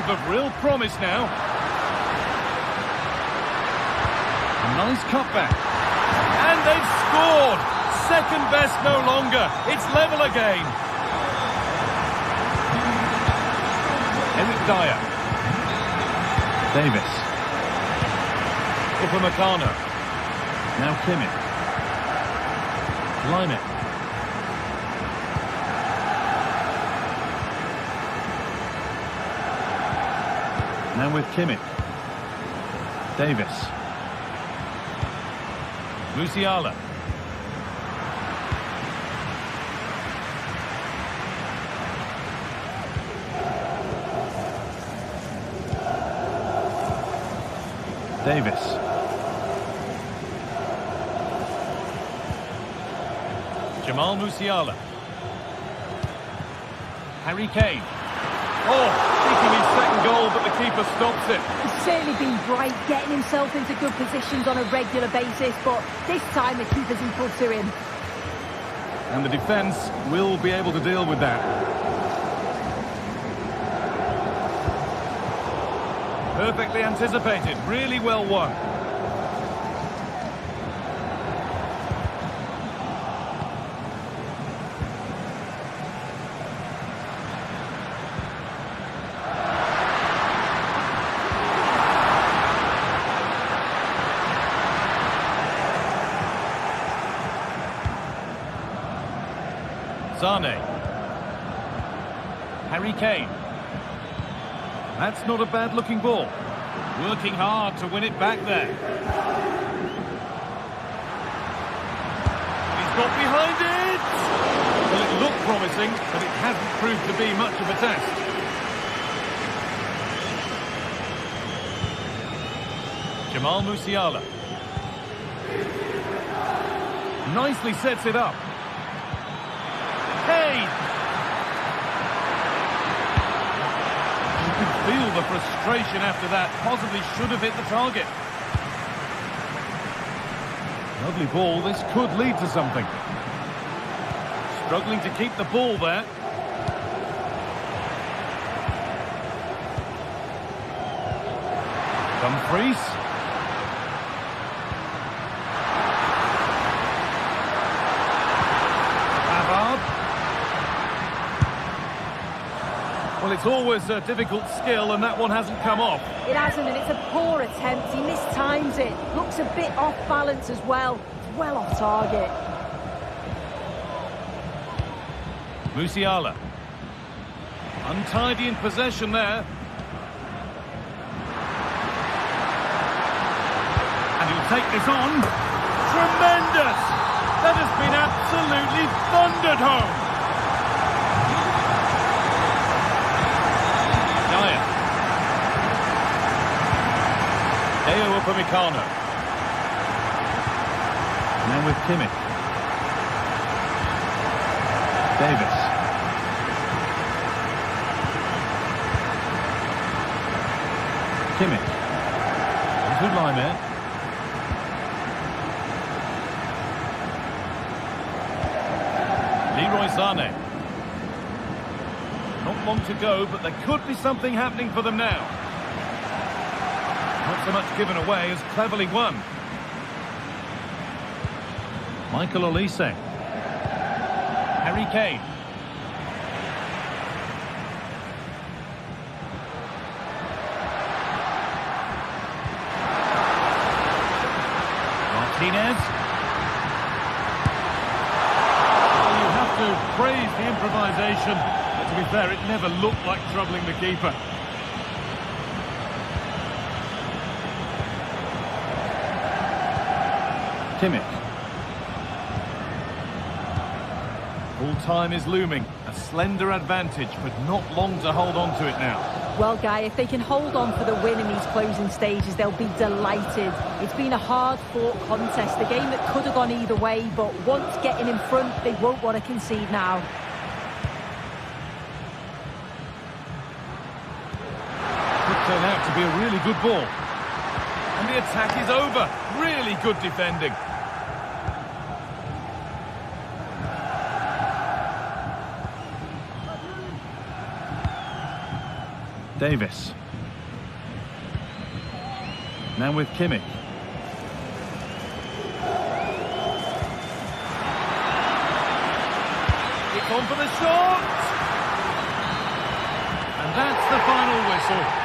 move of real promise now. A nice cutback. And they've scored! Second best no longer. It's level again. Eric Dyer. Davis. Upamecano. Now Kimmich. Lyon. Now with Kimmich. Davis. Musiala. Davis. Jamal Musiala. Harry Kane. Oh, seeking his second goal, but the keeper stops it. He's certainly been bright, getting himself into good positions on a regular basis, but this time the keeper's equal to him. And the defence will be able to deal with that. Perfectly anticipated, really well won. Sane. Harry Kane. That's not a bad-looking ball. Working hard to win it back there. He's got behind it! Well, it looked promising, but it hasn't proved to be much of a test. Jamal Musiala. Nicely sets it up. Kane! You can feel the frustration after that. Possibly should have hit the target. Lovely ball. This could lead to something. Struggling to keep the ball there. Dumfries. Well, it's always a difficult skill, and that one hasn't come off. It hasn't, and it's a poor attempt. He mistimes it. Looks a bit off balance as well. It's well off target. Musiala. Untidy in possession there. And he'll take this on. Tremendous! That has been absolutely thundered home. Upamecano. Now with Kimmich. Davis. Kimmich. Into Lyon. Leroy Sané. Not long to go, but there could be something happening for them now. Not so much given away as cleverly won. Michael Olise. Harry Kane. Martinez. Well, you have to praise the improvisation, but to be fair, it never looked like troubling the keeper. Kimmich. Full time is looming. A slender advantage, but not long to hold on to it now. Well, Guy, if they can hold on for the win in these closing stages, they'll be delighted. It's been a hard-fought contest, a game that could have gone either way, but once getting in front, they won't want to concede now. Could turn out to be a really good ball. And the attack is over. Really good defending. Davis. Now with Kimmich. It's on for the shot! And that's the final whistle.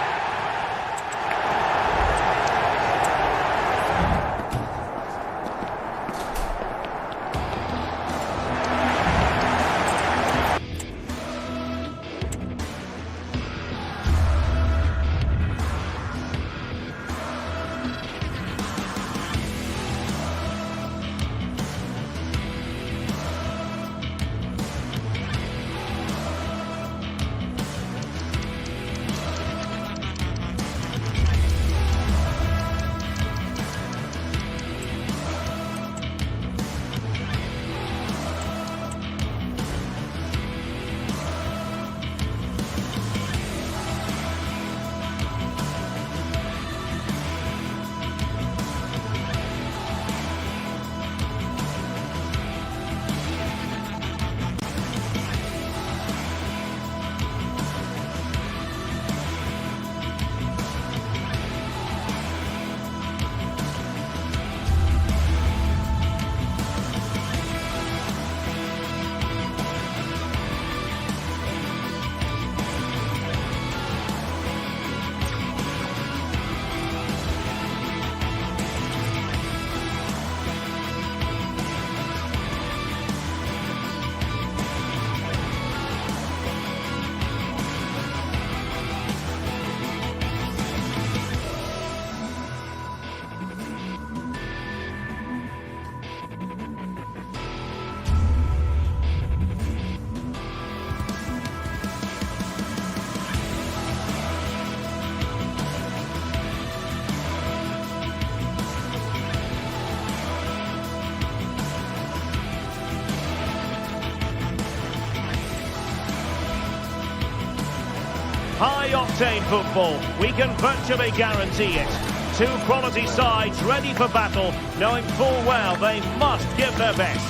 High-octane football, we can virtually guarantee it. Two quality sides ready for battle, knowing full well they must give their best.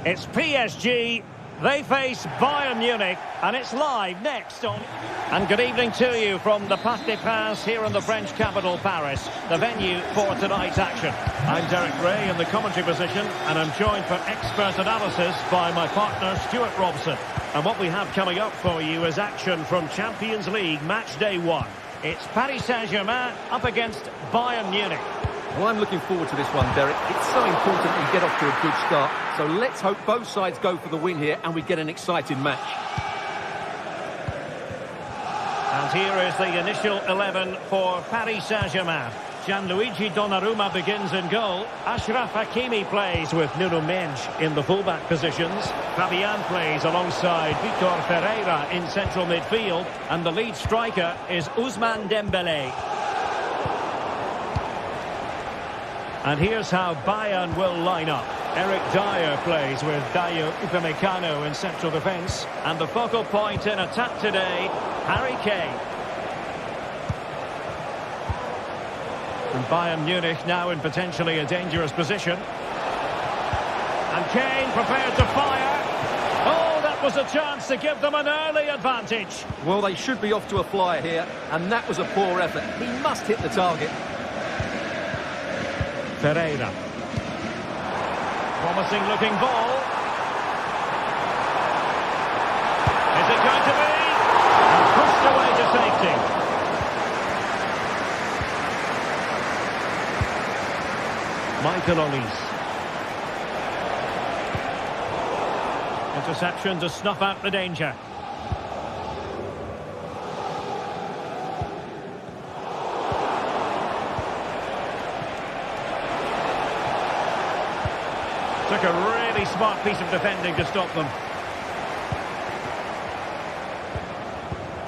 It's PSG, they face Bayern Munich, and it's live next on... And good evening to you from the Parc des Princes here in the French capital, Paris, the venue for tonight's action. I'm Derek Ray in the commentary position, and I'm joined for expert analysis by my partner Stuart Robson. And what we have coming up for you is action from Champions League Matchday 1. It's Paris Saint-Germain up against Bayern Munich. Well, I'm looking forward to this one, Derek. It's so important we get off to a good start. So let's hope both sides go for the win here and we get an exciting match. And here is the initial 11 for Paris Saint-Germain. Gianluigi Donnarumma begins in goal. Achraf Hakimi plays with Nuno Mendes in the fullback positions. Fabian plays alongside Vitor Ferreira in central midfield. And the lead striker is Ousmane Dembélé. And here's how Bayern will line up. Eric Dyer plays with Dayo Upamecano in central defence. And the focal point in attack today, Harry Kane. And Bayern Munich now in potentially a dangerous position. And Kane prepared to fire. Oh, that was a chance to give them an early advantage. Well, they should be off to a flyer here, and that was a poor effort. He must hit the target. Ferreira. Promising looking ball. Is it going to be? And pushed away to safety. Michael Olise. Interception to snuff out the danger. Took a really smart piece of defending to stop them.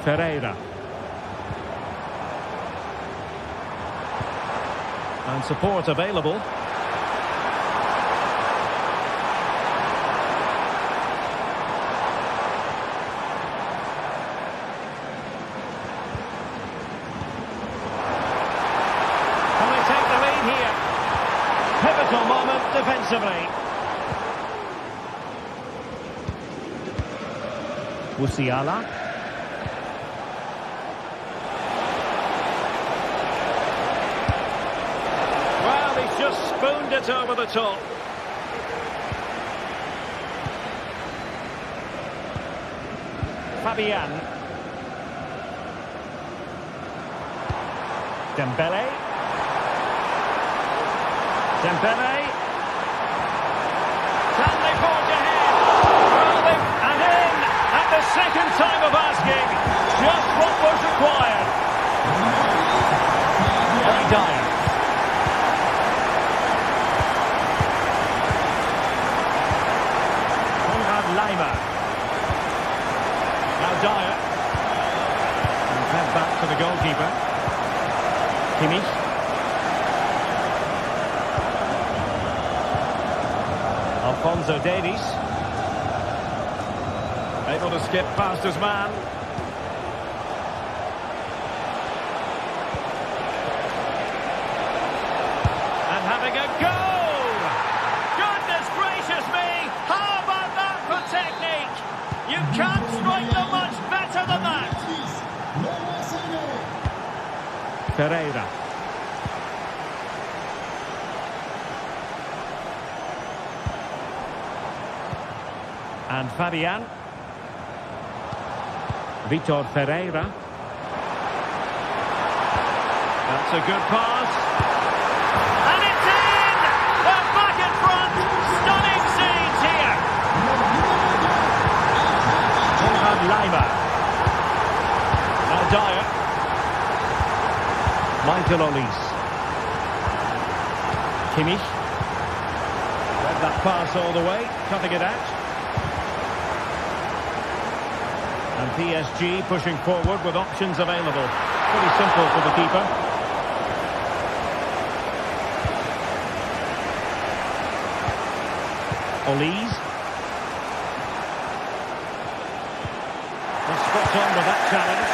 Ferreira. And support available. Can they take the lead here? Pivotal moment defensively. Musiala. Well, he's just spooned it over the top. Fabian. Dembele. Dembele. Can they forge ahead? And in at the second time of asking. Just what was required. Very dire. Lima. Now Dyer. And head back to the goalkeeper. Kimmich. Alphonso Davies. Able to skip past his man. And having a goal! Goodness gracious me! How about that for technique? You can't strike them much better than that. Pereira. And Fabian. Vitor Pereira. That's a good pass. And it's in! They're back in front. Stunning scenes here. Lima. Now Dyer. Michael Olise. Kimmich. Read that pass all the way, cutting it out. And PSG pushing forward with options available. Pretty simple for the keeper. Olise. Spot on with that challenge.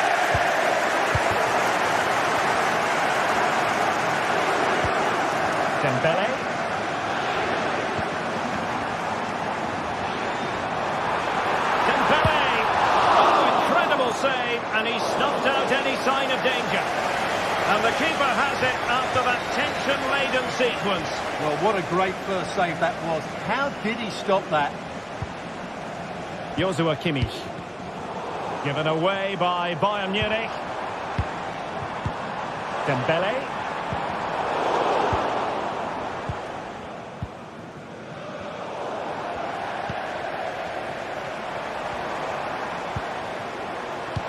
Dembele. Dembele! Oh, incredible save, and he snuffed out any sign of danger. And the keeper has it after that tension-laden sequence. Well, what a great first save that was. How did he stop that? Joshua Kimmich. Given away by Bayern Munich. Dembele.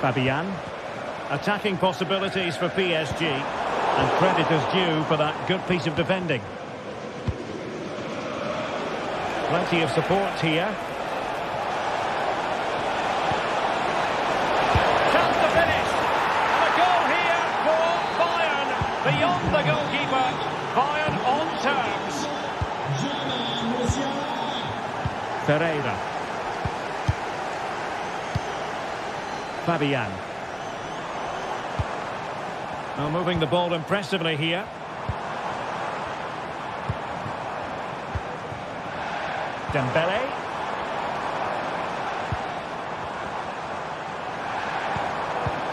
Fabian. Attacking possibilities for PSG. And credit is due for that good piece of defending. Plenty of support here. Chance to finish. And a goal here for Bayern. Beyond the goalkeeper. Bayern on terms. Pereira. Fabian. Now moving the ball impressively here. Dembele.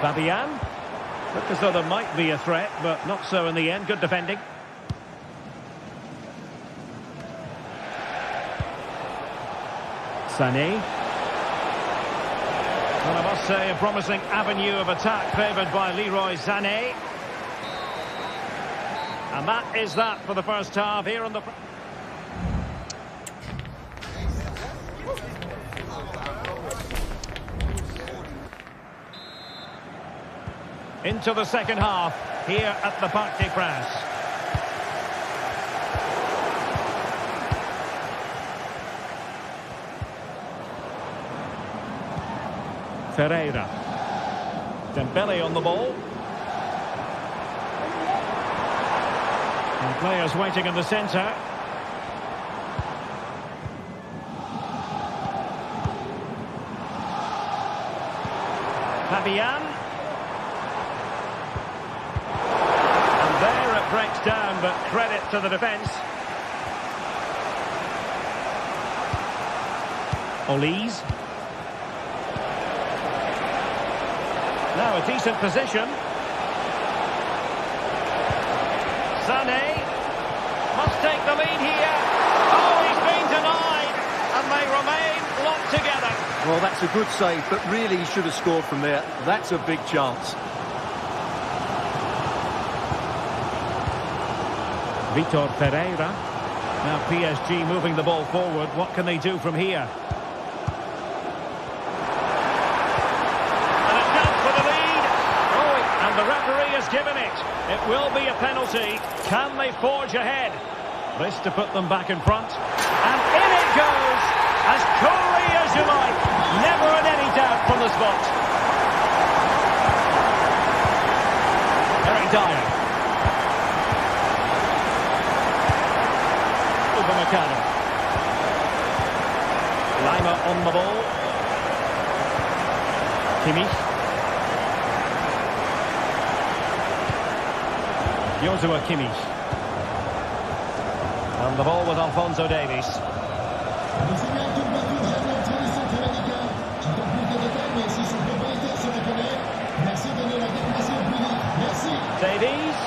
Fabian. Looked as though there might be a threat, but not so in the end. Good defending. Sané. Well, I must say, a promising avenue of attack favoured by Leroy Sané. And that is that for the first half here on the... Into the second half here at the Parc des Princes. Ferreira. Dembele on the ball. And players waiting in the centre. Fabian. And there it breaks down, but credit to the defence. Now a decent position. Sané must take the lead here. Oh, he's been denied, and they remain locked together. Well, that's a good save, but really he should have scored from there. That's a big chance. Vitor Pereira. Now PSG moving the ball forward. What can they do from here? And a chance for the lead. Oh, and the referee has given it. It will be a penalty. Can they forge ahead? This to put them back in front. And in it goes. As coolly as you like. Never in any doubt from the spot. Eric Dyer. Upamecano. Lima on the ball. Kimmich. Joshua Kimmich. And the ball with Alphonso Davies. Davies.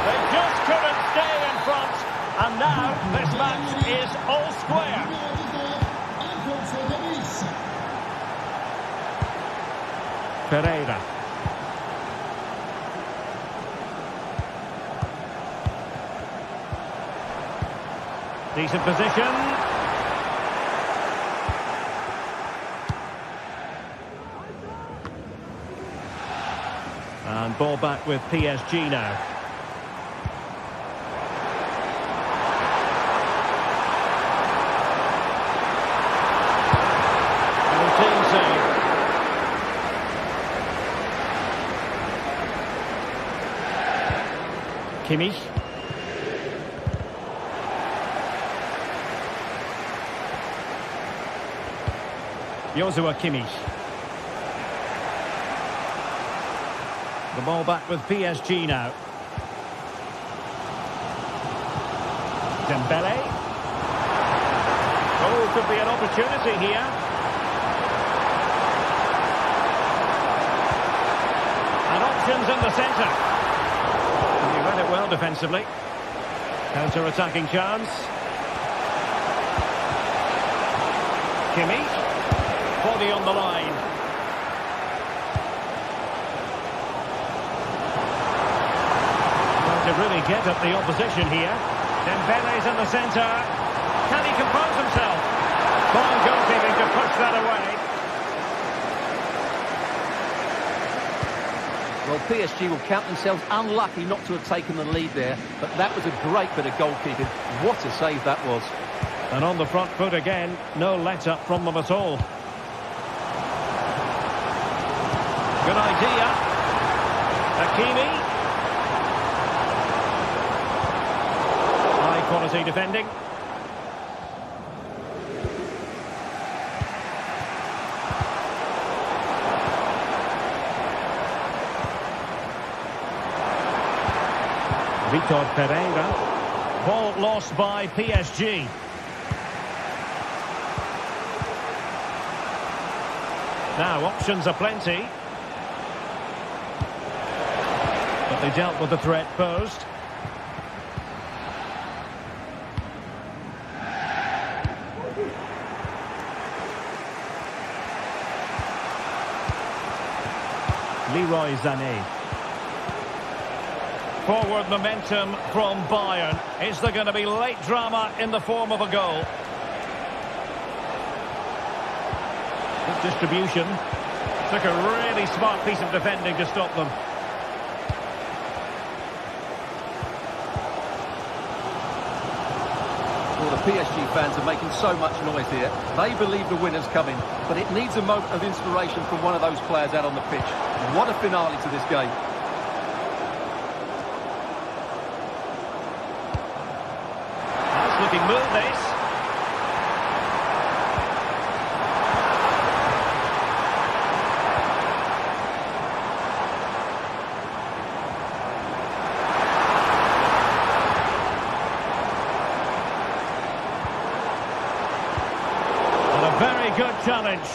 They just couldn't stay in front. And now this match is all square. Pereira. Decent position. And ball back with PSG now. Routine save. Kimmich. Joshua Kimmich. The ball back with PSG now. Dembele. Oh, could be an opportunity here. And options in the centre. And he read it well defensively. Counter-attacking chance. Kimmich. Body on the line. Trying to really get at the opposition here. Dembele's in the centre. Can he compose himself? Fine goalkeeping to push that away. Well, PSG will count themselves unlucky not to have taken the lead there, but that was a great bit of goalkeeping. What a save that was. And on the front foot again, no let-up from them at all. Good idea. Hakimi. High quality defending. Vitor Pereira. Ball lost by PSG. Now options are plenty. But they dealt with the threat posed. Leroy Sané. Forward momentum from Bayern. Is there going to be late drama in the form of a goal? Good distribution. Took a really smart piece of defending to stop them. Well, the PSG fans are making so much noise here. They believe the winner's coming, but it needs a moment of inspiration from one of those players out on the pitch. What a finale to this game. Nice looking move, this. And a very good challenge.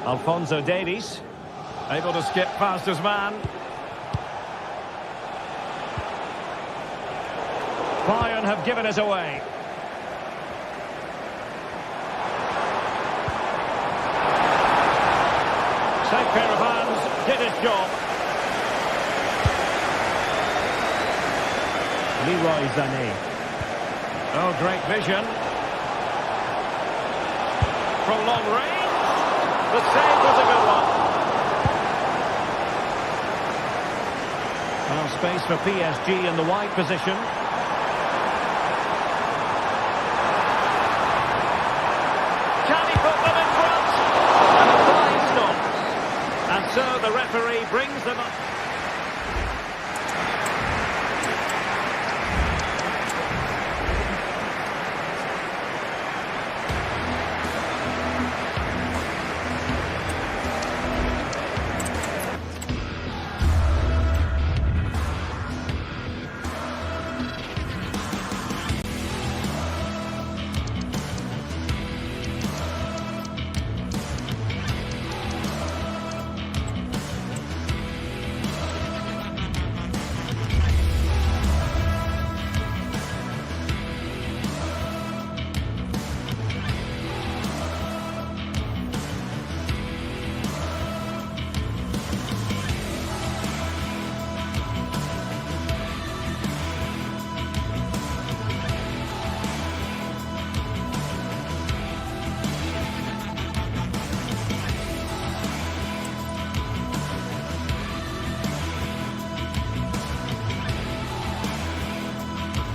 Alphonso Davies. Able to skip past his man. Bayern have given us away. Safe pair of hands, did his job. Leroy Sané. Oh, great vision. From long range. The save was a good one. Well, space for PSG in the wide position. Can he put them in front? And the play stops. And so the referee brings them up.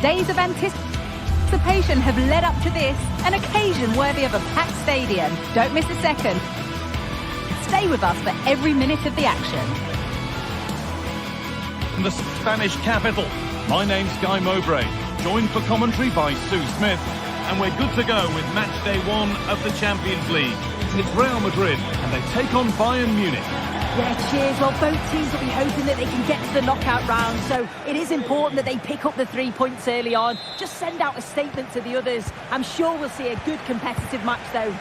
Days of anticipation have led up to this, an occasion worthy of a packed stadium. Don't miss a second. Stay with us for every minute of the action. From the Spanish capital, my name's Guy Mowbray, joined for commentary by Sue Smith, and we're good to go with Matchday 1 of the Champions League. It's Real Madrid, and they take on Bayern Munich. Yeah, cheers. Well, both teams will be hoping that they can get to the knockout round, so it is important that they pick up the 3 points early on. Just send out a statement to the others. I'm sure we'll see a good competitive match, though.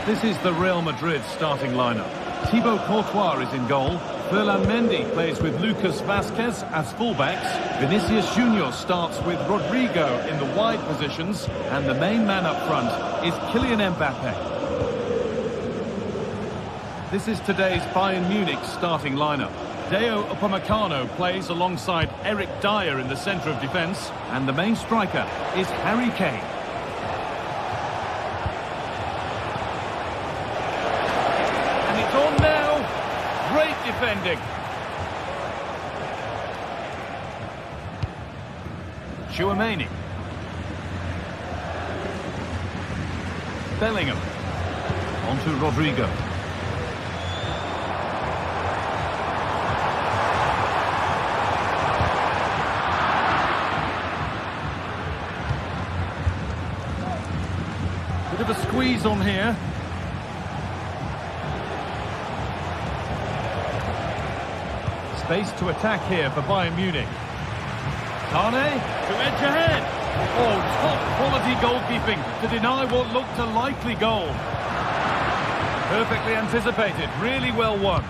This is the Real Madrid starting lineup. Thibaut Courtois is in goal. Ferland Mendy plays with Lucas Vazquez as fullbacks. Vinicius Junior starts with Rodrigo in the wide positions, and the main man up front is Kylian Mbappe. This is today's Bayern Munich starting lineup. Deo Upamecano plays alongside Eric Dyer in the centre of defence, and the main striker is Harry Kane. And it's on now. Great defending. Chouameni. Bellingham. On to Rodrigo. Bit of a squeeze on here. Space to attack here for Bayern Munich. Tane to edge ahead. Oh, top quality goalkeeping to deny what looked a likely goal. Perfectly anticipated, really well won.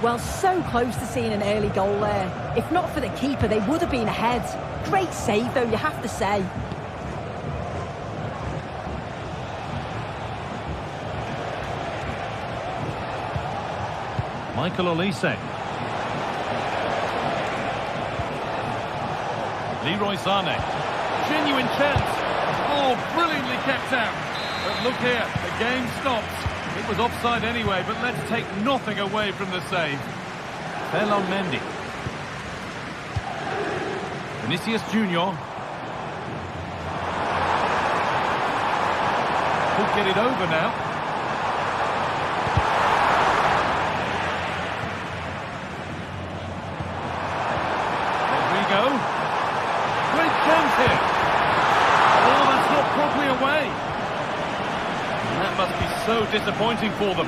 Well, so close to seeing an early goal there. If not for the keeper, they would have been ahead. Great save, though, you have to say. Michael Olise. Leroy Sané. Genuine chance. Oh, brilliantly kept out. But look here, the game stops. It was offside anyway, but let's take nothing away from the save. Ferland Mendy. Vinicius Junior. Could get it over now. Great chance here. Oh, that's not properly away. And that must be so disappointing for them.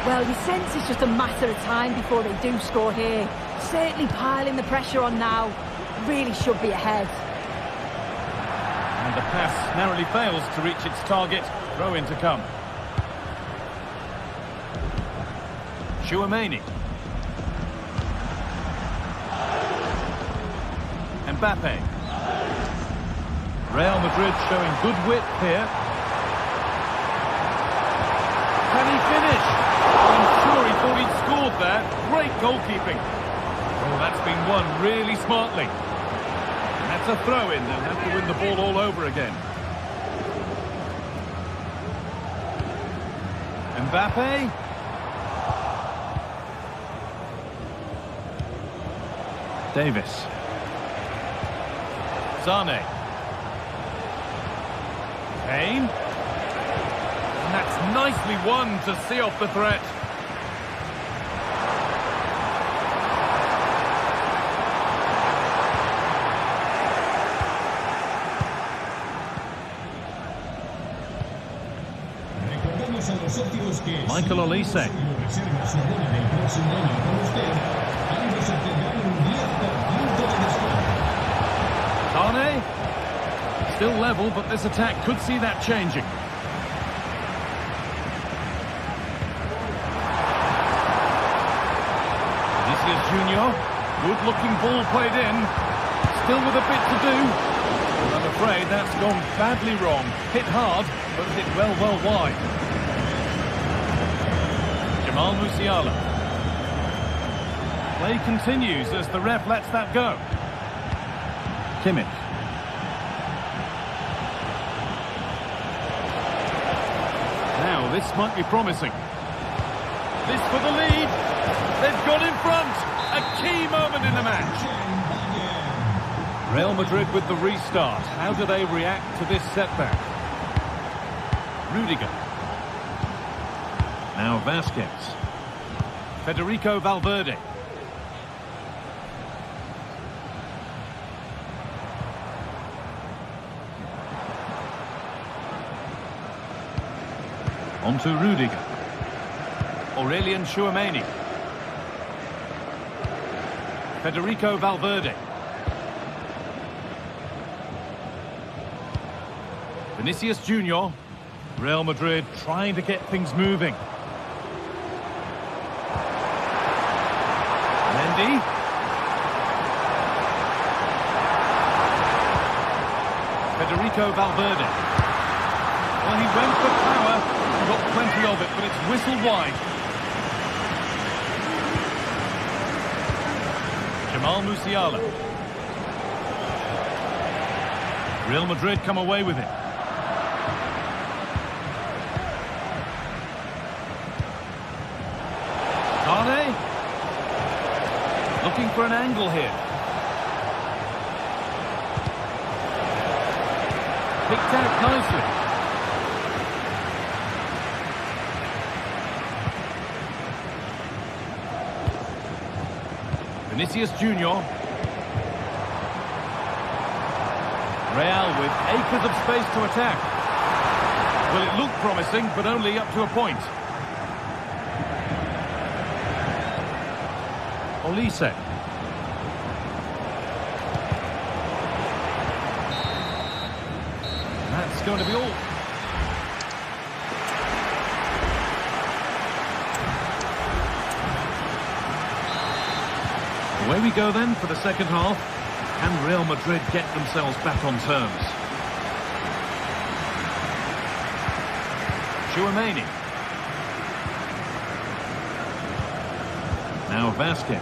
Well, you sense it's just a matter of time before they do score here. Certainly piling the pressure on now. Really should be ahead. And the pass narrowly fails to reach its target. Throw in to come. Tchouaméni. Mbappe. Real Madrid showing good wit here. Can he finish? I'm sure he thought he'd scored there. Great goalkeeping. Oh, that's been won really smartly. And that's a throw-in. They'll have to win the ball all over again. Mbappe. Davis. Sane. Kane. And that's nicely won to see off the threat. Michael Olise. Sane. Still level, but this attack could see that changing. Vinicius Junior. Good looking ball played in. Still with a bit to do. I'm afraid that's gone badly wrong. Hit hard, but hit well wide. Musiala. Play continues as the ref lets that go. Kimmich. Now this might be promising. This for the lead. They've got in front. A key moment in the match. Real Madrid with the restart. How do they react to this setback? Rudiger. Now Vasquez. Federico Valverde. On to Rudiger. Aurelien Tchouaméni. Federico Valverde. Vinicius Junior. Real Madrid trying to get things moving. Mendy. Federico Valverde. Well, he went for power, got plenty of it, but it's whistled wide. Jamal Musiala. Real Madrid come away with it. Sane. Looking for an angle here. Picked out nicely. Vinicius Junior. Real with acres of space to attack. Well, it looked promising, but only up to a point. Olise. That's going to be all. Away we go then for the second half. Can Real Madrid get themselves back on terms? Tchouaméni. Now Vasquez.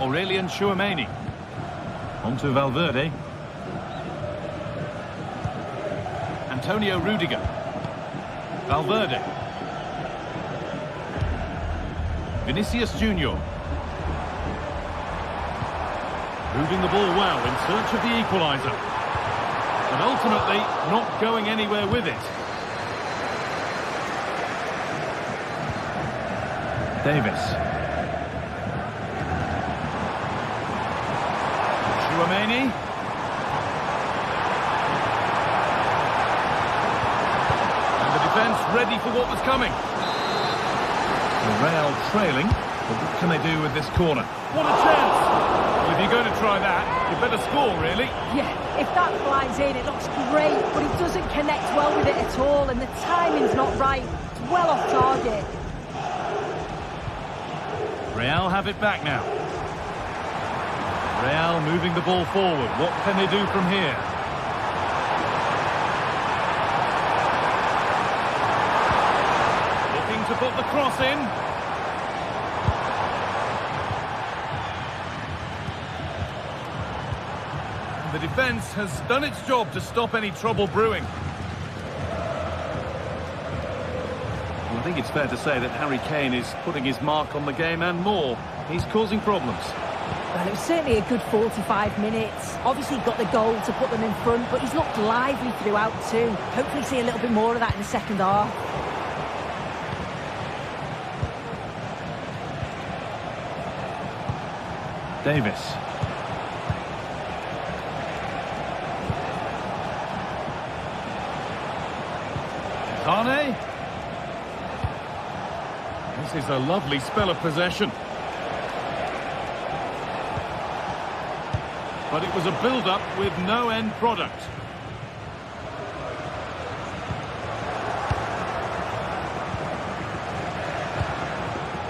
Aurelien Tchouaméni. On to Valverde. Antonio Rudiger. Valverde. Vinicius Junior. Moving the ball well in search of the equaliser. But ultimately not going anywhere with it. Davis. Tchouaméni. And the defence ready for what was coming. The Real trailing. But what can they do with this corner? What a chance! Well, if you're going to try that, you better score, really. Yeah, if that flies in, it looks great, but he doesn't connect well with it at all, and the timing's not right. It's well off target. Real have it back now. Real moving the ball forward. What can they do from here? Looking to put the cross in. The defence has done its job to stop any trouble brewing. Well, I think it's fair to say that Harry Kane is putting his mark on the game and more. He's causing problems. Well, it was certainly a good 45 minutes. Obviously got the goal to put them in front, but he's looked lively throughout too. Hopefully see a little bit more of that in the second half. Davis. Sane. This is a lovely spell of possession. But it was a build-up with no end product.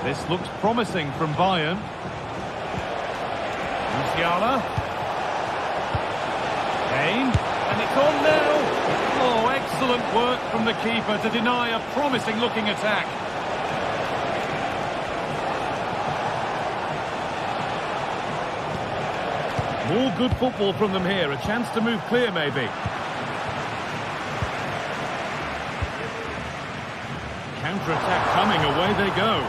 This looks promising from Bayern. Musiala. Kane. And it's on now. Oh, excellent work from the keeper to deny a promising-looking attack. More good football from them here. A chance to move clear, maybe. Counter-attack coming. Away they go.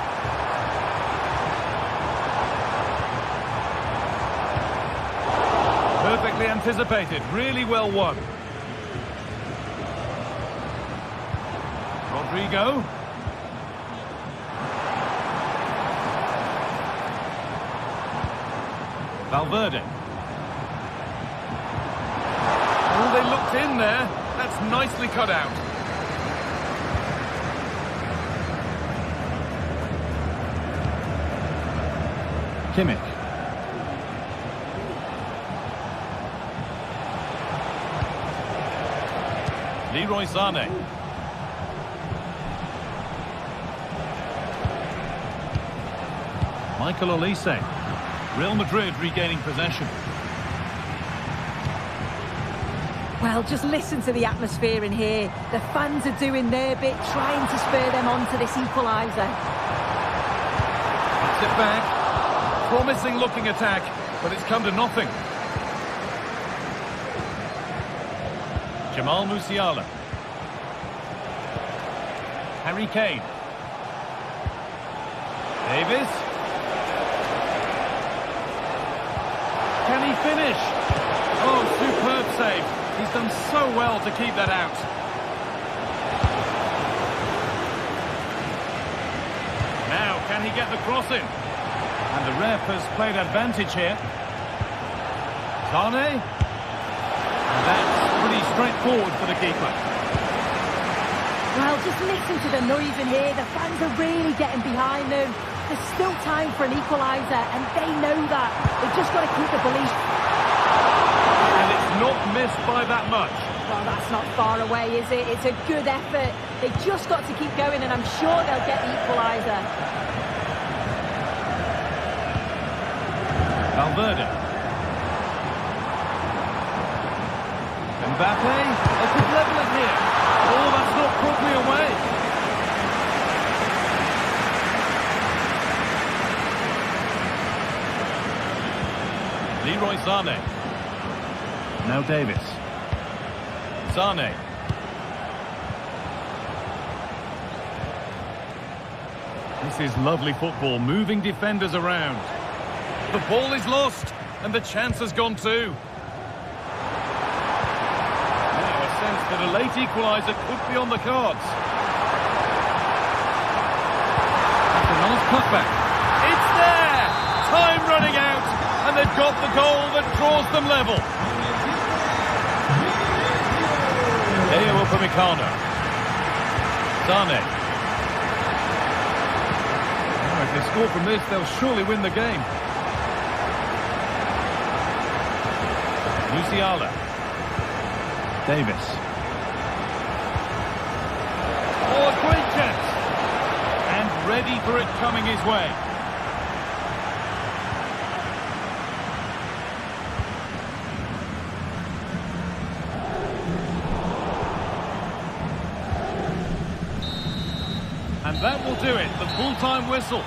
Perfectly anticipated. Really well won. Rodrigo. Valverde. Oh, they looked in there. That's nicely cut out. Kimmich. Leroy Sané. Michael Olise. Real Madrid regaining possession. Well, just listen to the atmosphere in here. The fans are doing their bit, trying to spur them on to this equaliser. Puts it back. Promising looking attack, but it's come to nothing. Jamal Musiala. Harry Kane. Davis. Can he finish? Oh, superb save. He's done so well to keep that out. Now, can he get the cross in? And the ref has played advantage here. Sane. And that's pretty straightforward for the keeper. Well, just listen to the noise in here. The fans are really getting behind them. There's still time for an equaliser, and they know that. They've just got to keep the belief. And it's not missed by that much. Well, that's not far away, is it? It's a good effort. They've just got to keep going, and I'm sure they'll get the equaliser. Valverde. Mbappe. They could level it here. Oh, that's not properly away. Leroy Sané. Now Davis. Sané. This is lovely football, moving defenders around. The ball is lost, and the chance has gone too. Now a sense that a late equaliser could be on the cards. That's a nice cutback. It's there! Time running out, and they've got the goal that draws them level. Leo Upamecano. Sane. Oh, it is score from this, they'll surely win the game. Musiala. Davis. Oh, a great chance. And ready for it coming his way. And that will do it, the full-time whistle.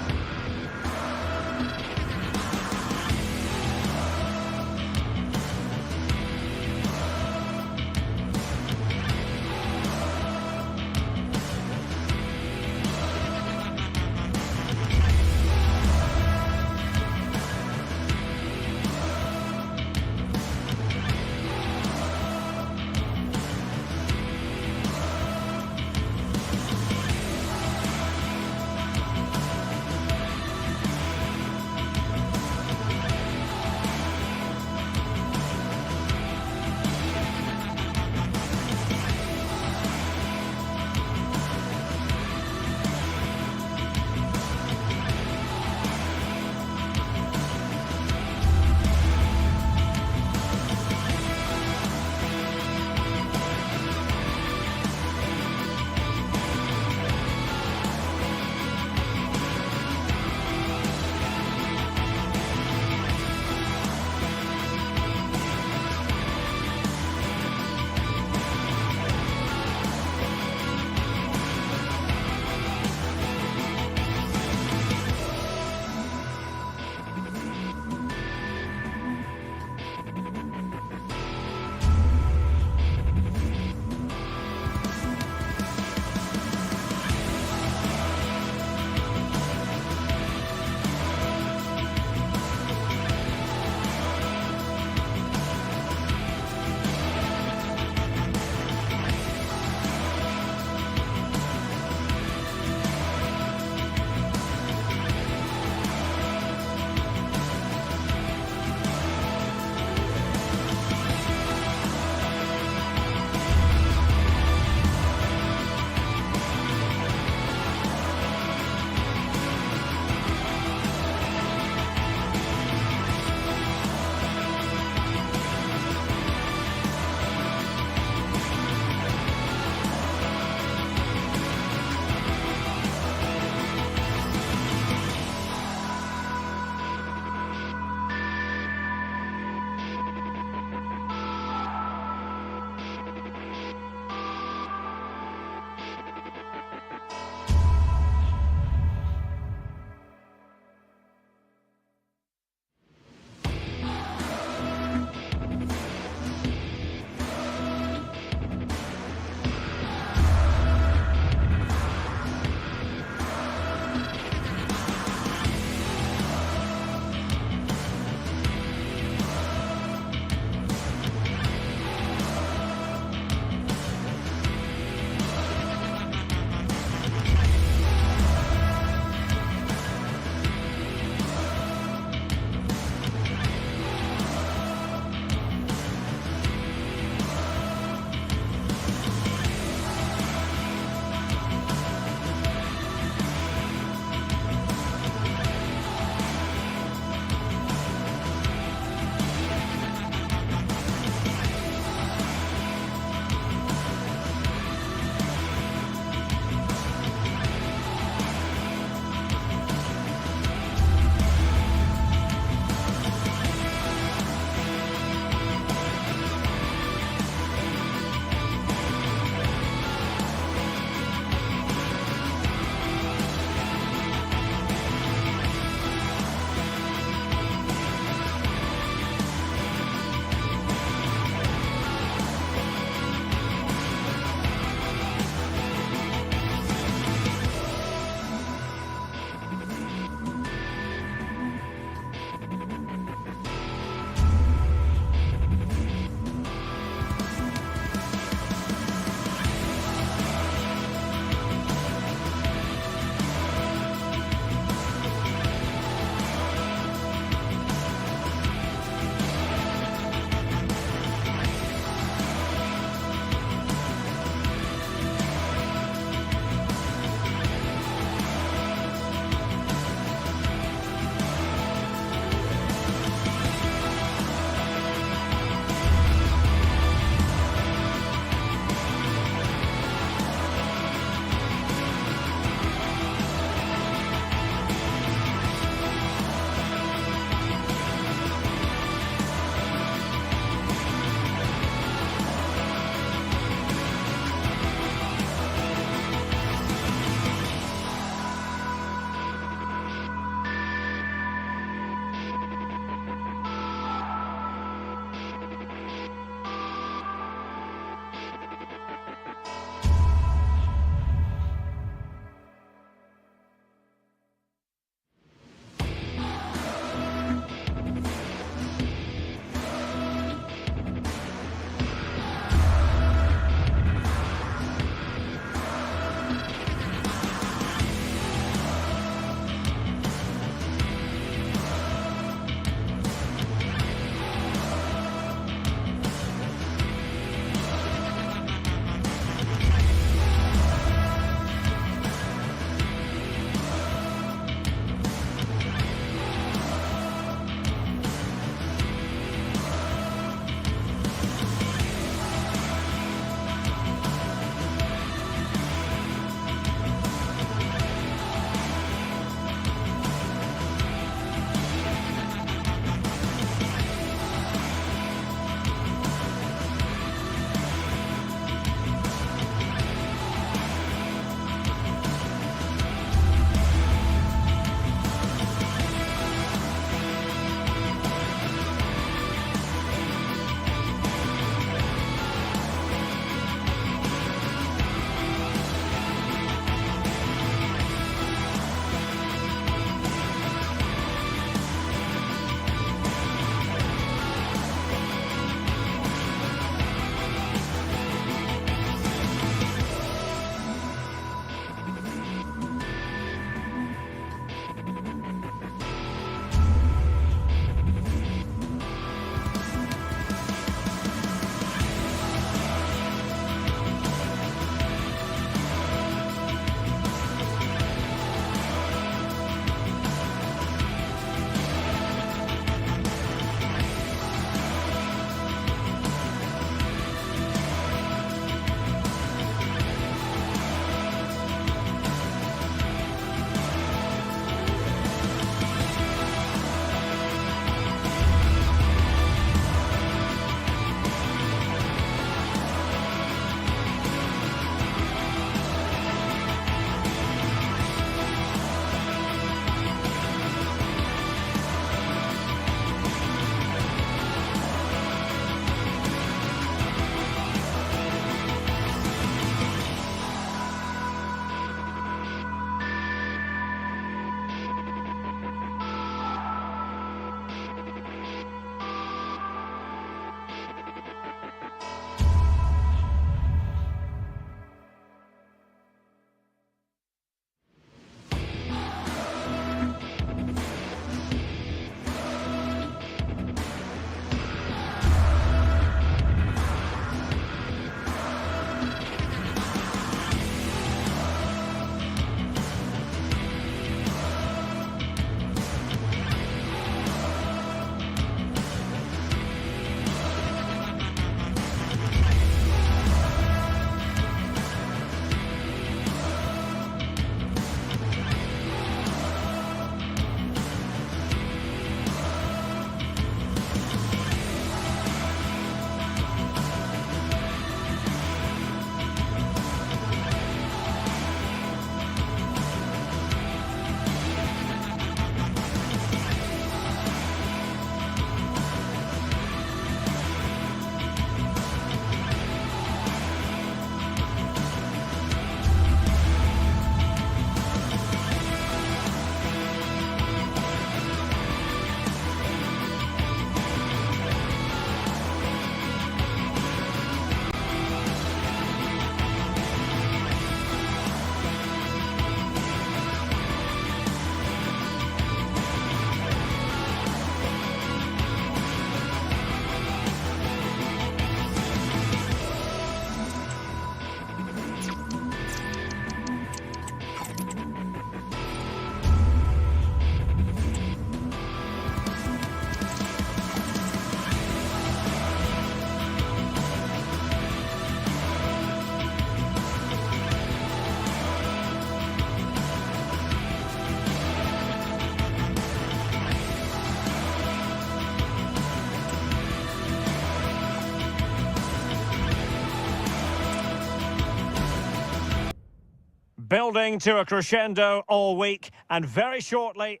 building to a crescendo all week, and very shortly...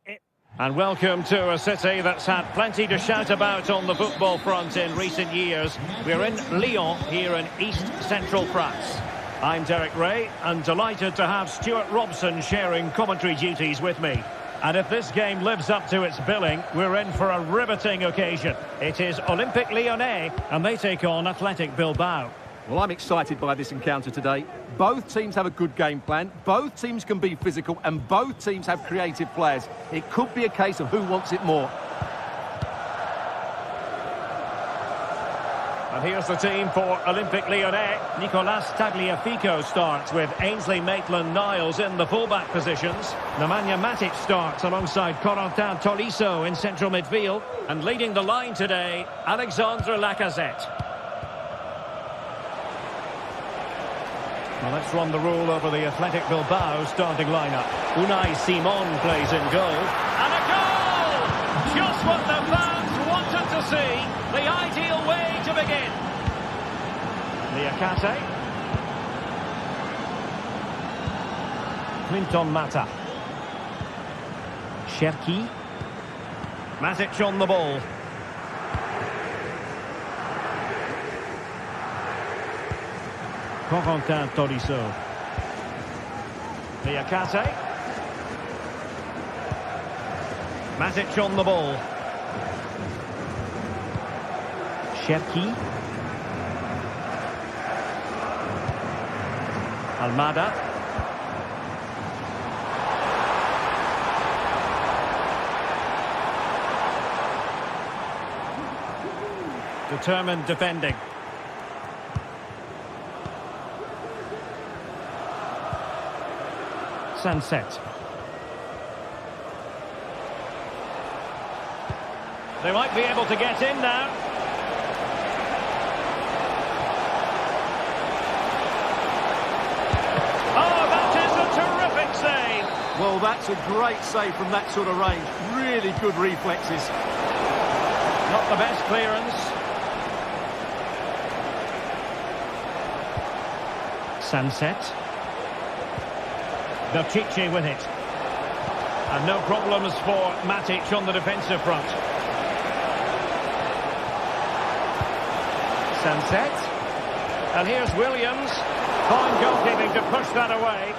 And welcome to a city that's had plenty to shout about on the football front in recent years. We're in Lyon, here in east-central France. I'm Derek Ray, and delighted to have Stuart Robson sharing commentary duties with me. And if this game lives up to its billing, we're in for a riveting occasion. It is Olympique Lyonnais, and they take on Athletic Bilbao. Well, I'm excited by this encounter today. Both teams have a good game plan, both teams can be physical, and both teams have creative players. It could be a case of who wants it more. And here's the team for Olympique Lyonnais. Nicolas Tagliafico starts with Ainsley Maitland-Niles in the fullback positions. Nemanja Matic starts alongside Corentin Tolisso in central midfield. And leading the line today, Alexandre Lacazette. Well, let's run the rule over the Athletic Bilbao starting lineup. Unai Simon plays in goal. And a goal! Just what the fans wanted to see. The ideal way to begin. Liakate. Clinton Mata. Cherki. Matic on the ball. Corentin Tolisso. Liakate. Matic on the ball. Cherki. Almada. Determined defending. Sunset. They might be able to get in now. Oh, that is a terrific save. Well, that's a great save from that sort of range. Really good reflexes. Not the best clearance. Sunset. Belchiche with it. And no problems for Matic on the defensive front. Sunset. And here's Williams. Fine goalkeeping to push that away.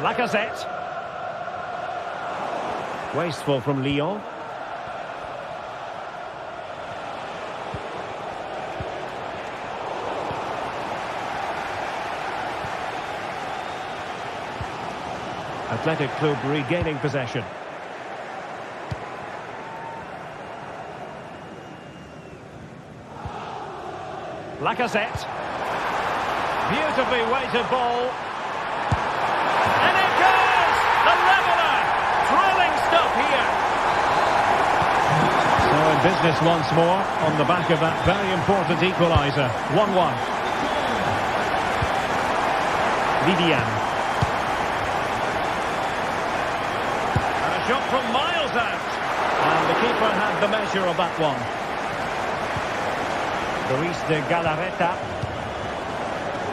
Lacazette. Wasteful from Lyon. Athletic Club regaining possession. Lacazette. Beautifully weighted ball. And it goes! The leveller! Thrilling stuff here. So in business once more on the back of that very important equaliser. 1-1. Vivian. Shot from miles out. And the keeper had the measure of that one. Luis de Galarreta.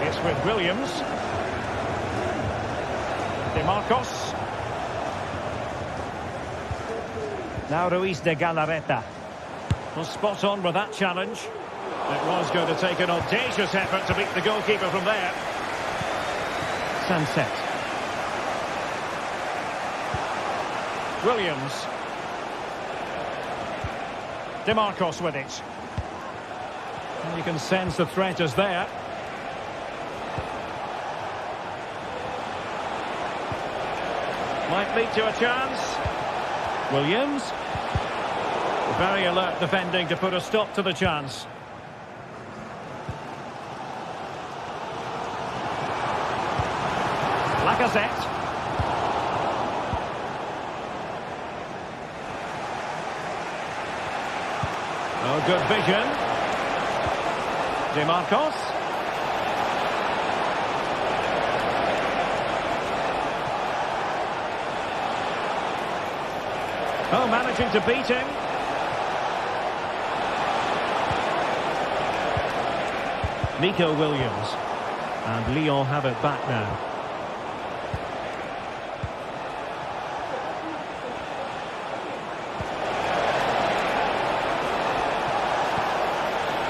It's with Williams. De Marcos. Now Luis de Galarreta. Was spot on with that challenge. It was going to take an audacious effort to beat the goalkeeper from there. Sunset. Williams. De Marcos with it. And you can sense the threat is there. Might lead to a chance. Williams. Very alert defending to put a stop to the chance. Lacazette. Oh, good vision. De Marcos. Oh, managing to beat him. Nico Williams. And Lyon have it back now.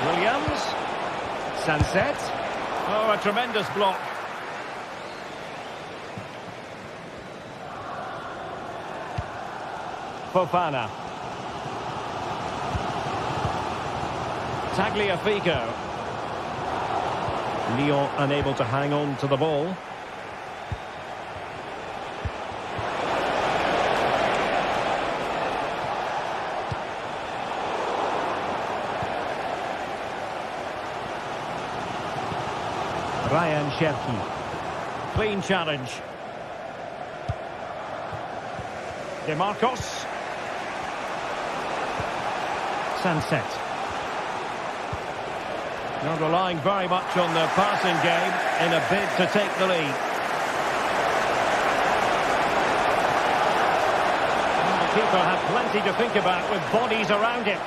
Williams. Sunset. Oh, a tremendous block. Fofana. Tagliafico. Lyon unable to hang on to the ball. Ryan Cherki. Clean challenge. DeMarcos. Sunset. Not relying very much on the passing game in a bid to take the lead. And the keeper had plenty to think about with bodies around him.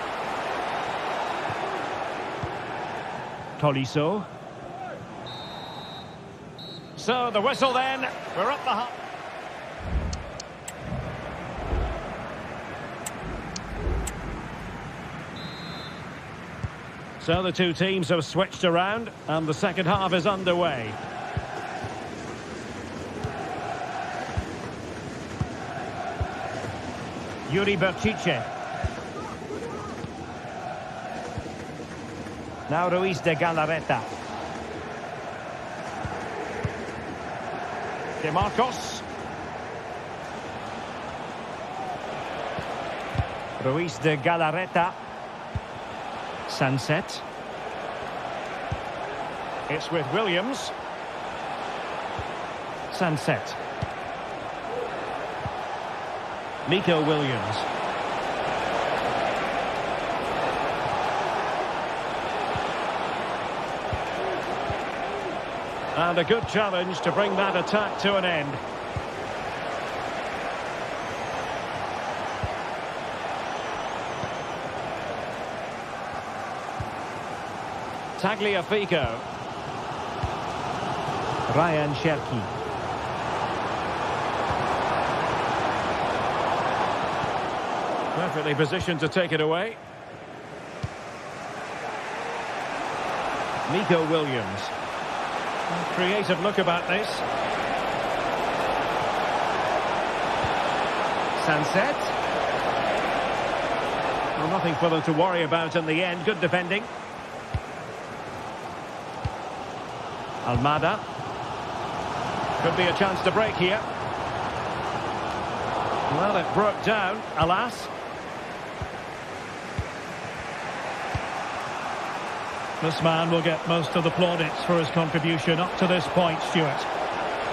Tolisso. So the whistle then. We're up the hop. So the two teams have switched around and the second half is underway. Yuri Berchiche. Now Ruiz de Galarreta. DeMarcos. Ruiz de Galarreta. Sunset. It's with Williams. Sunset. Nico Williams. And a good challenge to bring that attack to an end. Tagliafico. Ryan Cherki. Perfectly positioned to take it away. Nico Williams. Creative look about this. Sunset. Well, nothing for them to worry about in the end. Good defending. Almada. Could be a chance to break here. Well, it broke down, alas. This man will get most of the plaudits for his contribution up to this point, Stuart.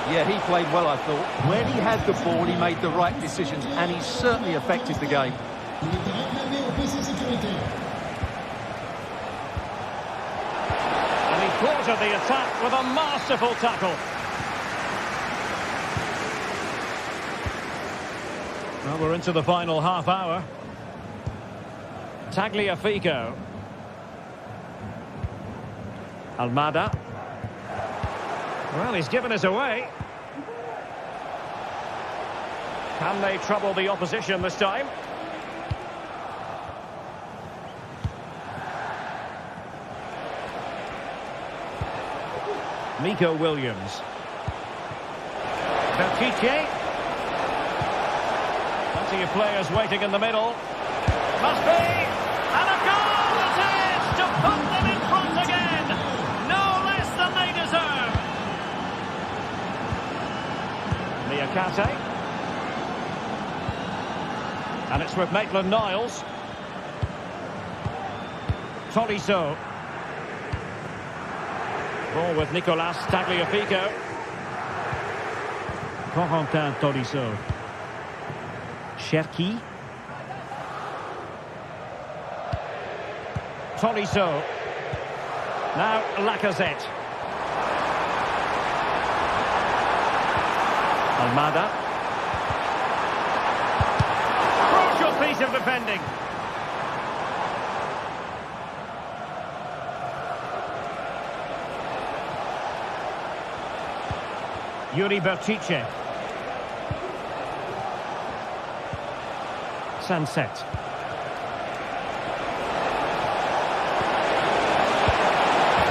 Yeah, he played well, I thought. When he had the ball, he made the right decisions, and he certainly affected the game. And he thwarted the attack with a masterful tackle. Well, we're into the final half hour. Tagliafico. Almada. Well, he's given us away. Can they trouble the opposition this time? Nico Williams. Berchiche. Plenty of players waiting in the middle. Must be! And a goal it is to put them in front again! No less than they deserve! Niakate. And it's with Maitland-Niles. Tolisso. Ball with Nicolas Tagliafico. Corentin Tolisso. Cherki. Tolisso. Now Lacazette. Almada. Crucial piece of defending. Yuri Bertice. Sunset.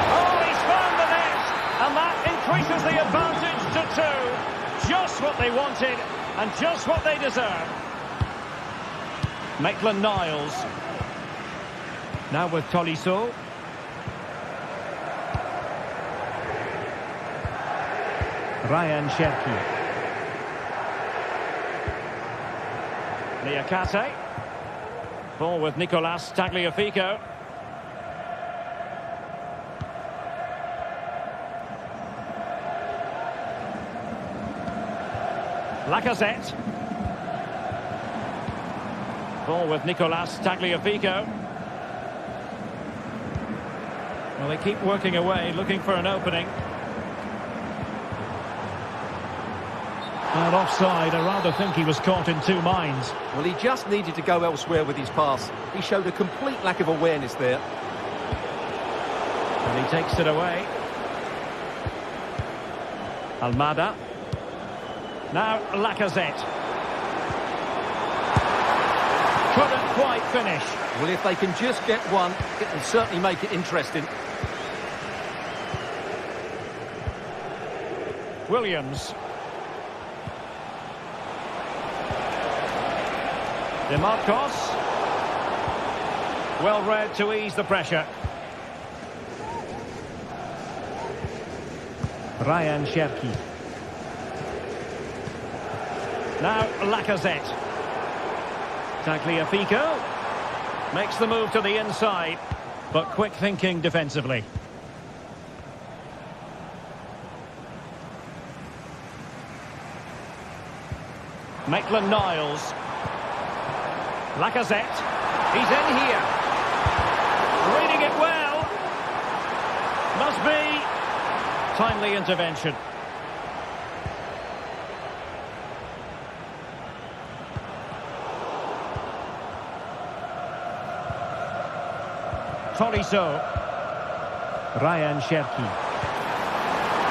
Oh, he's found the net, and that increases the advantage to 2. Just what they wanted, and just what they deserve. Maitland-Niles. Now with Tolisso. Ryan Cherki. Niakate. Ball with Nicolas Tagliafico. Lacazette. Ball with Nicolas Tagliafico. Well, they keep working away, looking for an opening. And offside, I rather think he was caught in 2 minds. Well, he just needed to go elsewhere with his pass. He showed a complete lack of awareness there. And he takes it away. Almada. Now Lacazette. Couldn't quite finish. Well, if they can just get one, it will certainly make it interesting. Williams. DeMarcos. Well read to ease the pressure. Ryan Cherki. Now Lacazette. Tagliafico makes the move to the inside, but quick thinking defensively. Maitland-Niles. Lacazette. He's in here. Reading it well. Must be. Timely intervention. Tolisso. Ryan Cherki.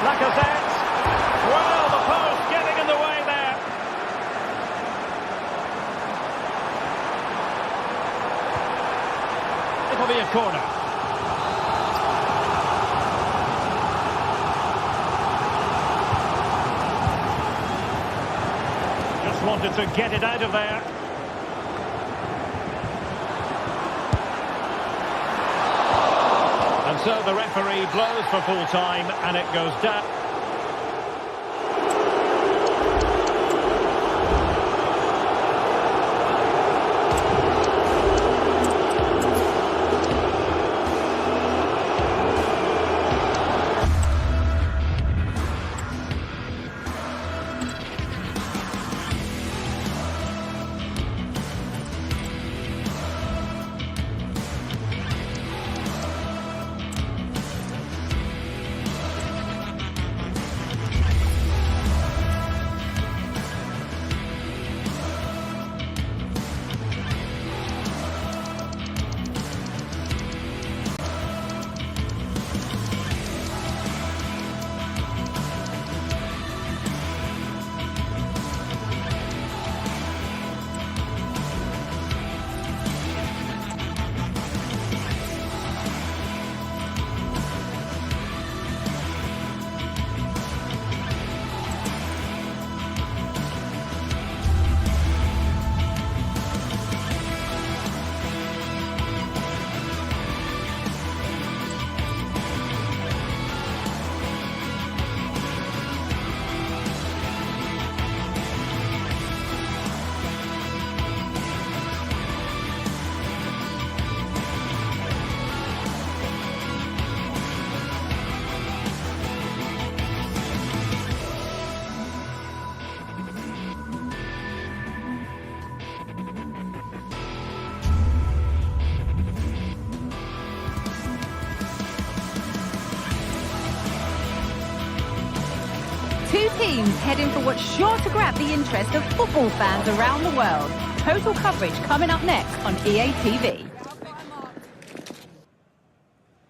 Lacazette. Well, the post getting in the way there. It'll be a corner. Just wanted to get it out of there. And so the referee blows for full time, and it goes down. Two teams heading for what's sure to grab the interest of football fans around the world. Total coverage coming up next on EA TV.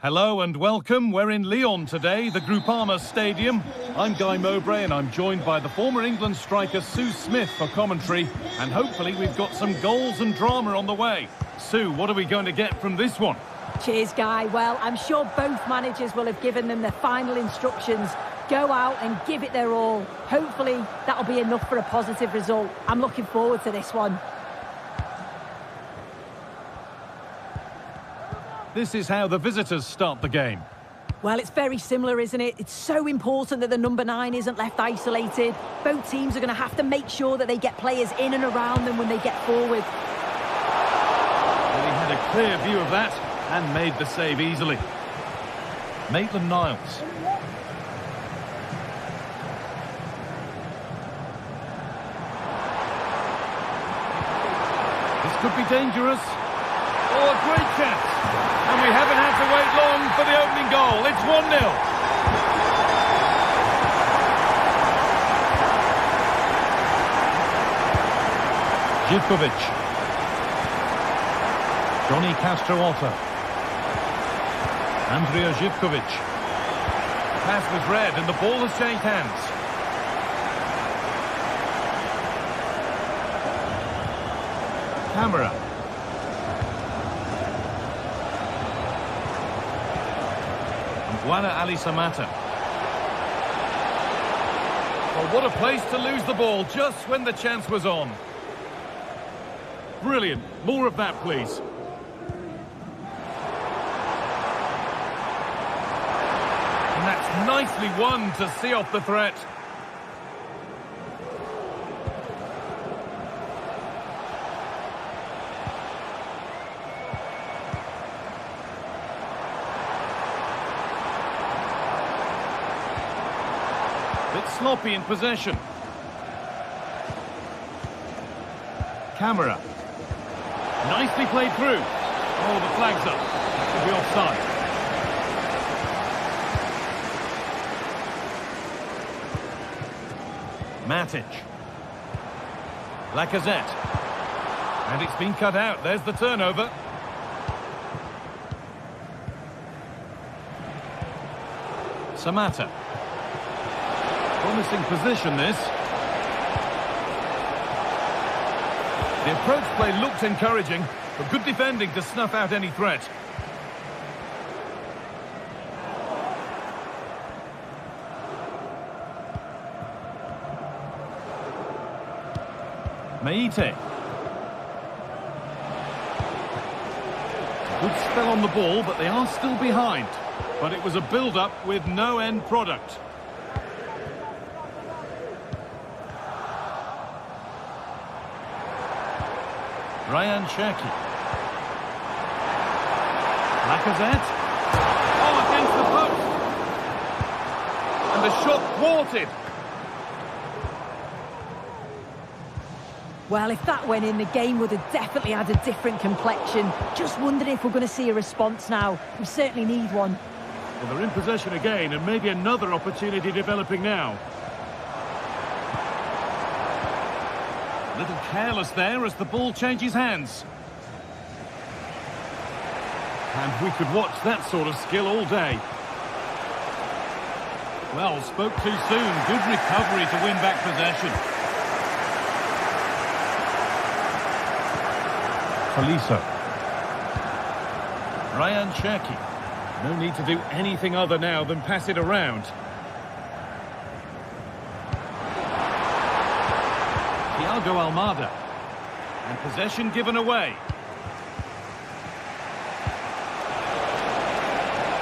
Hello and welcome. We're in Lyon today, the Groupama Stadium. I'm Guy Mowbray and I'm joined by the former England striker Sue Smith for commentary. And hopefully we've got some goals and drama on the way. Sue, what are we going to get from this one? Cheers, Guy. Well, I'm sure both managers will have given them their final instructions. Go out and give it their all. Hopefully that'll be enough for a positive result. I'm looking forward to this one. This is how the visitors start the game. Well, it's very similar, isn't it? It's so important that the number 9 isn't left isolated. Both teams are going to have to make sure that they get players in and around them when they get forward. Well, he had a clear view of that and made the save easily. Maitland-Niles. This could be dangerous. Oh, a great chance. And we haven't had to wait long for the opening goal. It's 1-0. Živković. Johnny Castro-Alta. Andrea Živković. The pass was read and the ball has changed hands. Camera. Juana Ali Samata. Well, what a place to lose the ball just when the chance was on. Brilliant. More of that, please. And that's nicely won to see off the threat. Bit sloppy in possession. Camera. Nicely played through. Oh, the flag's up. That could be offside. Matic. Lacazette. And it's been cut out. There's the turnover. Samata. Promising position, this. The approach play looked encouraging, but good defending to snuff out any threat. Meite. Good spell on the ball, but they are still behind. But it was a build-up with no end product. Ryan Cherki. Lacazette. Oh, against the post. And the shot thwarted. Well, if that went in, the game would have definitely had a different complexion. Just wondering if we're going to see a response now. We certainly need one. Well, they're in possession again, and maybe another opportunity developing now. A little careless there as the ball changes hands. And we could watch that sort of skill all day. Well, spoke too soon. Good recovery to win back possession. Tolisso. Ryan Cherki. No need to do anything other now than pass it around. Thiago Almada. And possession given away.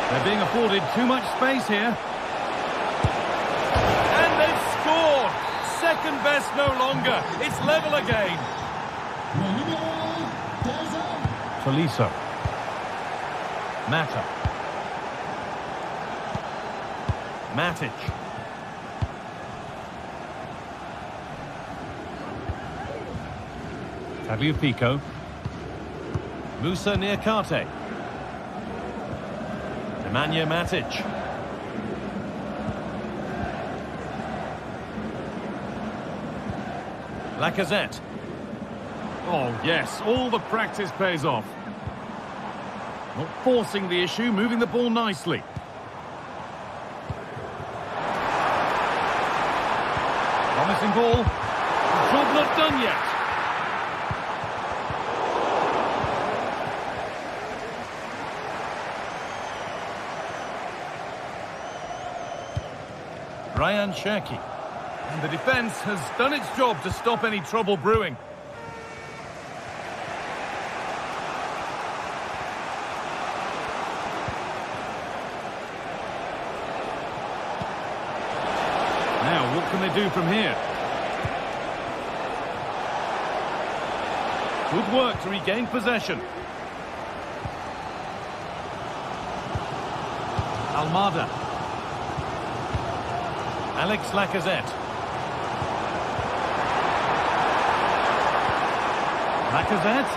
They're being afforded too much space here. And they've scored! Second best no longer. It's level again. Tolisso. Mata. Matic. Tagliafico. Musa Niakate. Nemanja Matic. Lacazette. Oh, yes, all the practice pays off. Not forcing the issue, moving the ball nicely. Promising ball. Job not done yet. Ryan Cherki. And the defence has done its job to stop any trouble brewing. Now, what can they do from here? Good work to regain possession. Almada. Alex Lacazette. Lacazette.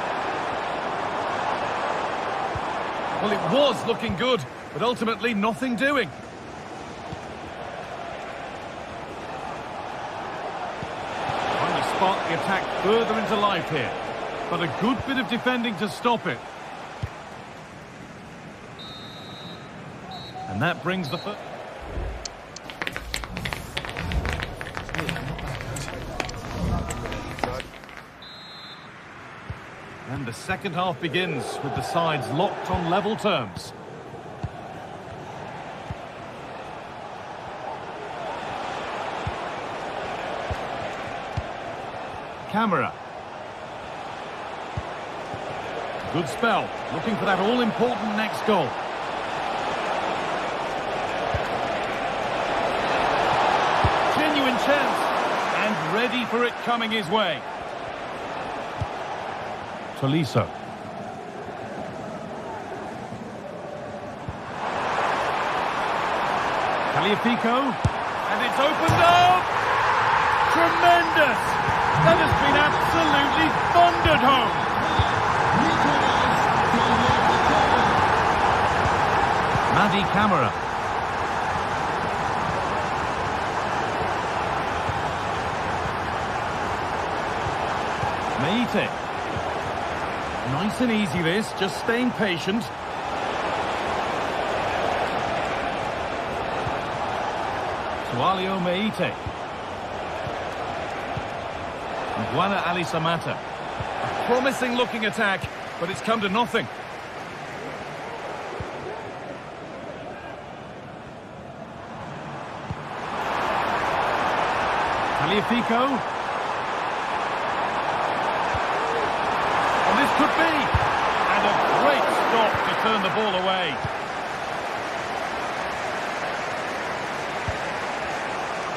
Well, it was looking good, but ultimately nothing doing. Trying to spark the attack further into life here, but a good bit of defending to stop it. And that brings the foot. And the second half begins with the sides locked on level terms. Camera. Good spell, looking for that all-important next goal. Genuine chance, and ready for it coming his way. Tolisso. Tagliafico, and it's opened up! Tremendous! That has been absolutely thundered home! Madi Camara. Meite. Nice and easy this, just staying patient. Sualio Meite. Guana Ali Samata. A promising looking attack, but it's come to nothing. Tagliafico. This could be, and a great stop to turn the ball away.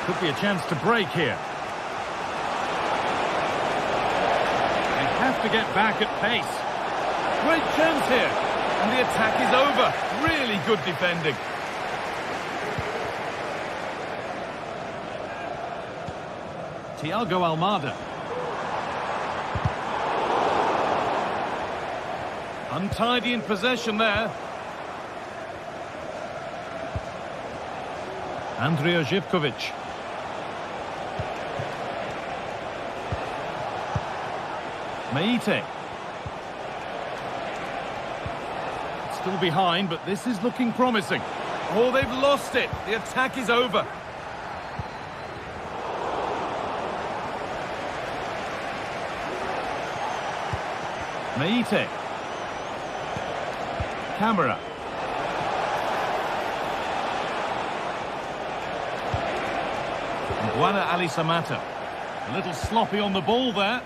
Could be a chance to break here. They have to get back at pace. Great chance here, and the attack is over. Really good defending. Thiago Almada. Untidy in possession there. Andrija Živković. Meite. Still behind, but this is looking promising. Oh, they've lost it. The attack is over. Meite. Camera. Guana Ali Samata. A little sloppy on the ball there.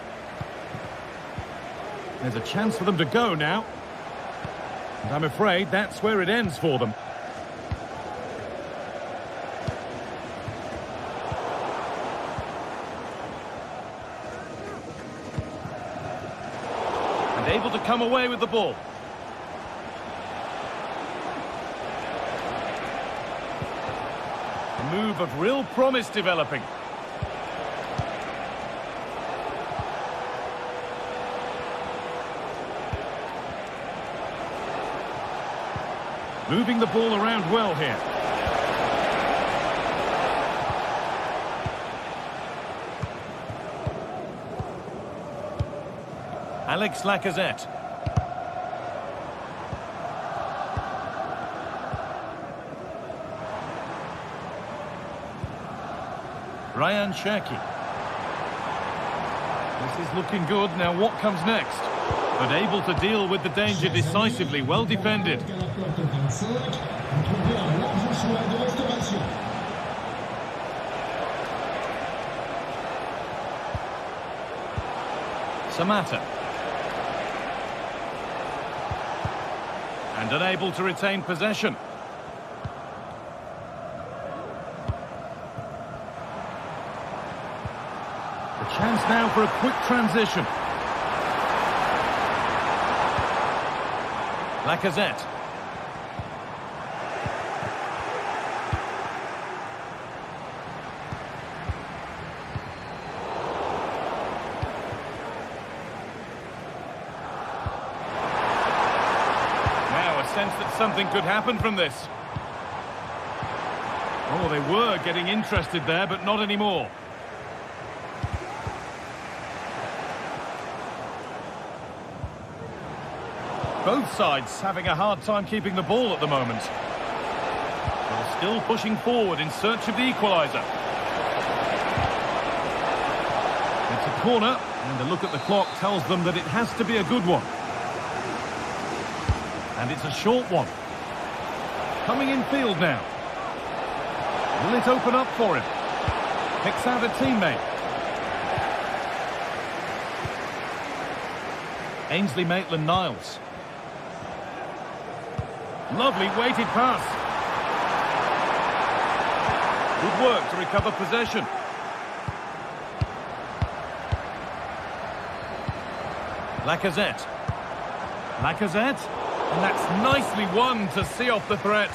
There's a chance for them to go now. And I'm afraid that's where it ends for them. And able to come away with the ball. A move of real promise developing. Moving the ball around well here. Alex Lacazette. Ryan Cherki. This is looking good. Now what comes next? But able to deal with the danger decisively. Well defended. Samata. And unable to retain possession. A chance now for a quick transition. Lacazette. Now a sense that something could happen from this. Oh, they were getting interested there, but not anymore. Both sides having a hard time keeping the ball at the moment. They're still pushing forward in search of the equaliser. It's a corner, and a look at the clock tells them that it has to be a good one. And it's a short one. Coming in field now. Will it open up for him? Picks out a teammate. Ainsley Maitland-Niles. Lovely weighted pass. Good work to recover possession. Lacazette. Lacazette. And that's nicely won to see off the threat.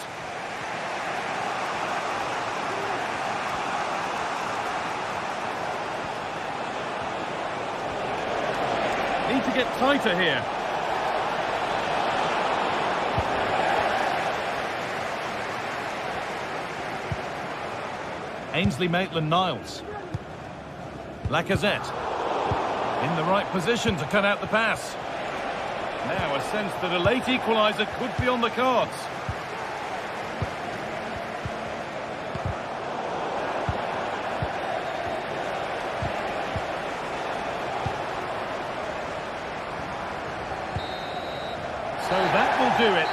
Need to get tighter here. Ainsley Maitland-Niles. Lacazette. In the right position to cut out the pass. Now a sense that a late equaliser could be on the cards. So that will do it.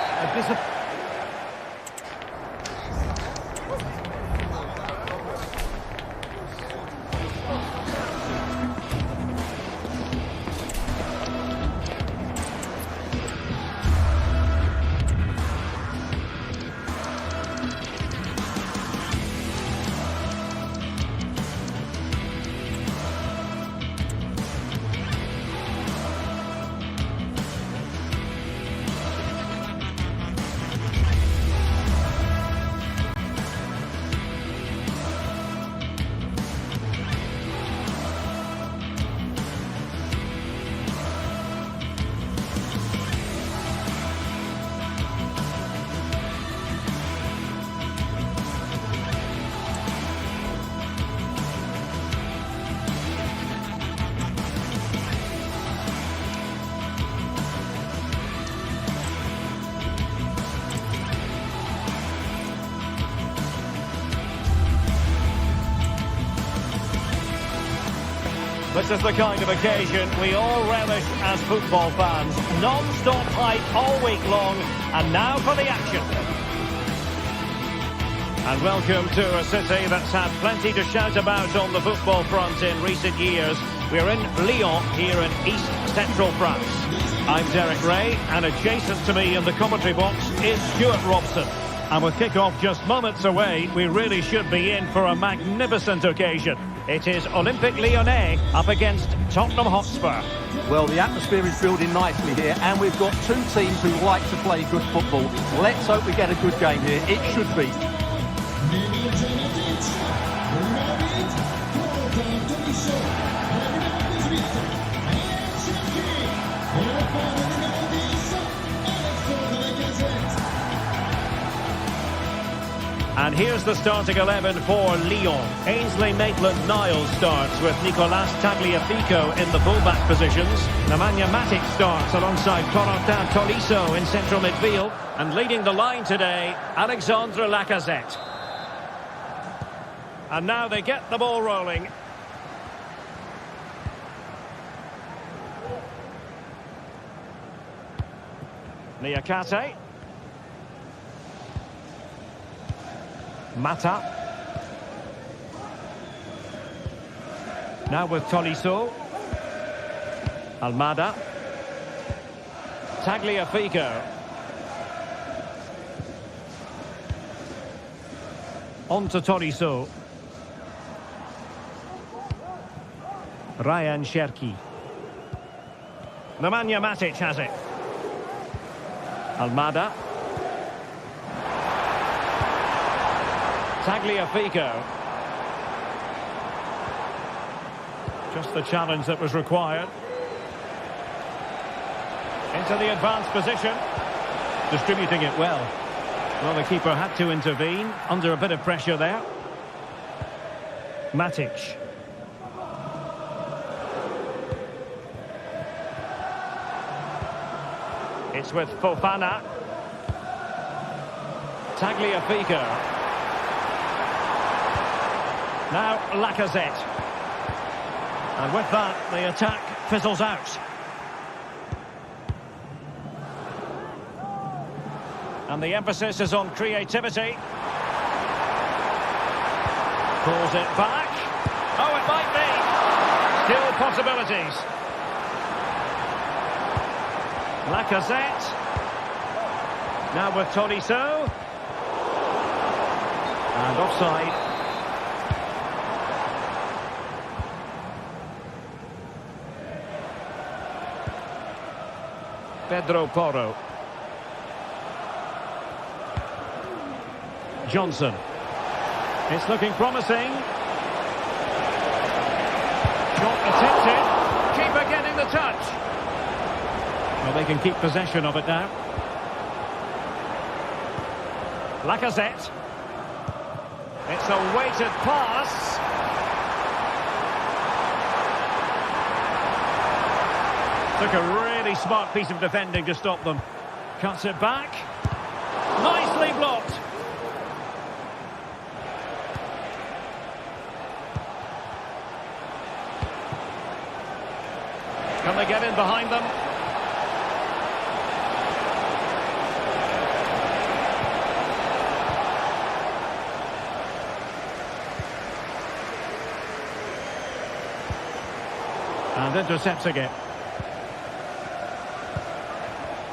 This is the kind of occasion we all relish as football fans. Non-stop hype all week long, and now for the action. And welcome to a city that's had plenty to shout about on the football front in recent years. We're in Lyon, here in east-central France. I'm Derek Ray, and adjacent to me in the commentary box is Stuart Robson. And with kick-off just moments away, we really should be in for a magnificent occasion. It is Olympique Lyonnais up against Tottenham Hotspur. Well, the atmosphere is building nicely here, and we've got two teams who like to play good football. Let's hope we get a good game here. It should be. And here's the starting 11 for Lyon. Ainsley Maitland-Niles starts with Nicolas Tagliafico in the full-back positions. Nemanja Matic starts alongside Corentin Tolisso in central midfield. And leading the line today, Alexandre Lacazette. And now they get the ball rolling. Niakate. Mata. Now with Tolisso. Almada. Tagliafico. On to Tolisso. Ryan Cherki. Nemanja Matic has it. Almada. Tagliafico. Just the challenge that was required. Into the advanced position. Distributing it well. Well, the keeper had to intervene. Under a bit of pressure there. Matic. It's with Fofana. Tagliafico. Now Lacazette. And with that, the attack fizzles out. And the emphasis is on creativity. Pulls it back. Oh, it might be. Still possibilities. Lacazette. Now with Tolisso. And offside. Pedro Porro. Johnson. It's looking promising. Shot attempted. Keeper getting the touch. Well, they can keep possession of it now. Lacazette. It's a weighted pass. Took a really smart piece of defending to stop them. Cuts it back. Nicely blocked. Can they get in behind them? And intercepts again.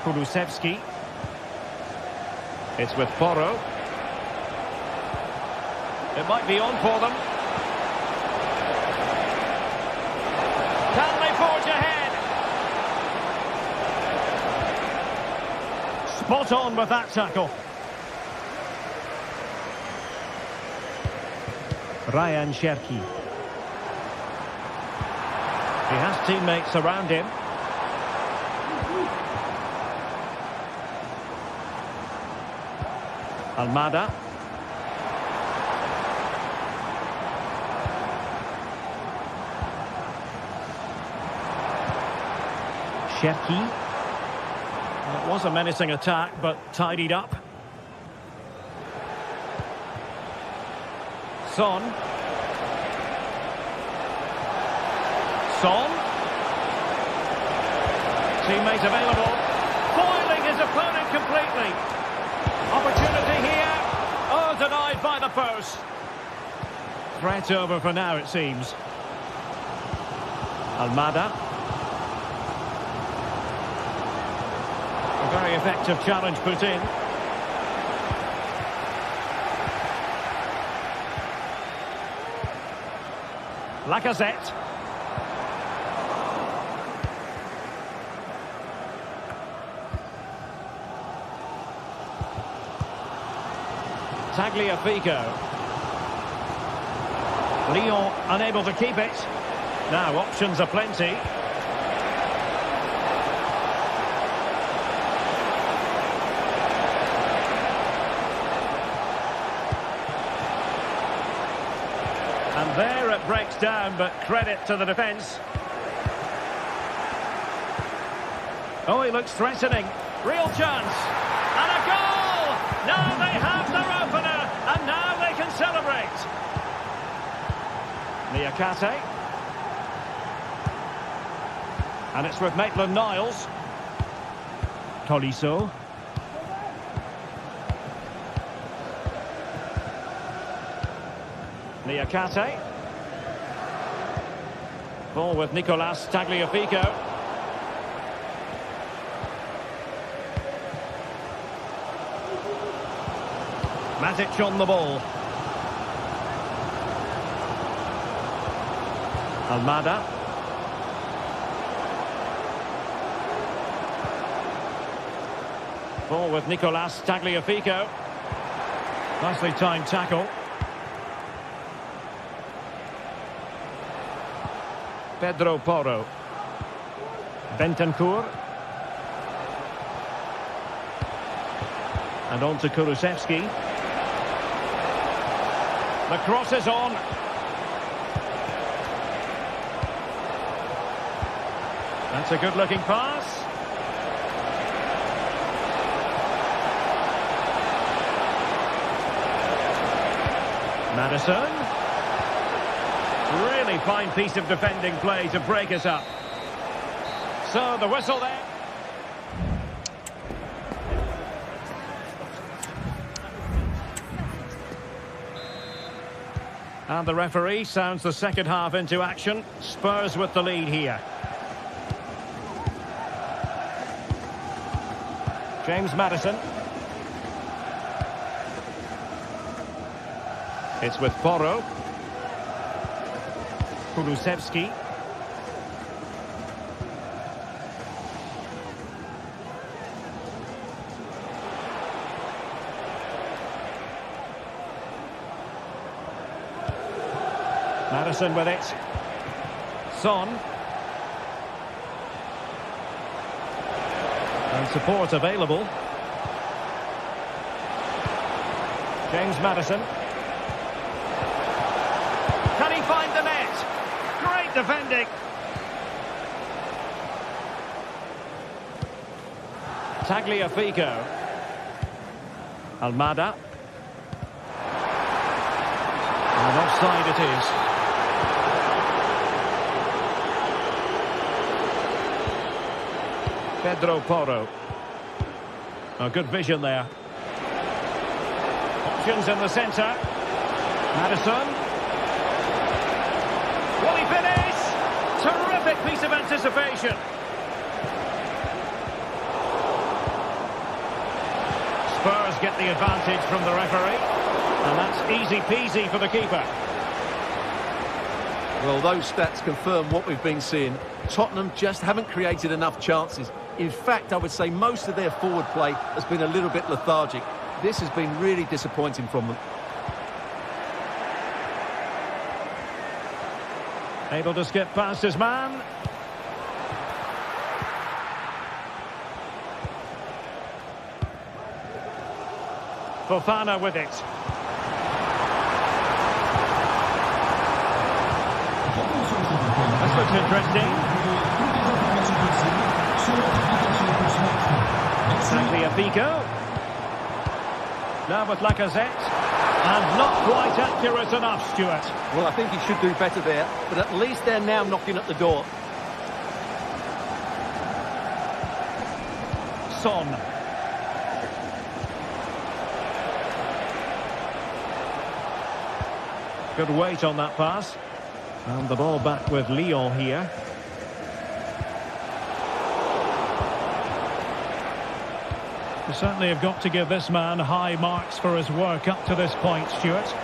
Kulusevski. It's with Porro. It might be on for them. Can they forge ahead? Spot on with that tackle. Ryan Cherki. He has teammates around him. Almada. Cherki. It was a menacing attack, but tidied up. Son. Son. Teammate available. Foiling his opponent completely. Opportunity here. Oh, denied by the post. Threat over for now, it seems. Almada. A very effective challenge put in. Lacazette. Tagliafico. Lyon unable to keep it. Now options are plenty. And there it breaks down, but credit to the defence. Oh, he looks threatening. Real chance. And a goal! Now they have their opener, and now they can celebrate. Niakate. And it's with Maitland-Niles. Tolisso. Niakate. Ball with Nicolas Tagliafico. Matic on the ball. Almada. Ball with Nicolas Tagliafico. Nicely timed tackle. Pedro Porro. Bentancur. And on to Kulusevski. The cross is on. That's a good-looking pass. Maddison. Really fine piece of defending play to break us up. So the whistle there. And the referee sounds the second half into action. Spurs with the lead here. James Maddison. It's with Porro. Kulusevski. Maddison with it. Son. And support available. James Maddison. Can he find the net? Great defending. Tagliafico. Almada. And offside it is. Pedro Porro. Oh, good vision there. Options in the centre. Maddison. Will he finish? Terrific piece of anticipation. Spurs get the advantage from the referee. And that's easy peasy for the keeper. Well, those stats confirm what we've been seeing. Tottenham just haven't created enough chances. In fact, I would say most of their forward play has been a little bit lethargic. This has been really disappointing from them. Able to skip past his man. Fofana with it. This looks interesting. Tagliafico. Now with Lacazette. And not quite accurate enough, Stuart. Well, I think he should do better there, but at least they're now knocking at the door. Son. Good weight on that pass. And the ball back with Lyon here. We certainly have got to give this man high marks for his work up to this point, Stuart.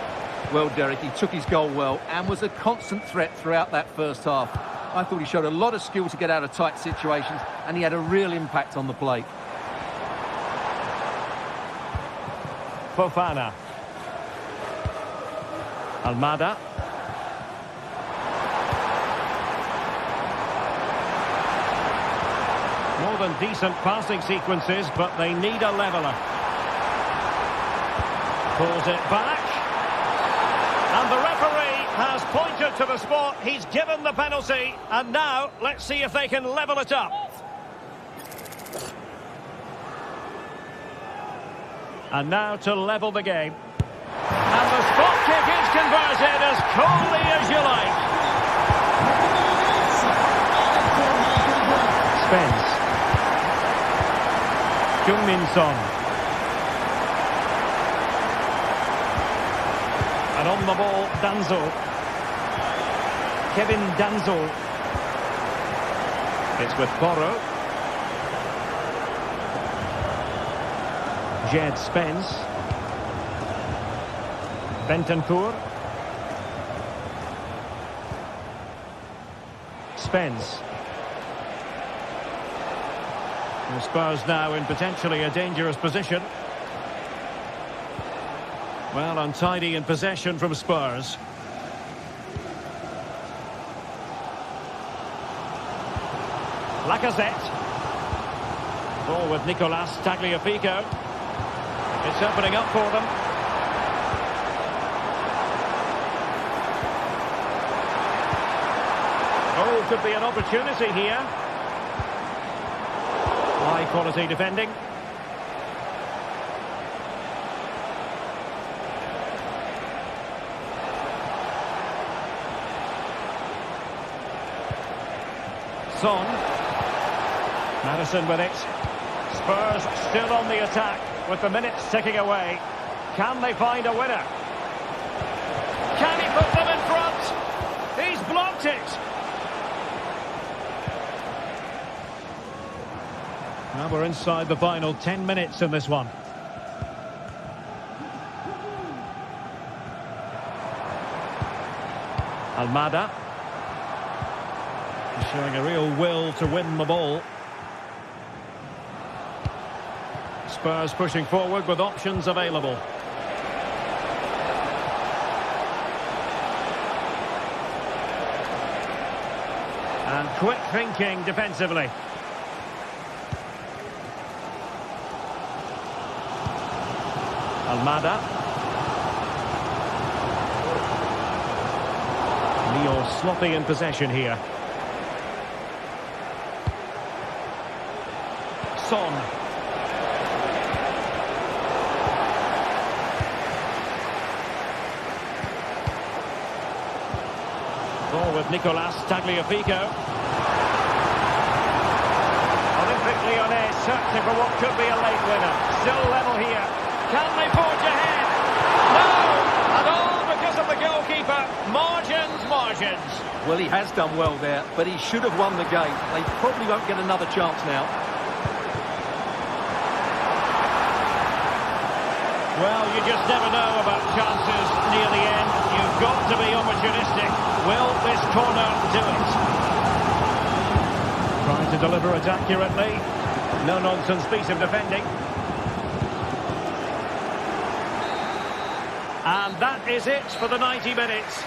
Well, Derek, he took his goal well and was a constant threat throughout that first half. I thought he showed a lot of skill to get out of tight situations, and he had a real impact on the play. Fofana. Almada. More than decent passing sequences, but they need a leveller. Pulls it back. And the referee has pointed to the spot. He's given the penalty. And now, let's see if they can level it up. And now to level the game. And the spot kick is converted as coolly as you like. Heung-min Son. And on the ball, Danzo. Kevin Danzo. It's with Porro. Jed Spence. Bentancur. Spence. The Spurs now in potentially a dangerous position. Well, untidy in possession from Spurs. Lacazette. Ball with Nicolas Tagliafico. It's opening up for them. Oh, could be an opportunity here. High quality defending. Son. Madison with it. Spurs still on the attack with the minutes ticking away. Can they find a winner? Can he put them in front? He's blocked it. Now we're inside the final 10 minutes in this one. Almada. He's showing a real will to win the ball. Spurs pushing forward with options available. And quick thinking defensively. Almada. Lyon sloppy in possession here. Son. Ball with Nicolas Tagliafico. Olympic Lyonnais searching for what could be a late winner. Still level here. Can they forge ahead? No! And all because of the goalkeeper. Margins. Well, he has done well there, but he should have won the game. They probably won't get another chance now. Well, you just never know about chances near the end. You've got to be opportunistic. Will this corner do it? Trying to deliver it accurately. No-nonsense piece of defending. And that is it for the 90 minutes.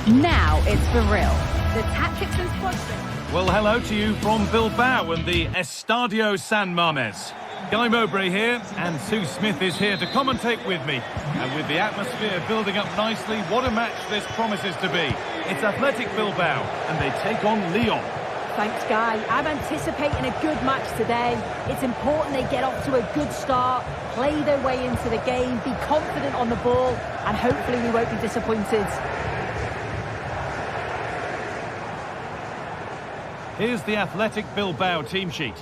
Now it's for real. The tactics and squad. Well, hello to you from Bilbao and the Estadio San Mamés. Guy Mowbray here, and Sue Smith is here to commentate with me. And with the atmosphere building up nicely, what a match this promises to be. It's Athletic Bilbao, and they take on Lyon. Thanks, Guy. I'm anticipating a good match today. It's important they get off to a good start, play their way into the game, be confident on the ball, and hopefully we won't be disappointed. Here's the Athletic Bilbao team sheet.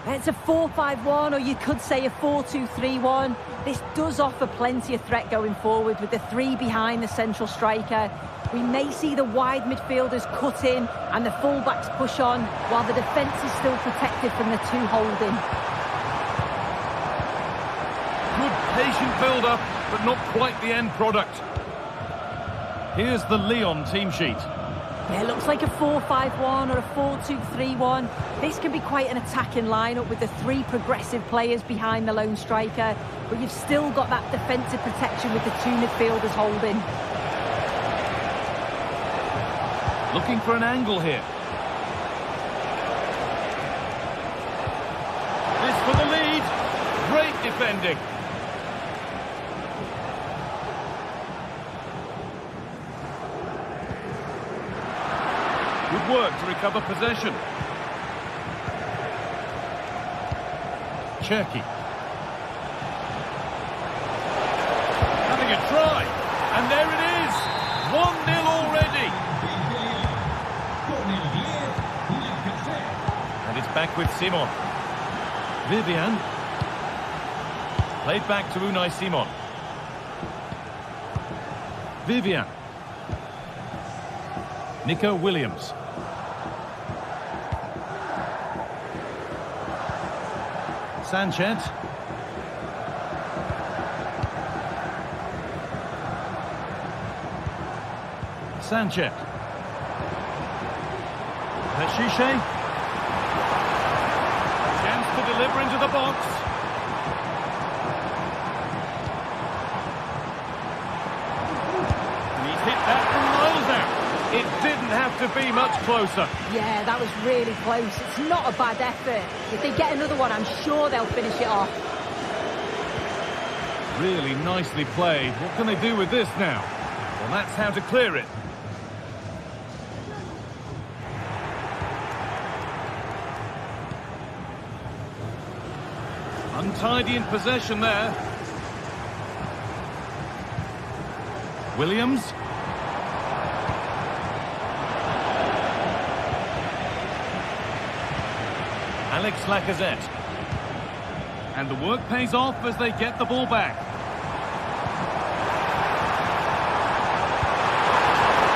It's a 4-5-1, or you could say a 4-2-3-1. This does offer plenty of threat going forward with the three behind the central striker. We may see the wide midfielders cut in and the fullbacks push on, while the defence is still protected from the two holding. Good patient build-up, but not quite the end product. Here's the Lyon team sheet. Yeah, it looks like a 4-5-1 or a 4-2-3-1. This can be quite an attacking lineup with the three progressive players behind the lone striker, but you've still got that defensive protection with the two midfielders holding. Looking for an angle here. This for the lead. Great defending. Good work to recover possession. Cherki. Having a try. And there it is. 1-0 already. And it's back with Simon. Vivian. Played back to Unai Simon. Vivian. Nico Williams. Sanchez. Sanchez. Peshiche. Chance to deliver into the box. And he's hit that from miles out. It didn't have to be much closer. Yeah, that was really close. It's not a bad effort. If they get another one, I'm sure they'll finish it off. Really nicely played. What can they do with this now? Well, that's how to clear it. Untidy in possession there. Williams. Alex Lacazette. And the work pays off as they get the ball back.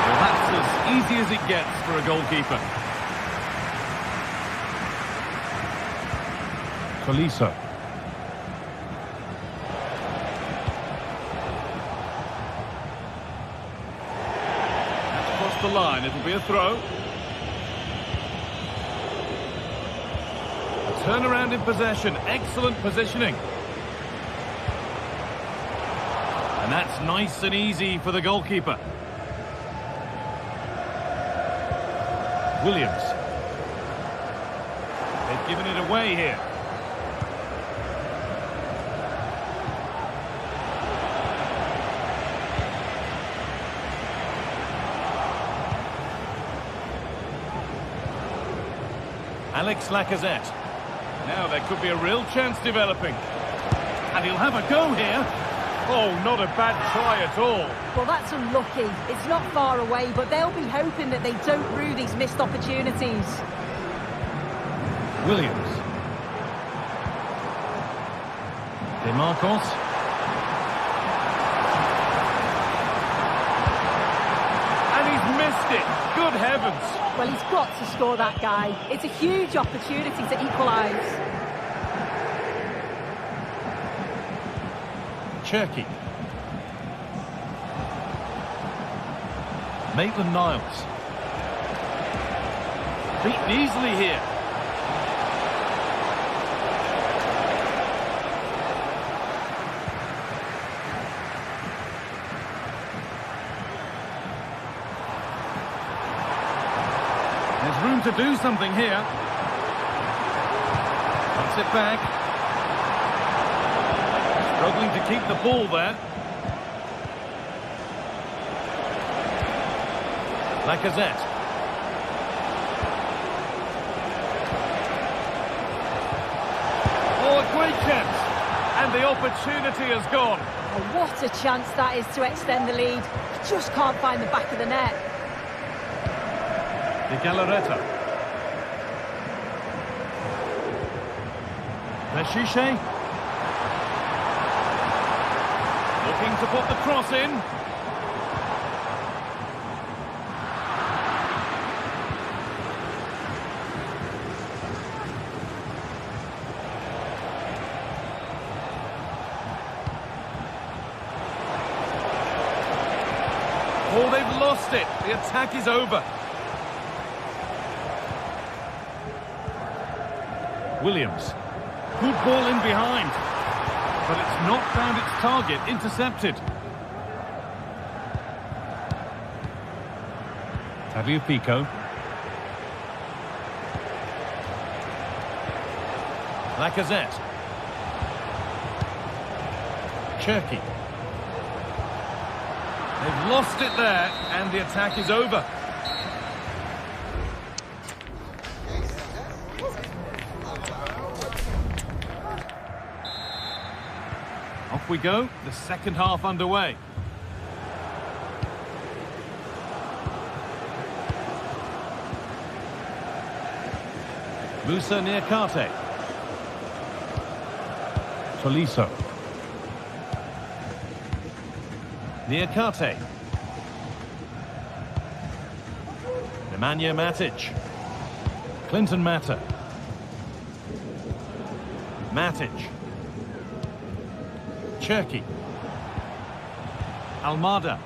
Well, that's as easy as it gets for a goalkeeper. Tolisso. That's across the line. It'll be a throw. Turnaround in possession, excellent positioning. And that's nice and easy for the goalkeeper. Williams. They've given it away here. Alex Lacazette. Now there could be a real chance developing. And he'll have a go here. Oh, not a bad try at all. Well, that's unlucky. It's not far away, but they'll be hoping that they don't rue these missed opportunities. Williams. DeMarcos. And he's missed it. Good heavens. Well, he's got to score that guy. It's a huge opportunity to equalise. Cherki. Maitland-Niles. Beaten easily here. room to do something here. Puts it back. Struggling to keep the ball there. Lacazette. Oh, a great chance. And the opportunity has gone. Oh, what a chance that is to extend the lead. He just can't find the back of the net. De Galarreta. Leshiche. Looking to put the cross in. Oh, they've lost it. The attack is over. Williams. Good ball in behind. But it's not found its target. Intercepted. Tagliafico. Lacazette. Cherki. They've lost it there, and the attack is over. Off we go, the second half underway. Musa Niakate. Tolisso. Niakate. Nemanja Matic. Clinton Mata. Matic. Cherki. Almada.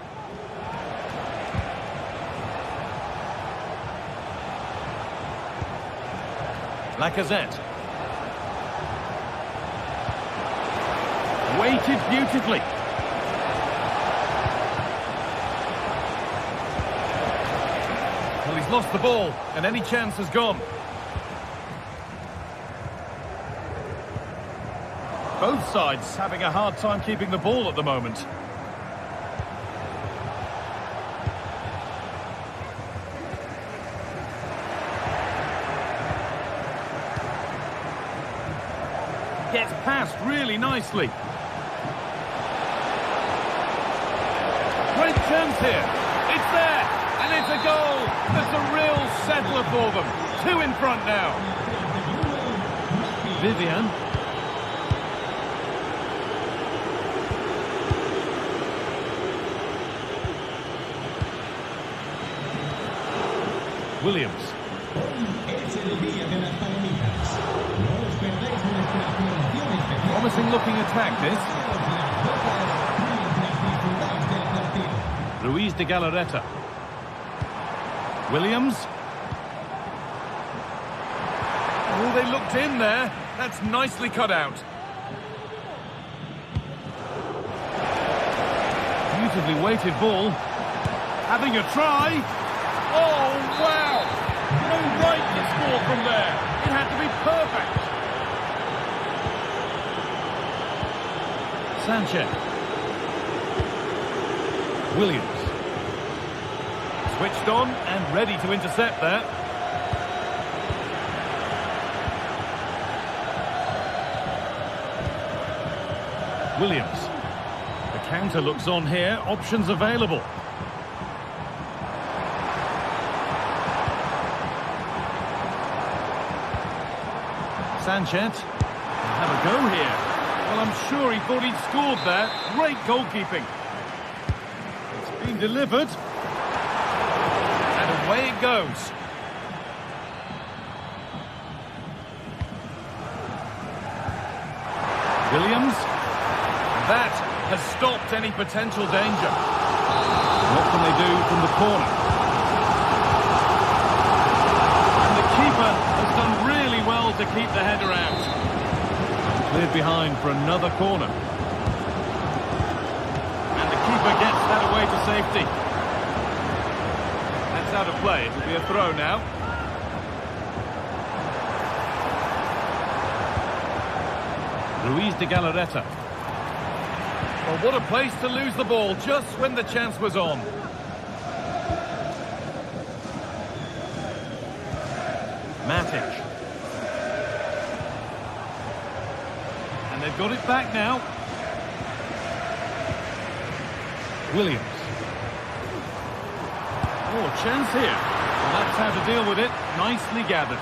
Lacazette. Weighted beautifully. Well, he's lost the ball, and any chance has gone. Both sides having a hard time keeping the ball at the moment. Gets past really nicely. Great chance here. It's there, and it's a goal. That's a real settler for them. 2 in front now. Vivian. Williams. Promising looking attack, this. Ruiz de Galarreta. Williams. Oh, they looked in there. That's nicely cut out. Beautifully weighted ball. Having a try. Oh, wow! No right to score from there. It had to be perfect. Sanchez. Williams. Switched on and ready to intercept there. Williams. The counter looks on here. Options available. Sanchez. Have a go here. Well, I'm sure he thought he'd scored there. Great goalkeeping. It's been delivered. And away it goes. Williams. That has stopped any potential danger. What can they do from the corner? And the keeper has done really well to keep the header out. Cleared behind for another corner. And the keeper gets that away to safety. That's out of play. It'll be a throw now. Luis de Galarreta. Well, what a place to lose the ball just when the chance was on. Matic. And they've got it back now. Williams. Oh, chance here. And that's how to deal with it. Nicely gathered.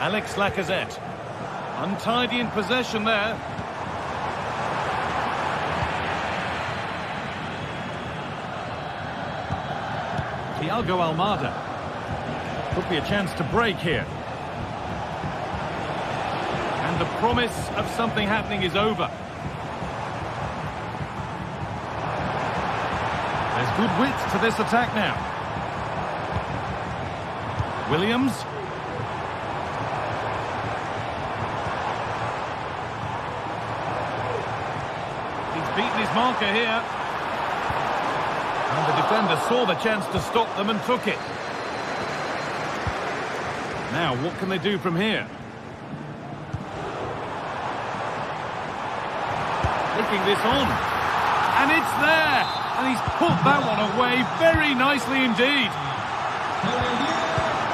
Alex Lacazette. Untidy in possession there. Thiago Almada. Could be a chance to break here. And the promise of something happening is over. There's good width to this attack now. Williams. He's beaten his marker here. And the defender saw the chance to stop them and took it. Now, what can they do from here? Flicking this on. And it's there! And he's put that one away very nicely indeed.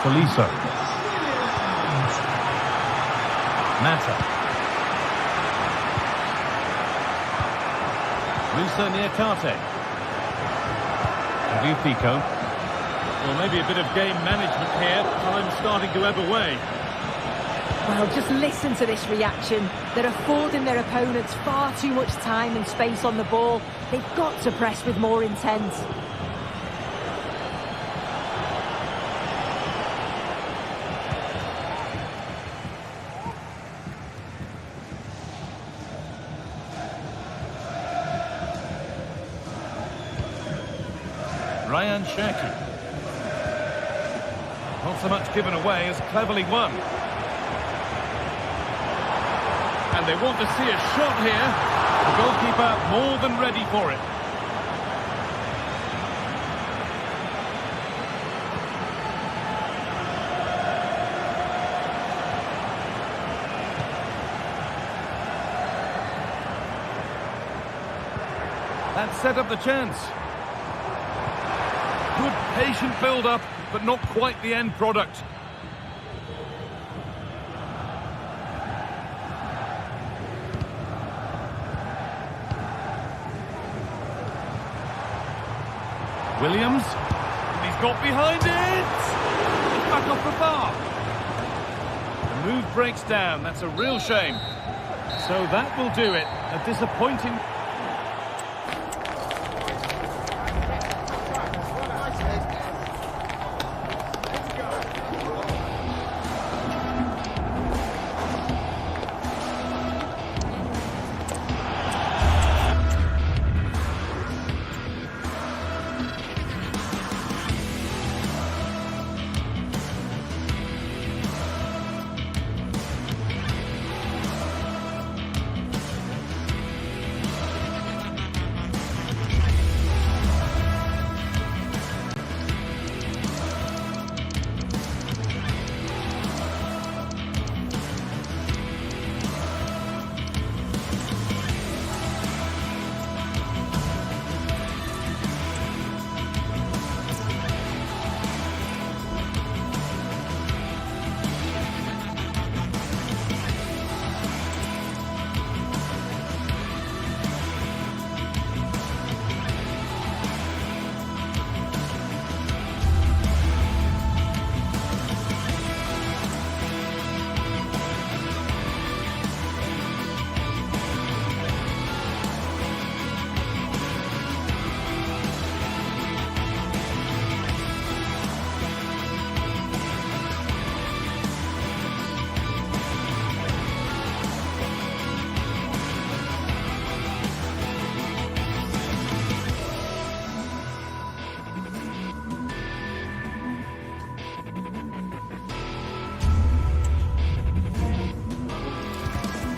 Tolisso. Mata. Musa Niakate. Review Pico. Well, maybe a bit of game management here. Time starting to ebb away. Well, just listen to this reaction. They're affording their opponents far too much time and space on the ball. They've got to press with more intent. Ryan Cherki. Not so much given away as cleverly won. And they want to see a shot here. The goalkeeper more than ready for it. That set up the chance. Good patient build-up, but not quite the end product. Williams, and he's got behind it! It's back off the bar. The move breaks down, that's a real shame. So that will do it, a disappointing...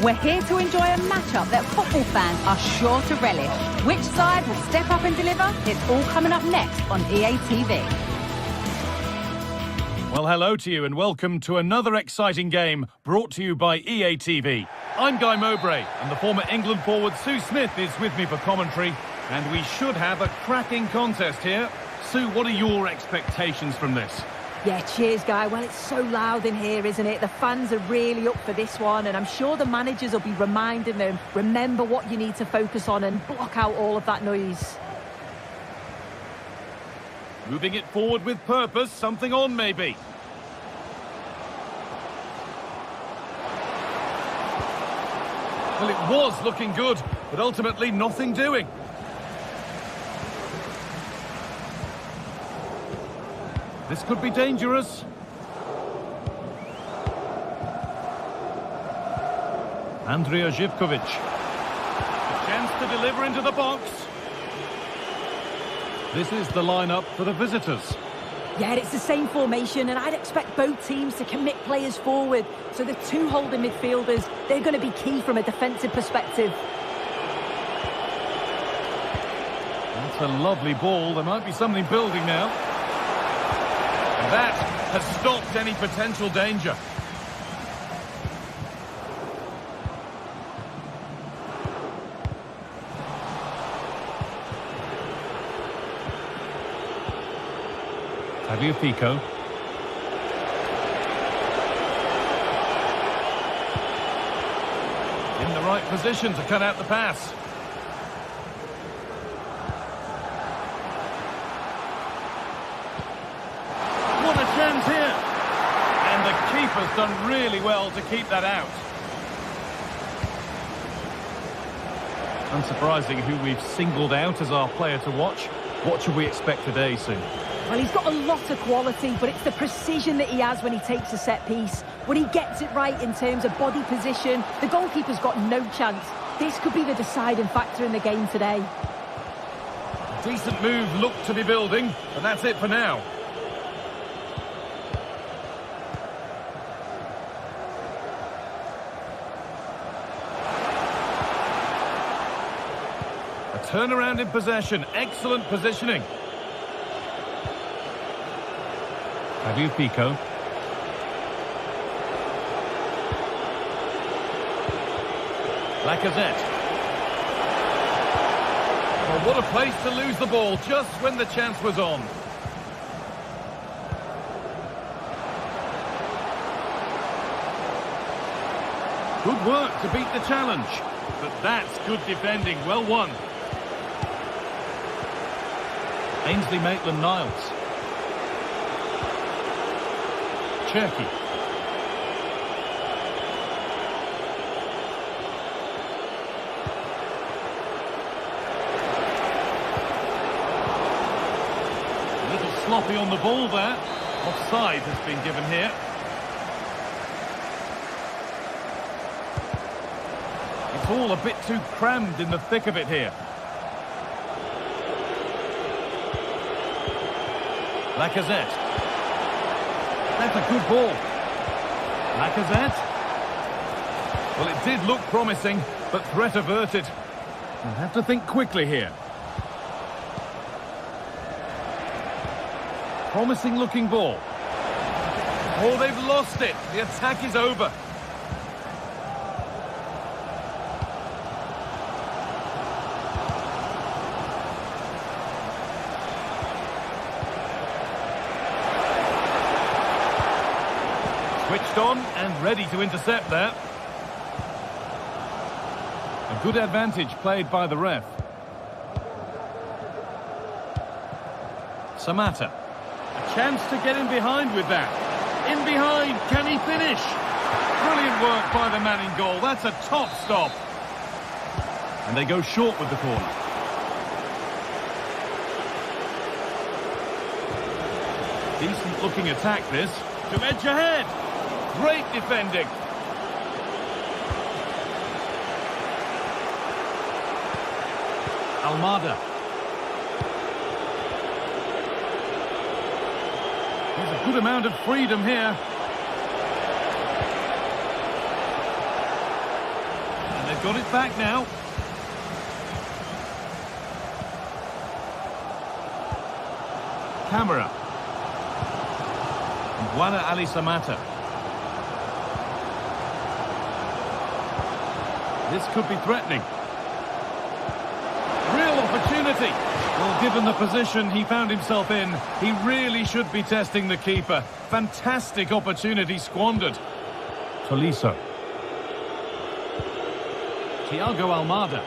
We're here to enjoy a matchup that football fans are sure to relish. Which side will step up and deliver? It's all coming up next on EA TV. Well, hello to you and welcome to another exciting game brought to you by EA TV. I'm Guy Mowbray and the former England forward Sue Smith is with me for commentary, and we should have a cracking contest here. Sue, what are your expectations from this? Yeah, cheers, Guy. Well, it's so loud in here, isn't it? The fans are really up for this one, and I'm sure the managers will be reminding them, remember what you need to focus on and block out all of that noise. Moving it forward with purpose, something on maybe. Well, it was looking good, but ultimately nothing doing. This could be dangerous. Andrija Živković. A chance to deliver into the box. This is the lineup for the visitors. Yeah, it's the same formation, and I'd expect both teams to commit players forward. So the two holding midfielders, they're going to be key from a defensive perspective. That's a lovely ball. There might be something building now. And that has stopped any potential danger. Pico. In the right position to cut out the pass. What a chance here! And the keeper's done really well to keep that out. Unsurprising who we've singled out as our player to watch. What should we expect today, Sue? Well, he's got a lot of quality, but it's the precision that he has when he takes a set piece. When he gets it right in terms of body position, the goalkeeper's got no chance. This could be the deciding factor in the game today. A decent move looked to be building, but that's it for now. A turnaround in possession, excellent positioning. Pico. Lacazette. Oh, what a place to lose the ball just when the chance was on. Good work to beat the challenge. But that's good defending. Well won. Ainsley Maitland-Niles. Cherky. A little sloppy on the ball there. Offside has been given here. It's all a bit too crammed in the thick of it here. Lacazette. That's a good ball. Lacazette. Well, it did look promising, but threat averted. We'll have to think quickly here. Promising looking ball. Oh, they've lost it. The attack is over. Switched on and ready to intercept there. A good advantage played by the ref. Samatta. A chance to get in behind with that. In behind, can he finish? Brilliant work by the man in goal. That's a top stop. And they go short with the corner. Decent looking attack this. To edge ahead. Great defending. Almada. There's a good amount of freedom here. And they've got it back now. Camera. Juana Ali Samata. This could be threatening. Real opportunity. Well, given the position he found himself in, he really should be testing the keeper. Fantastic opportunity squandered. Tolisso. Thiago Almada.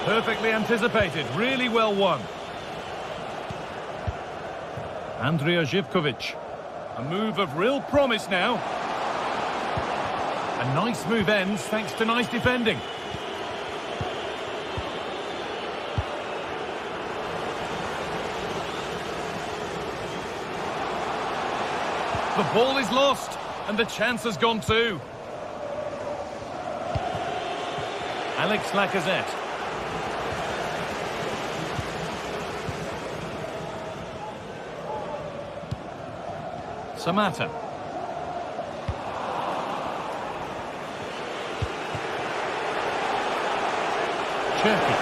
Perfectly anticipated, really well won. Andrija Živković. A move of real promise now. A nice move ends thanks to nice defending. The ball is lost, and the chance has gone too. Alex Lacazette. Samata. Cherki.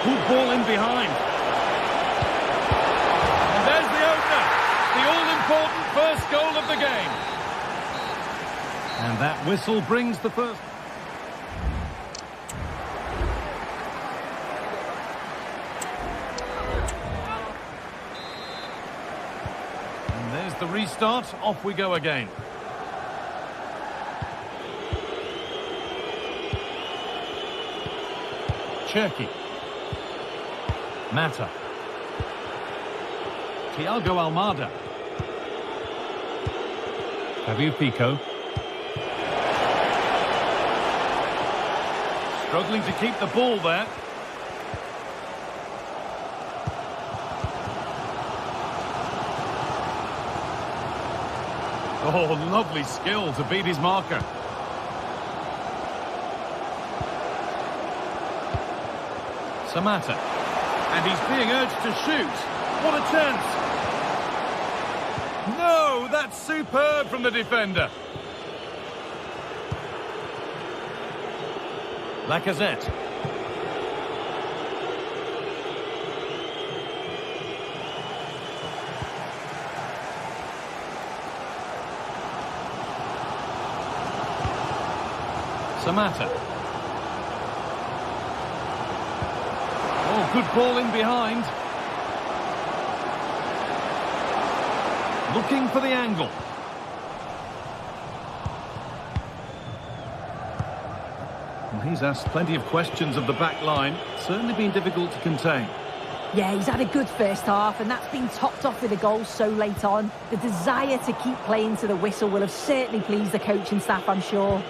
Good ball in behind. And there's the opener. The all-important first goal of the game. And that whistle brings the first. And there's the restart. Off we go again. Cherki. Mata. Thiago Almada. Javier Pico. Struggling to keep the ball there. Oh, lovely skill to beat his marker. Samata. And he's being urged to shoot. What a chance. No, that's superb from the defender. Lacazette. Samata. Oh, good ball in behind. Looking for the angle. Well, he's asked plenty of questions of the back line. Certainly been difficult to contain. Yeah, he's had a good first half, and that's been topped off with a goal so late on. The desire to keep playing to the whistle will have certainly pleased the coaching staff, I'm sure.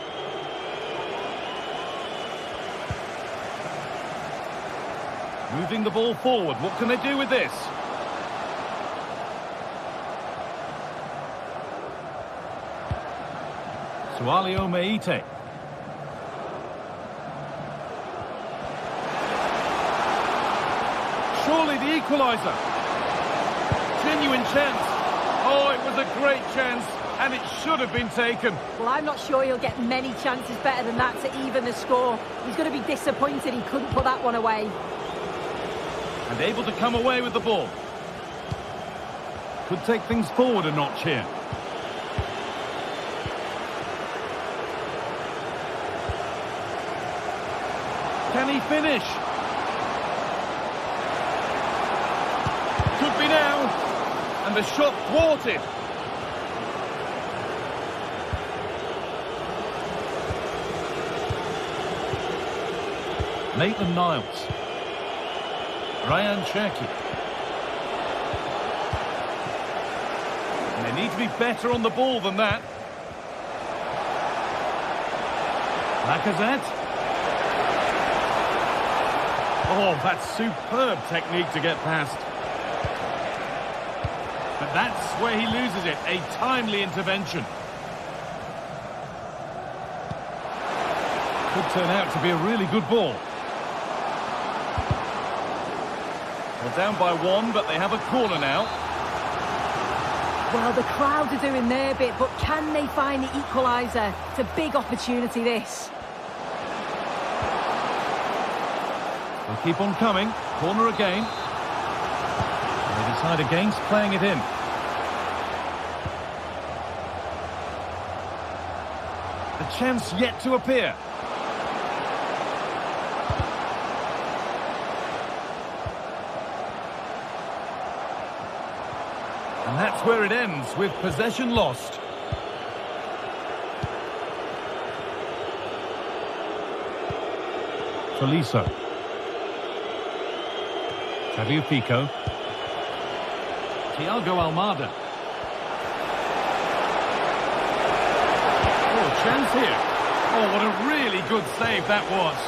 Moving the ball forward. What can they do with this? Sualio Meite. Surely the equaliser. Genuine chance. Oh, it was a great chance, and it should have been taken. Well, I'm not sure he'll get many chances better than that to even the score. He's going to be disappointed he couldn't put that one away. And able to come away with the ball. Could take things forward a notch here. Can he finish? Could be now. And the shot thwarted. Maitland-Niles. Ryan Cherki. And they need to be better on the ball than that. Lacazette. Oh, that's superb technique to get past. But that's where he loses it. A timely intervention. Could turn out to be a really good ball. Well, down by one, but they have a corner now. Well, the crowd are doing their bit, but can they find the equaliser? It's a big opportunity, this. They'll keep on coming. Corner again. decide against playing it in. A chance yet to appear. And that's where it ends, with possession lost. Tolisso. Tagliafico. Thiago Almada. Oh, chance here. Oh, what a really good save that was.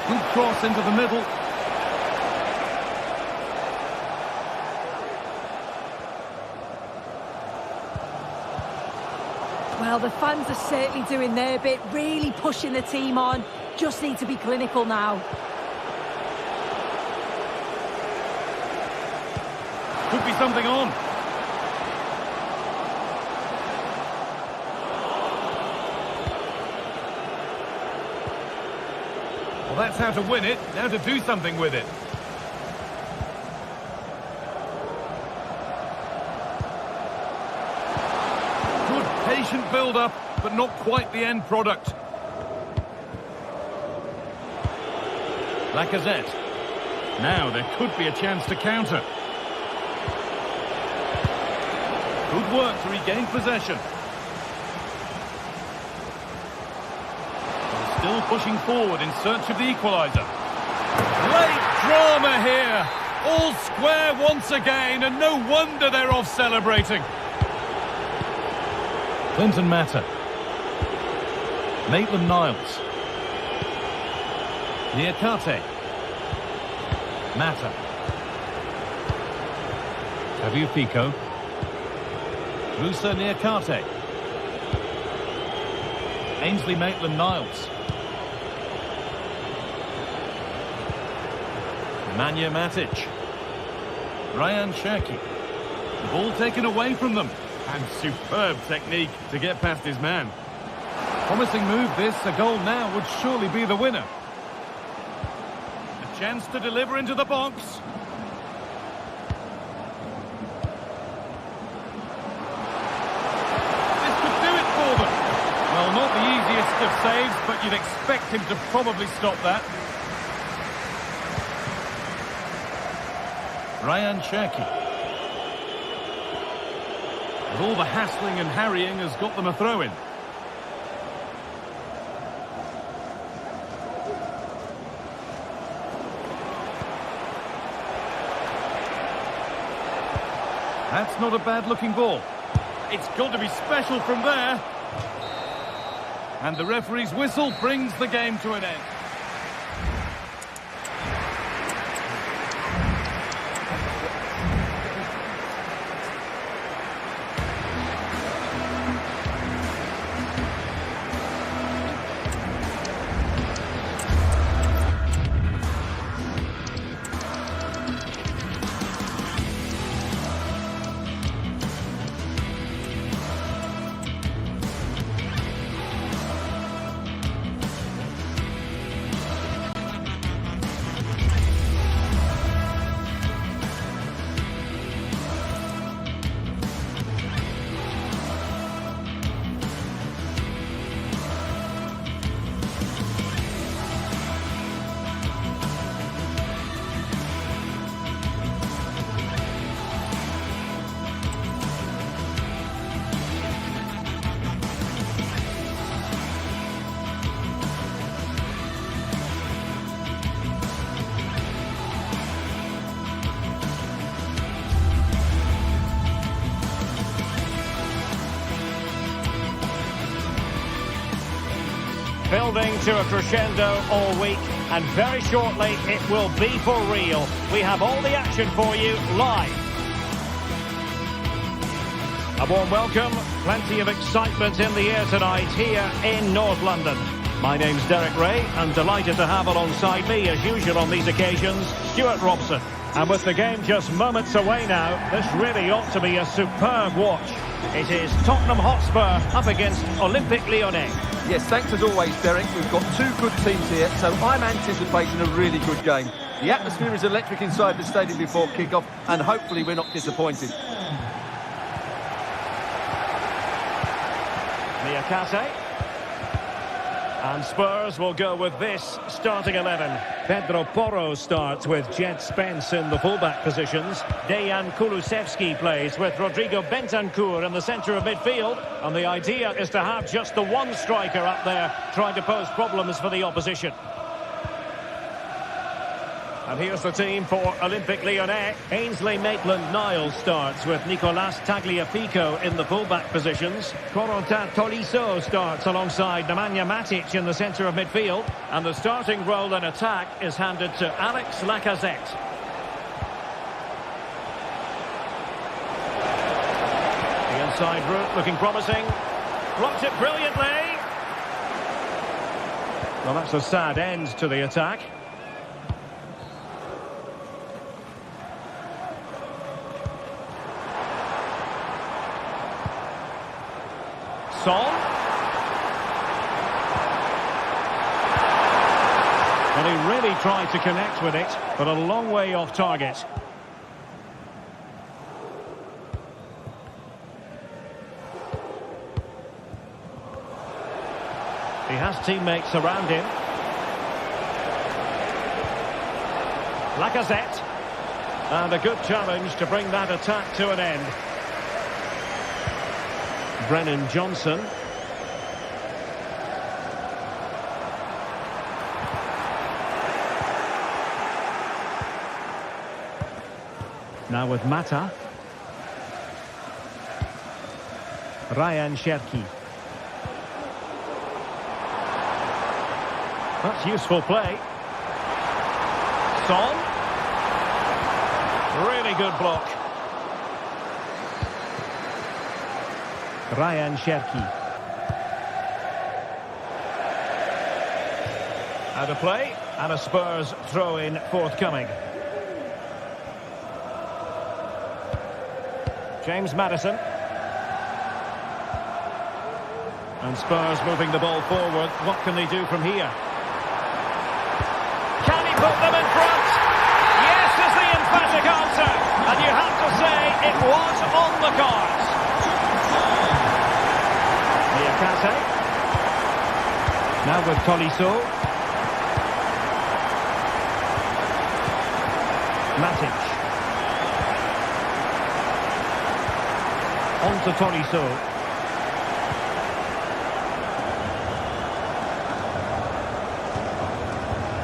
Good cross into the middle. Well, the fans are certainly doing their bit, really pushing the team on. Just need to be clinical now. Could be something on. Well, that's how to win it. Now to do something with it. Patient build-up, but not quite the end product. Lacazette. Now there could be a chance to counter. Good work to regain possession. They're still pushing forward in search of the equaliser. Late drama here. All square once again, and no wonder they're off celebrating. Clinton Mata. Maitland-Niles. Niakate. Mata. Tagliafico. Musa Niakate. Ainsley Maitland-Niles. Nemanja Matic. Ryan Cherki. The ball taken away from them. And superb technique to get past his man. Promising move this. A goal now would surely be the winner. A chance to deliver into the box. This could do it for them. Well, not the easiest of saves, but you'd expect him to probably stop that. Ryan Cherki. All the hassling and harrying has got them a throw-in. That's not a bad-looking ball. It's got to be special from there. And the referee's whistle brings the game to an end. Building to a crescendo all week, and very shortly it will be for real. We have all the action for you live. A warm welcome, plenty of excitement in the air tonight here in North London. My name's Derek Ray, and delighted to have alongside me, as usual on these occasions, Stuart Robson. And with the game just moments away now, this really ought to be a superb watch. It is Tottenham Hotspur up against Olympique Lyonnais. Yes, thanks as always, Derek. We've got two good teams here, so I'm anticipating a really good game. The atmosphere is electric inside the stadium before kick-off, and hopefully we're not disappointed. Newcastle. And Spurs will go with this starting 11. Pedro Porro starts with Jed Spence in the fullback positions. Dejan Kulusevski plays with Rodrigo Bentancur in the centre of midfield. And the idea is to have just the one striker up there trying to pose problems for the opposition. And here's the team for Olympique Lyonnais. Ainsley Maitland-Niles starts with Nicolas Tagliafico in the fullback positions. Corentin Tolisso starts alongside Nemanja Matic in the centre of midfield. And the starting role in attack is handed to Alex Lacazette. The inside route looking promising. Blocked it brilliantly. Well, that's a sad end to the attack. Son. Well, he really tried to connect with it, but a long way off target. He has teammates around him. Lacazette. And a good challenge to bring that attack to an end. Brennan Johnson. Now with Mata. Ryan Cherki. That's useful play. Son. Really good block. Ryan Cherki. Out of play, and a Spurs throw-in forthcoming. James Maddison. And Spurs moving the ball forward. What can they do from here? Can he put them in front? Yes is the emphatic answer. And you have to say it was on the cards. Now with Tolisso. Matic. On to Tolisso.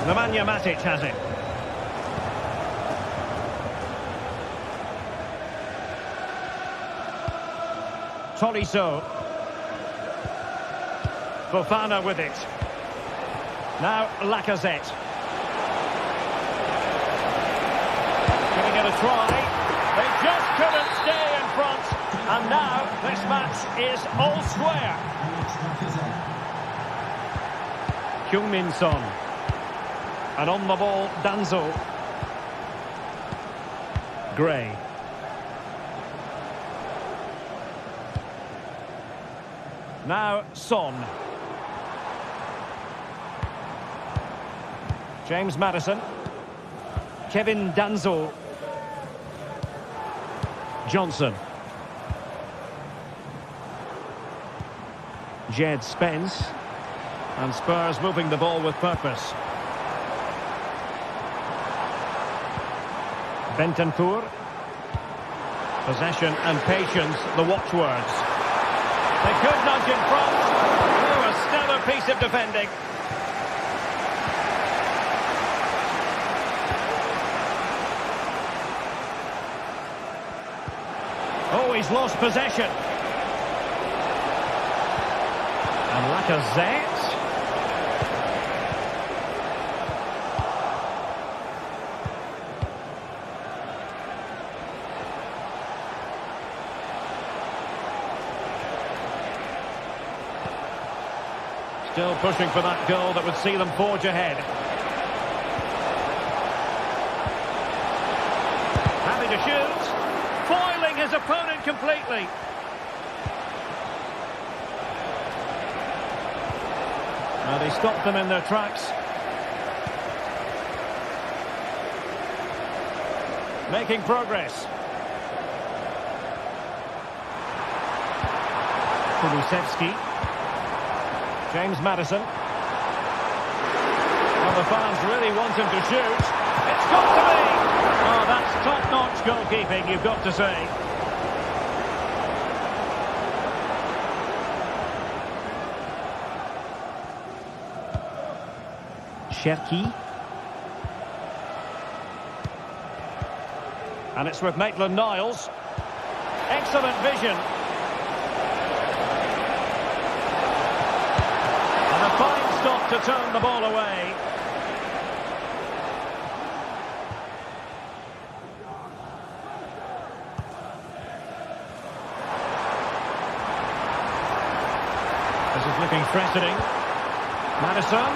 Nemanja Matic has it. Tolisso. Fofana with it. Now Lacazette. Giving it a try. They just couldn't stay in front. And now this match is all square. Heung-min Son. And on the ball, Danzo. Gray. Now Son. James Maddison. Kevin Danzo. Johnson. Jed Spence. And Spurs moving the ball with purpose. Bentancur. Possession and patience, the watchwords. They could nudge in front. Oh, a stellar piece of defending. Oh, he's lost possession. And Lacazette. Still pushing for that goal that would see them forge ahead. to shoot. Foiling his opponent completely. And he stopped them in their tracks. Making progress. Kulusevski. James Maddison. Well, the fans really want him to shoot. It's got to be! Oh, that's top-notch goalkeeping, you've got to say. Cherki. And it's with Maitland-Niles. Excellent vision. And a fine stop to turn the ball away. This is looking threatening. Maddison.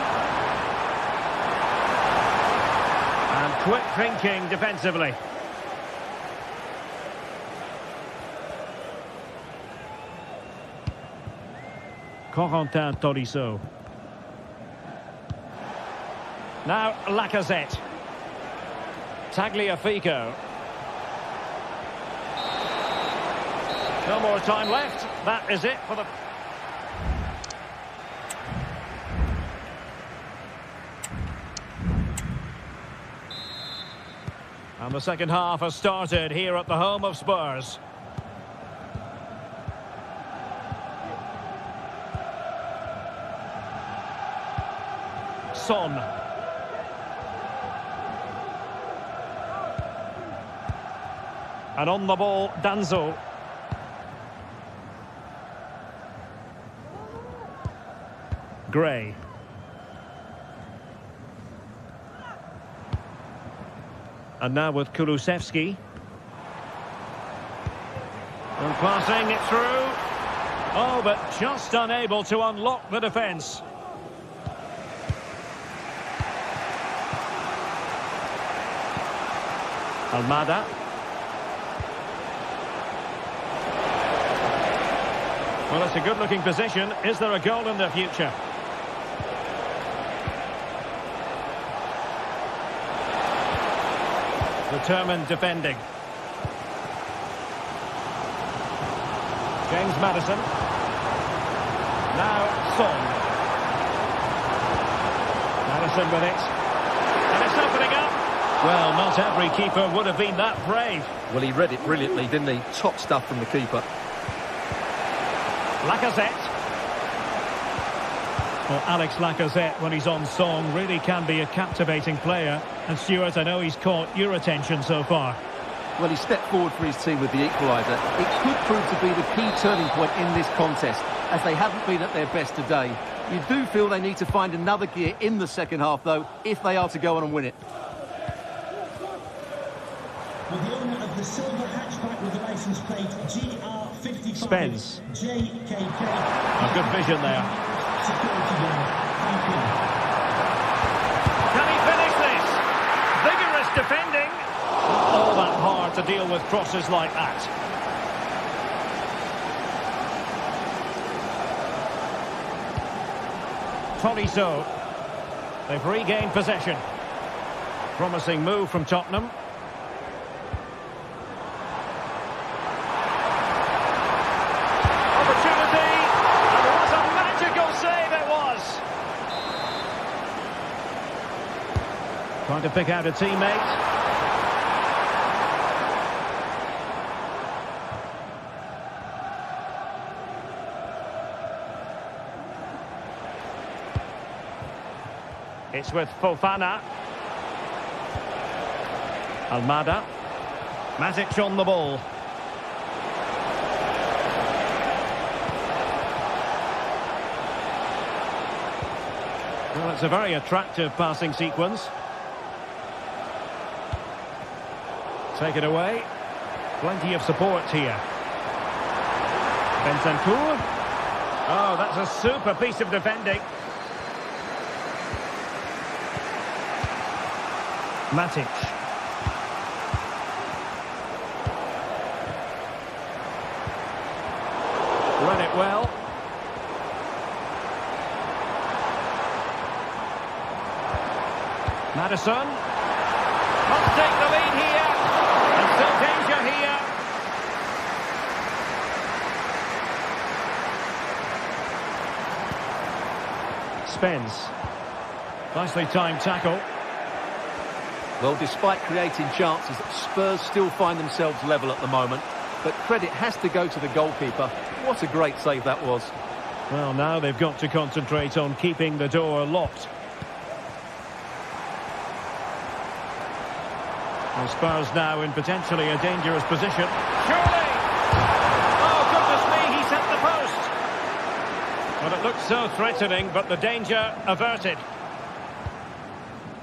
And quick thinking defensively. Corentin Tolisso. Now Lacazette. Tagliafico. No more time left. That is it for the... And the second half has started here at the home of Spurs. Son. And on the ball, Danzo. Gray. And now with Kulusevski. And passing it through. Oh, but just unable to unlock the defence. Almada. Well, it's a good-looking position. Is there a goal in the future? Determined defending. James Maddison. Now Son. Maddison with it. And it's opening up. Well, not every keeper would have been that brave. Well, he read it brilliantly, didn't he? Top stuff from the keeper. Lacazette. Well, Alex Lacazette, when he's on song, really can be a captivating player. And Stuart, I know he's caught your attention so far. Well, he stepped forward for his team with the equaliser. It could prove to be the key turning point in this contest, as they haven't been at their best today. You do feel they need to find another gear in the second half, though, if they are to go on and win it. With the owner of the silver hatchback with the licence plate GR55 Spence. JKK. A good vision there. Security guard. Thank you. Can he finish this? Vigorous defending. All that hard to deal with crosses like that. Tolisso. They've regained possession. Promising move from Tottenham. Trying to pick out a teammate. It's with Fofana. Almada. Matic on the ball. Well, it's a very attractive passing sequence. Take it away. Plenty of support here. Bentancur. Oh, that's a super piece of defending. Matic. Read it well. Maddison. Must take the lead here. And still danger here. Spence. Nicely timed tackle. Well, despite creating chances, Spurs still find themselves level at the moment. But credit has to go to the goalkeeper. What a great save that was. Well, now they've got to concentrate on keeping the door locked. And Spurs now in potentially a dangerous position. Surely! Oh, goodness me, he's hit the post! Well, it looked so threatening, but the danger averted.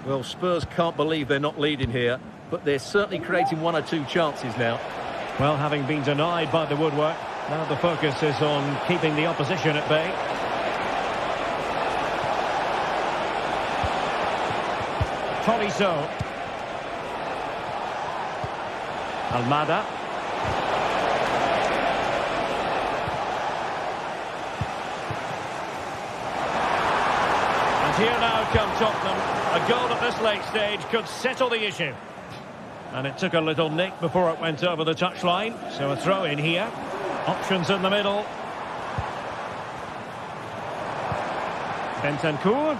Well, Spurs can't believe they're not leading here, but they're certainly creating one or two chances now. Well, having been denied by the woodwork, now the focus is on keeping the opposition at bay. Tolisso. Almada. And here now come Tottenham. A goal at this late stage could settle the issue. And it took a little nick before it went over the touchline. So a throw in here. Options in the middle. Bentancur.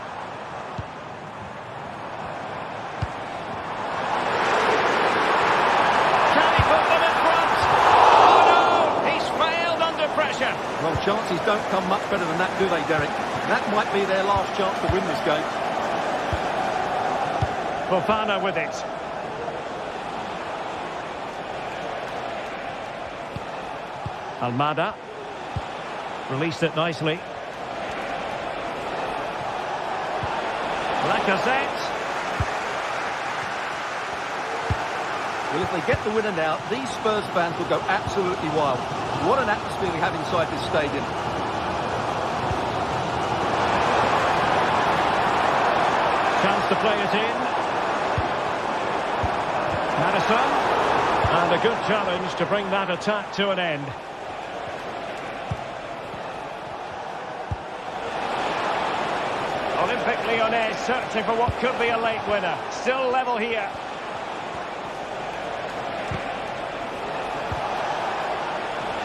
Can he put them in front? Oh no! He's failed under pressure. Well, chances don't come much better than that, do they, Derek? That might be their last chance to win this game. Fofana with it. Almada. Released it nicely. Lacazette. Well, if they get the winner now, these Spurs fans will go absolutely wild. What an atmosphere we have inside this stadium. Chance to play it in. Madison. And a good challenge to bring that attack to an end. Olympique Lyonnais searching for what could be a late winner. Still level here.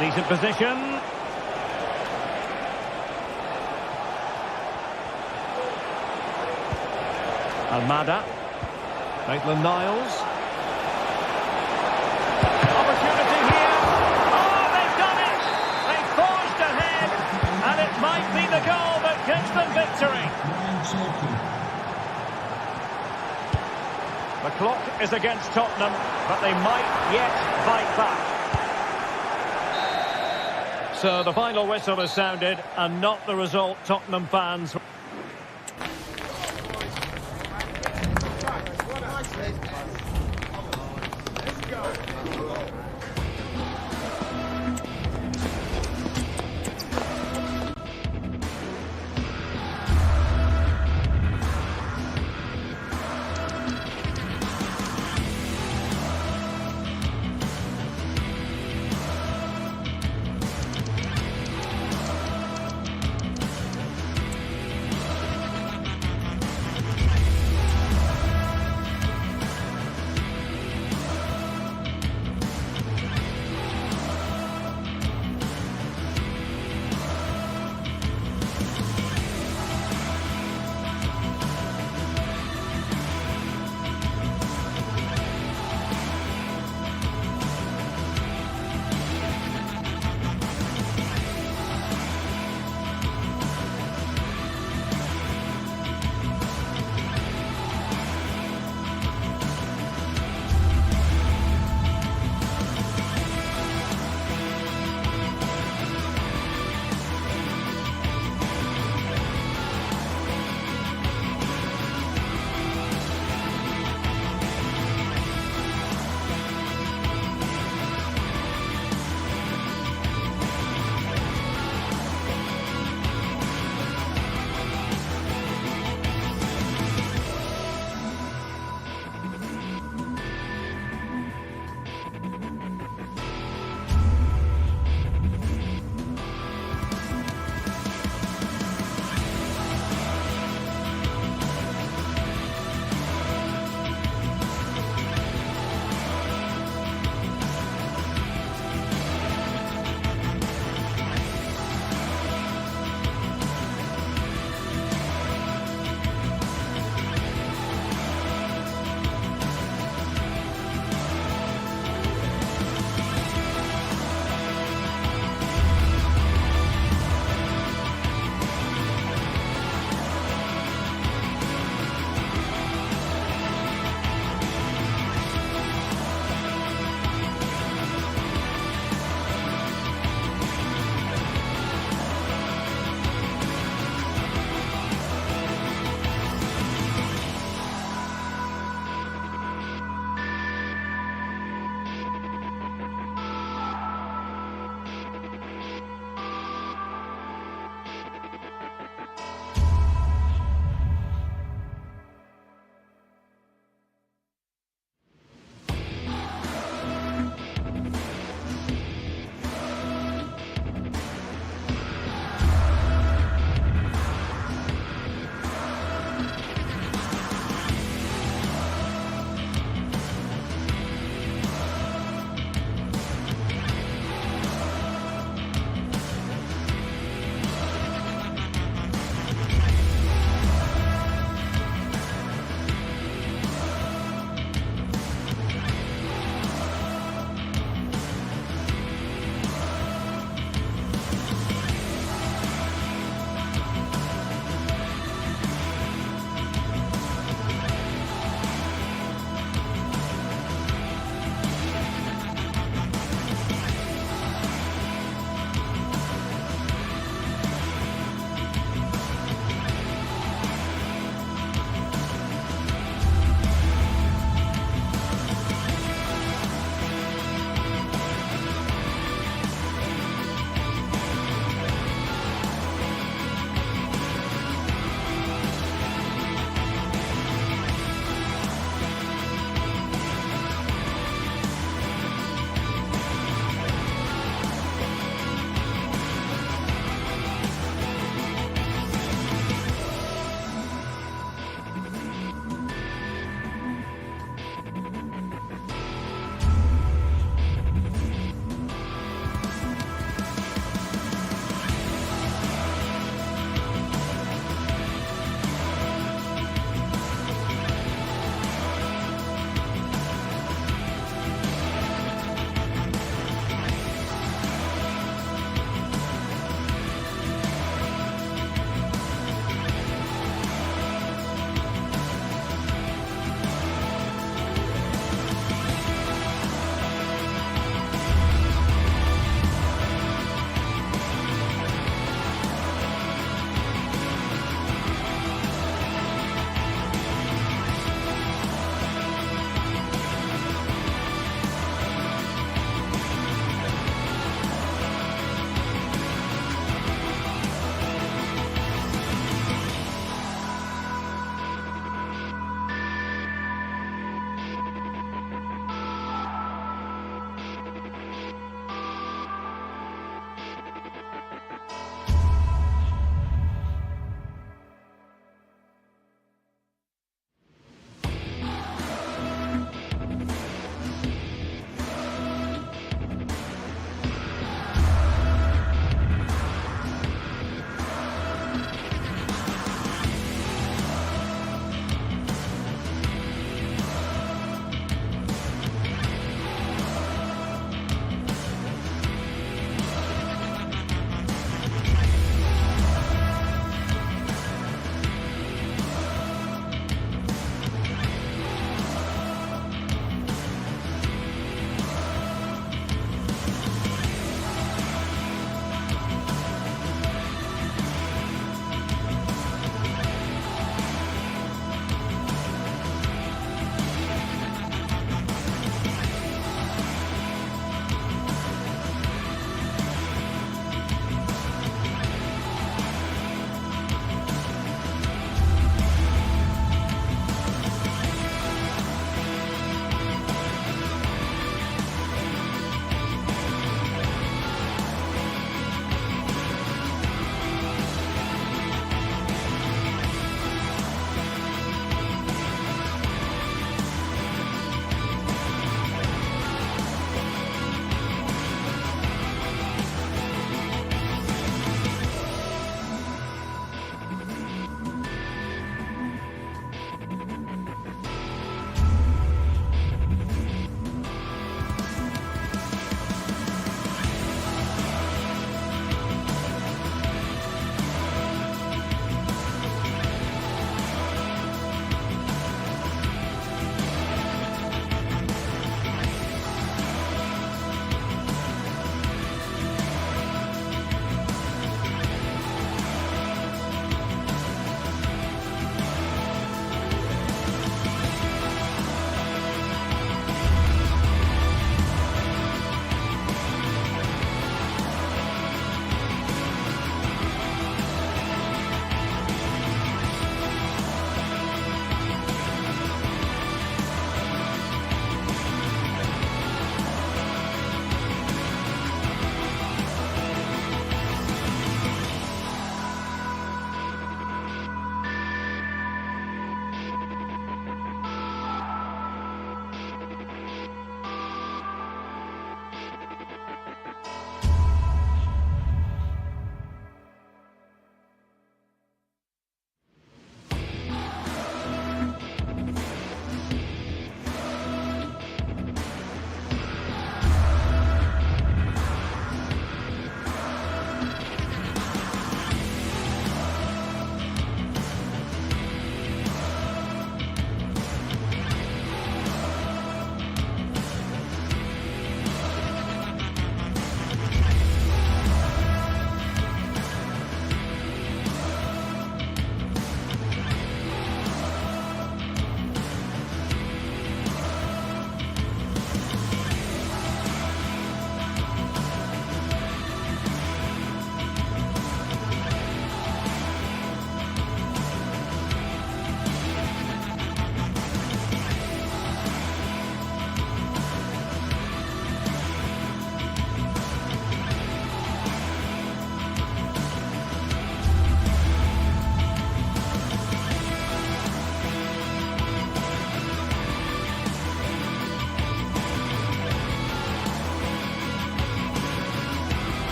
Decent position. Almada. Maitland-Niles. Opportunity here. Oh, they've done it! They've forged ahead. And it might be the goal that gives them victory. The clock is against Tottenham, but they might yet fight back. So the final whistle has sounded, and not the result Tottenham fans.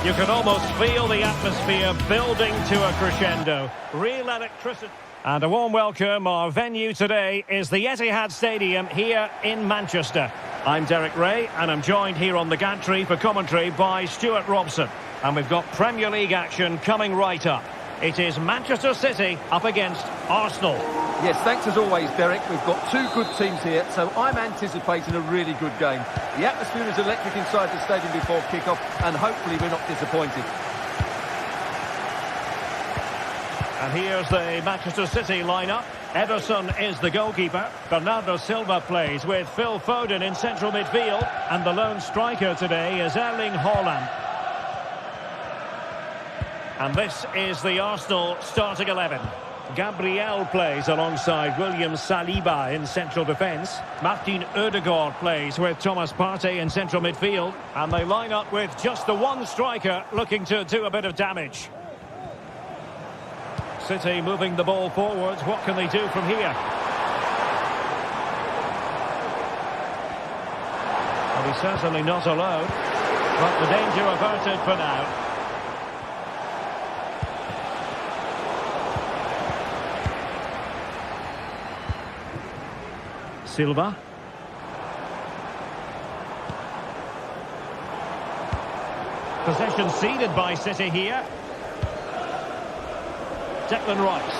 You can almost feel the atmosphere building to a crescendo. Real electricity. And a warm welcome. Our venue today is the Etihad Stadium here in Manchester. I'm Derek Ray, and I'm joined here on the gantry for commentary by Stuart Robson. And we've got Premier League action coming right up. It is Manchester City up against Arsenal. Yes, thanks as always, Derek. We've got two good teams here, so I'm anticipating a really good game. The atmosphere is electric inside the stadium before kick-off, and hopefully we're not disappointed. And here's the Manchester City lineup. Ederson is the goalkeeper. Bernardo Silva plays with Phil Foden in central midfield. And the lone striker today is Erling Haaland. And this is the Arsenal starting 11. Gabriel plays alongside William Saliba in central defence. Martin Ødegaard plays with Thomas Partey in central midfield. And they line up with just the one striker looking to do a bit of damage. City moving the ball forwards. What can they do from here? Well, he's certainly not alone. But the danger averted for now. Silva. Possession ceded by City here. Declan Rice.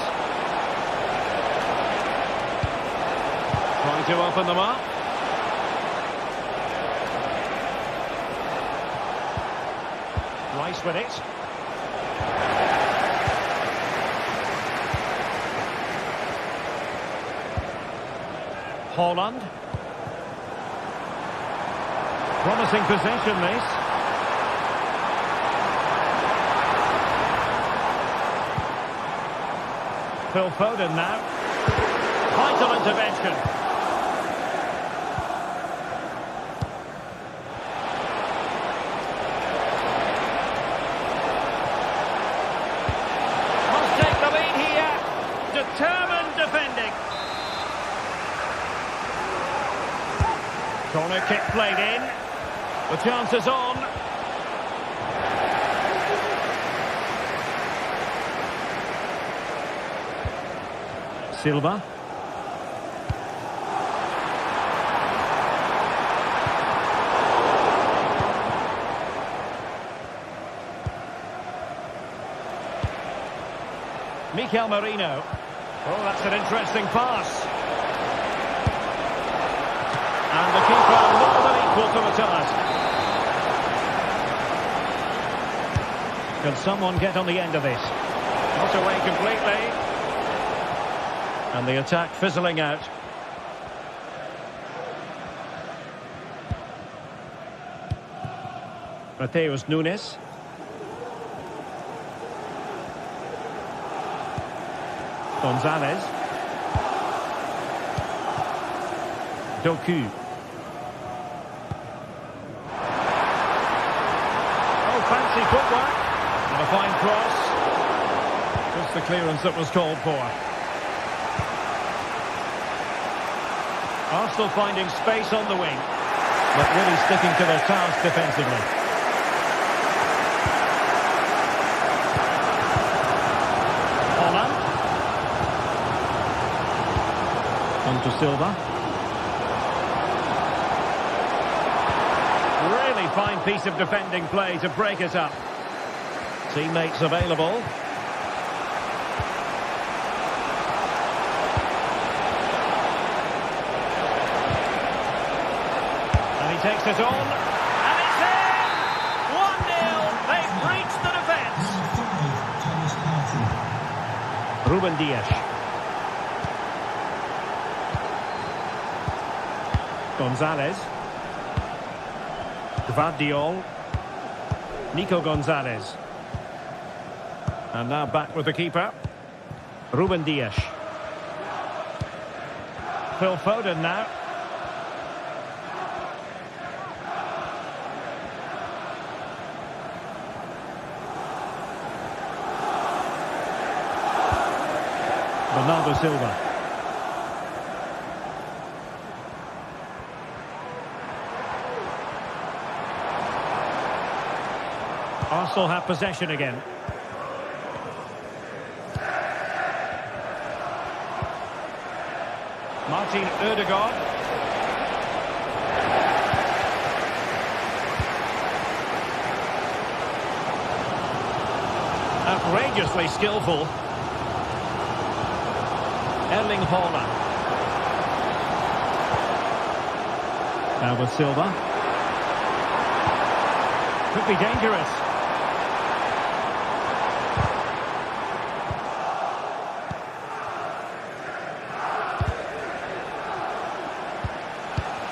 Trying to open them up. Rice with it. Haaland. Promising possession, this. Phil Foden now. Vital intervention. Must take the lead here. Determined defending. Corner kick played in. The chance is on. Silva. Mikel Merino. Oh, that's an interesting pass. And the keeper more than equal to the task. Can someone get on the end of this? Not away completely. And the attack fizzling out. Mateus Nunes. Gonzalez. Doku. Oh, fancy footwork. And a fine cross. Just the clearance that was called for. Arsenal finding space on the wing, but really sticking to their task defensively. Haaland. On to Silva. Really fine piece of defending play to break it up. Teammates available. Takes it on, and it's in! 1-0, they've breached the defence. Ruben Dias. Gonzalez. Gvardiol. Nico Gonzalez. And now back with the keeper. Ruben Dias. Phil Foden now. Bernardo Silva. Arsenal have possession again. Martin Ødegaard. Outrageously skillful. Erling Haaland. Now with Silva. Could be dangerous.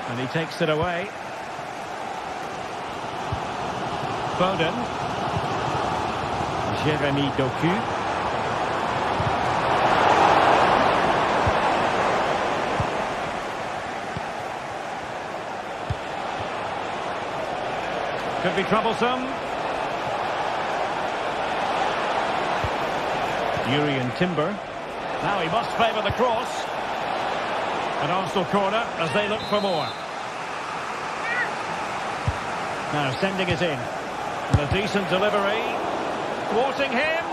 And he takes it away. Foden. Jeremy Doku. Could be troublesome. Urian Timber. Now he must favour the cross. An Arsenal corner as they look for more. Now sending it in. And a decent delivery. Thwarting him.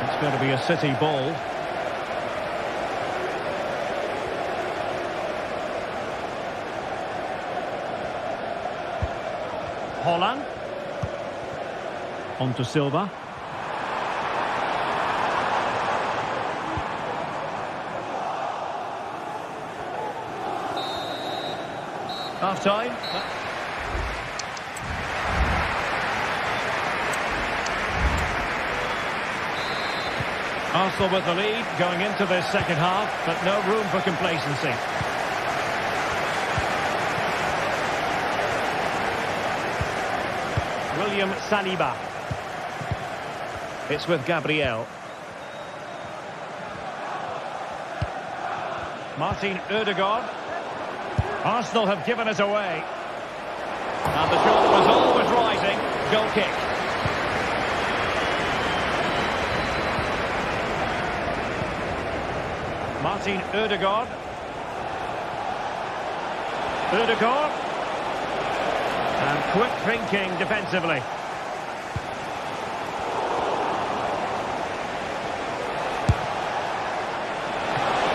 It's going to be a City ball. Haaland. On to Silva. Half time. Arsenal with the lead going into this second half, but no room for complacency. William Saliba. It's with Gabriel. Martin Ødegaard. Arsenal have given it away. And the shot was always rising. Goal kick. Martin Ødegaard. Ødegaard. And quick thinking defensively.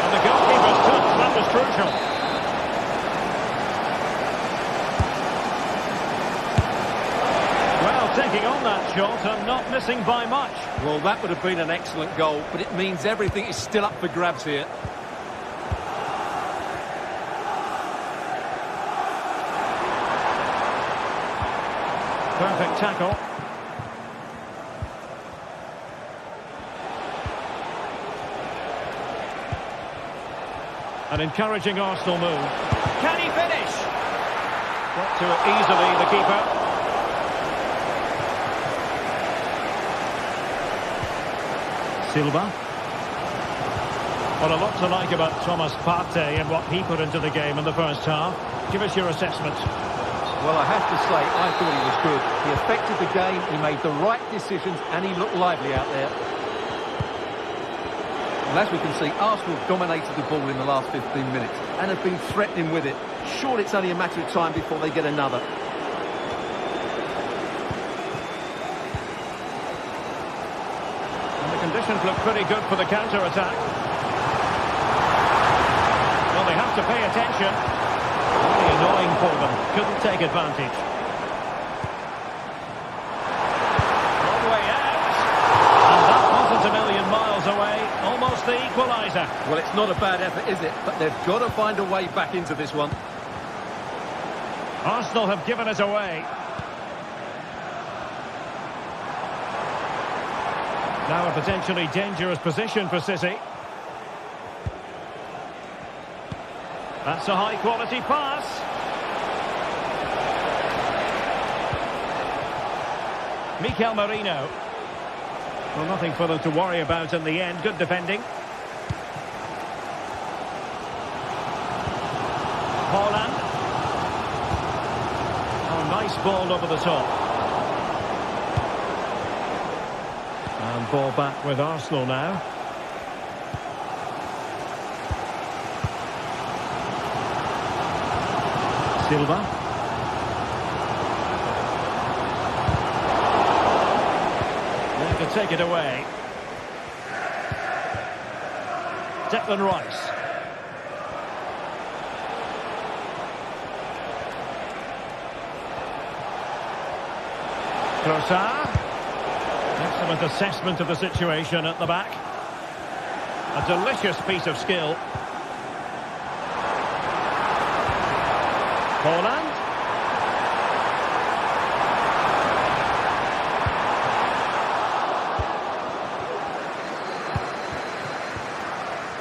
And the goalkeeper's touch, that was crucial. Taking on that shot and not missing by much. Well, that would have been an excellent goal, but it means everything is still up for grabs here. Perfect tackle. An encouraging Arsenal move. Can he finish? Got to it easily, the keeper. Silva. Well, a lot to like about Thomas Partey and what he put into the game in the first half. Give us your assessment. Well, I have to say, I thought he was good. He affected the game, he made the right decisions, and he looked lively out there. And as we can see, Arsenal dominated the ball in the last 15 minutes and have been threatening with it. Surely it's only a matter of time before they get another. Conditions look pretty good for the counter-attack. Well, they have to pay attention. Really annoying for them. Couldn't take advantage. Long way out. And that wasn't a million miles away. Almost the equaliser. Well, it's not a bad effort, is it? But they've got to find a way back into this one. Arsenal have given it away. Now a potentially dangerous position for City. That's a high-quality pass. Mikel Merino. Well, nothing for them to worry about in the end. Good defending. Haaland. Oh, nice ball over the top. And ball back with Arsenal now. Silva. There to take it away. Declan Rice. Trossard. Excellent assessment of the situation at the back. A delicious piece of skill. Poland.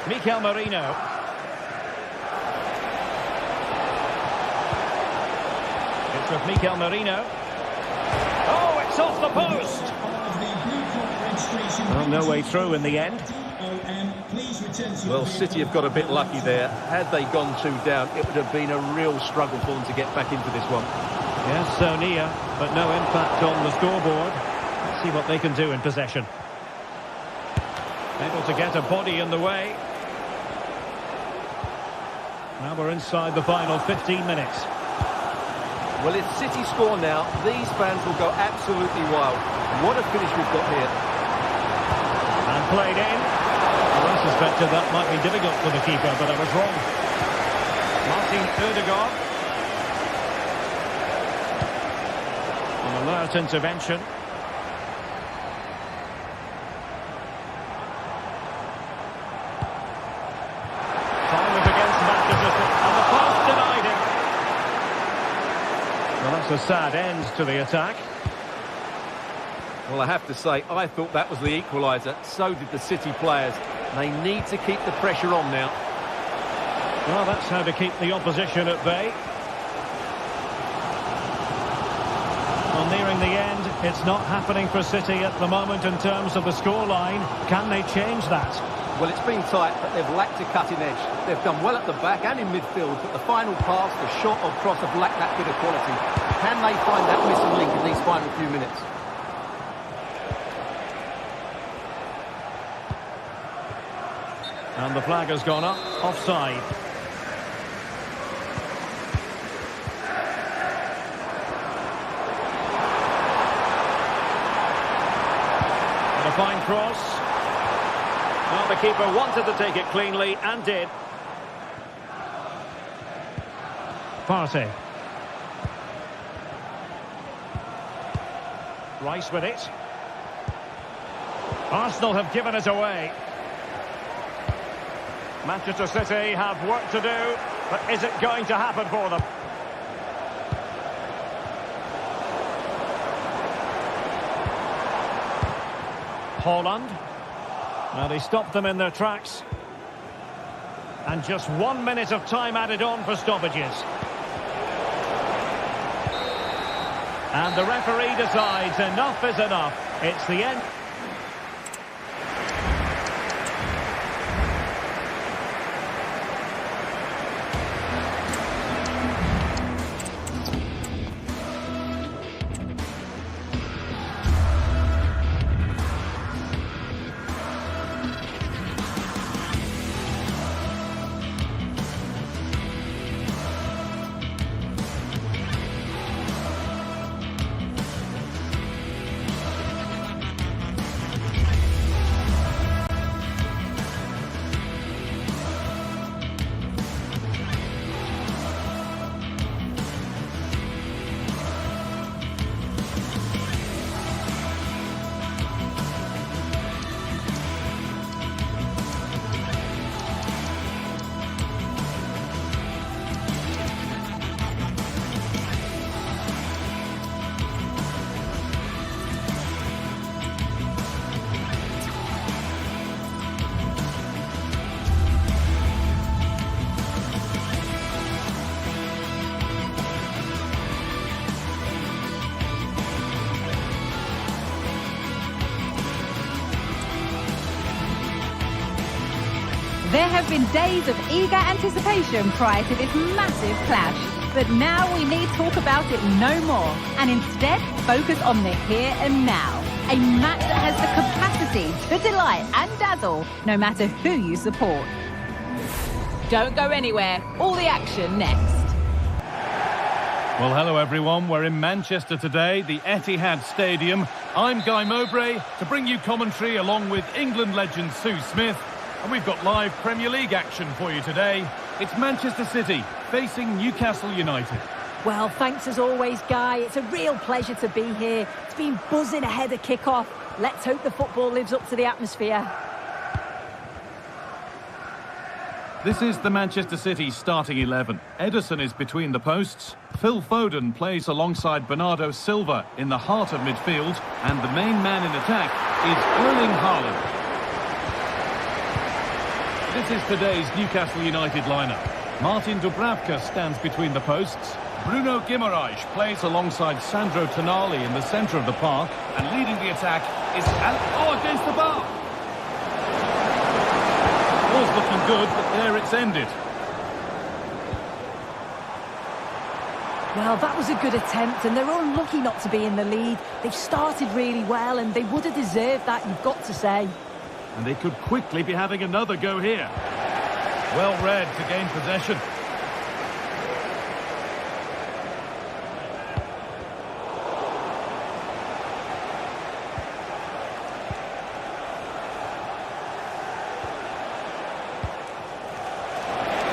Mikel Merino. It's with Mikel Merino. Oh, it's off the post! Well, no way through in the end. Well, City have got a bit lucky there. Had they gone 2 down, it would have been a real struggle for them to get back into this one. Yes, so near, but no impact on the scoreboard. Let's see what they can do in possession. Able to get a body in the way. Now we're inside the final 15 minutes. Well, if City score now, these fans will go absolutely wild. What a finish we've got here. And played in. Well, I suspected that might be difficult for the keeper, but I was wrong. Martin Ødegaard. An alert intervention. Silent against Manchester, and the pass denied him. Well, that's a sad end to the attack. Well, I have to say, I thought that was the equaliser. So did the City players. They need to keep the pressure on now. Well, that's how to keep the opposition at bay. Well, nearing the end, it's not happening for City at the moment in terms of the scoreline. Can they change that? Well, it's been tight, but they've lacked a cutting edge. They've done well at the back and in midfield, but the final pass, the shot or cross have lacked that bit of quality. Can they find that missing link in these final few minutes? And the flag has gone up, offside. And a fine cross. Well, the keeper wanted to take it cleanly and did. Partey. Rice with it. Arsenal have given it away. Manchester City have work to do, but is it going to happen for them? Holland. Now they stopped them in their tracks. And just 1 minute of time added on for stoppages. And the referee decides enough is enough. It's the end. There have been days of eager anticipation prior to this massive clash. But now we need talk about it no more, and instead focus on the here and now. A match that has the capacity to delight and dazzle, no matter who you support. Don't go anywhere. All the action next. Well, hello everyone. We're in Manchester today, the Etihad Stadium. I'm Guy Mowbray to bring you commentary along with England legend Sue Smith. And we've got live Premier League action for you today. It's Manchester City facing Newcastle United. Well, thanks as always, Guy. It's a real pleasure to be here. It's been buzzing ahead of kick-off. Let's hope the football lives up to the atmosphere. This is the Manchester City starting 11. Ederson is between the posts. Phil Foden plays alongside Bernardo Silva in the heart of midfield. And the main man in attack is Erling Haaland. This is today's Newcastle United lineup. Martin Dubravka stands between the posts. Bruno Guimaraes plays alongside Sandro Tonali in the centre of the park. And leading the attack is... against the bar! Ball's looking good, but there it's ended. Well, that was a good attempt, and they're unlucky not to be in the lead. They've started really well, and they would have deserved that, you've got to say. And they could quickly be having another go here. Well read to gain possession.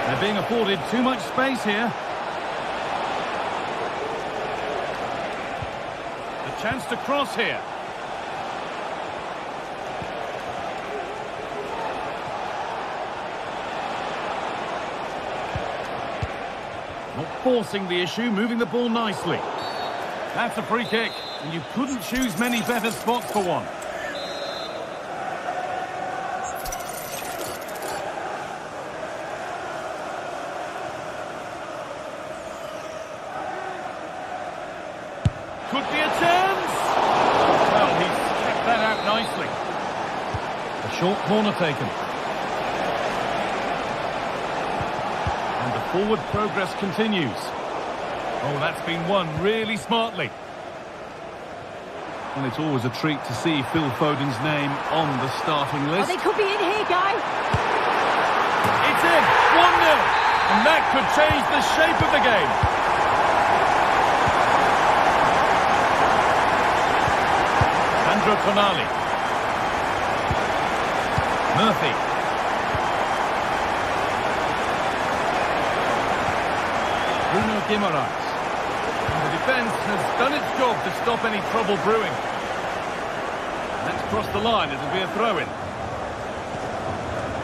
They're being afforded too much space here. The chance to cross here. Not forcing the issue, moving the ball nicely. That's a free kick, and you couldn't choose many better spots for one. Could be a chance! Well, he's kept that out nicely. A short corner taken. And the forward progress continues. Oh, that's been won really smartly. And it's always a treat to see Phil Foden's name on the starting list. Oh, they could be in here, Guy. It's in! 1-0! And that could change the shape of the game. Sandro Tonali. Murphy. Bruno Guimaraes. And the defence has done its job to stop any trouble brewing. Let's cross the line, it'll be a throw-in.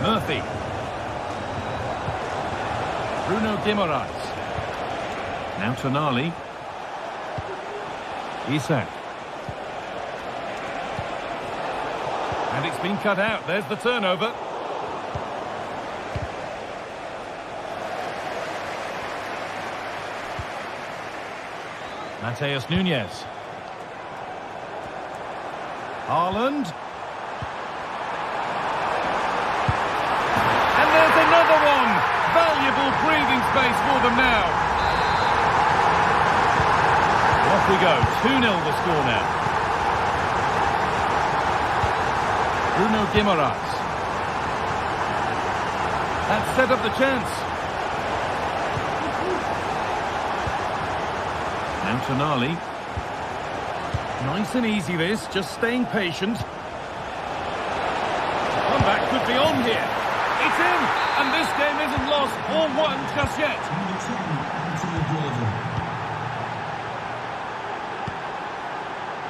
Murphy. Bruno Guimaraes. Now Tonali. Isak. And it's been cut out. There's the turnover. Mateus Nunes. Haaland. And there's another one. Valuable breathing space for them now. Off we go. 2-0 the score now. Bruno Guimaraes. That set up the chance. Now Tonali. Nice and easy this, just staying patient. Comeback could be on here. It's in, and this game isn't lost or won just yet.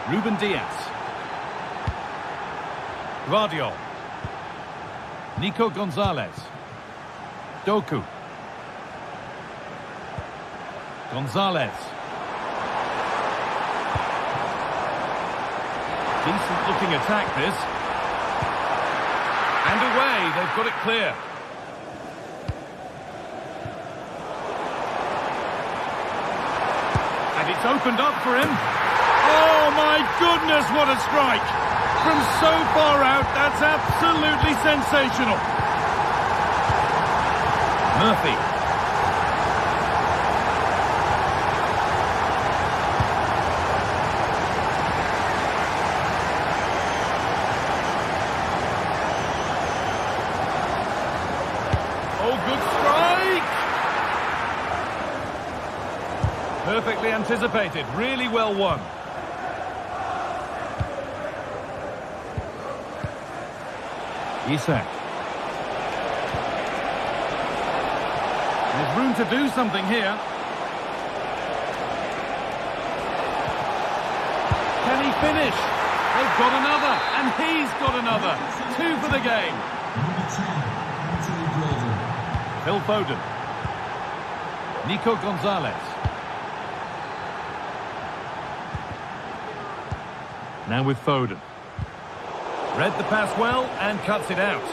Ruben Diaz. Guardiola. Nico Gonzalez. Doku. Gonzalez. Decent looking attack this. And away, they've got it clear. And it's opened up for him. Oh my goodness, what a strike! From so far out, that's absolutely sensational. Murphy. perfectly anticipated. Really well won. Isak. There's room to do something here. Can he finish? They've got another, and he's got another. 2 for the game. Phil Foden. Nico Gonzalez. Now with Foden. Read the pass well and cuts it out.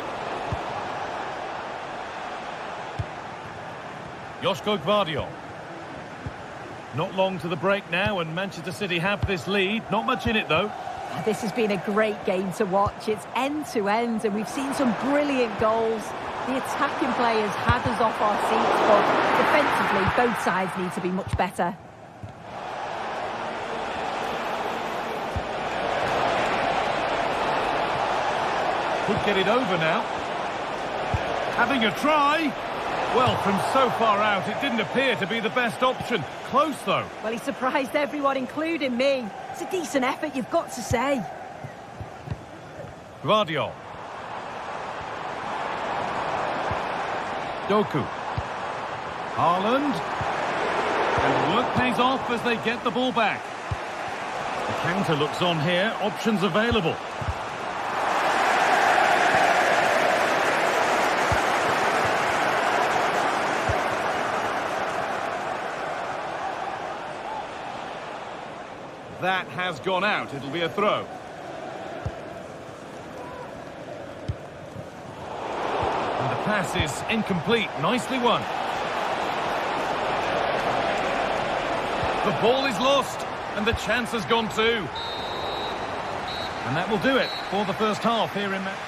Joško Gvardiol. Not long to the break now, and Manchester City have this lead. Not much in it, though. This has been a great game to watch. It's end-to-end, and we've seen some brilliant goals. The attacking players had us off our seats, but defensively, both sides need to be much better. Could get it over now. Having a try. Well, from so far out, it didn't appear to be the best option. Close, though. Well, he surprised everyone, including me. It's a decent effort, you've got to say. Gvardiol. Doku. Haaland. And work pays off as they get the ball back. The counter looks on here. Options available. That has gone out. It'll be a throw. And the pass is incomplete. Nicely won. The ball is lost, and the chance has gone too. And that will do it for the first half here in Match.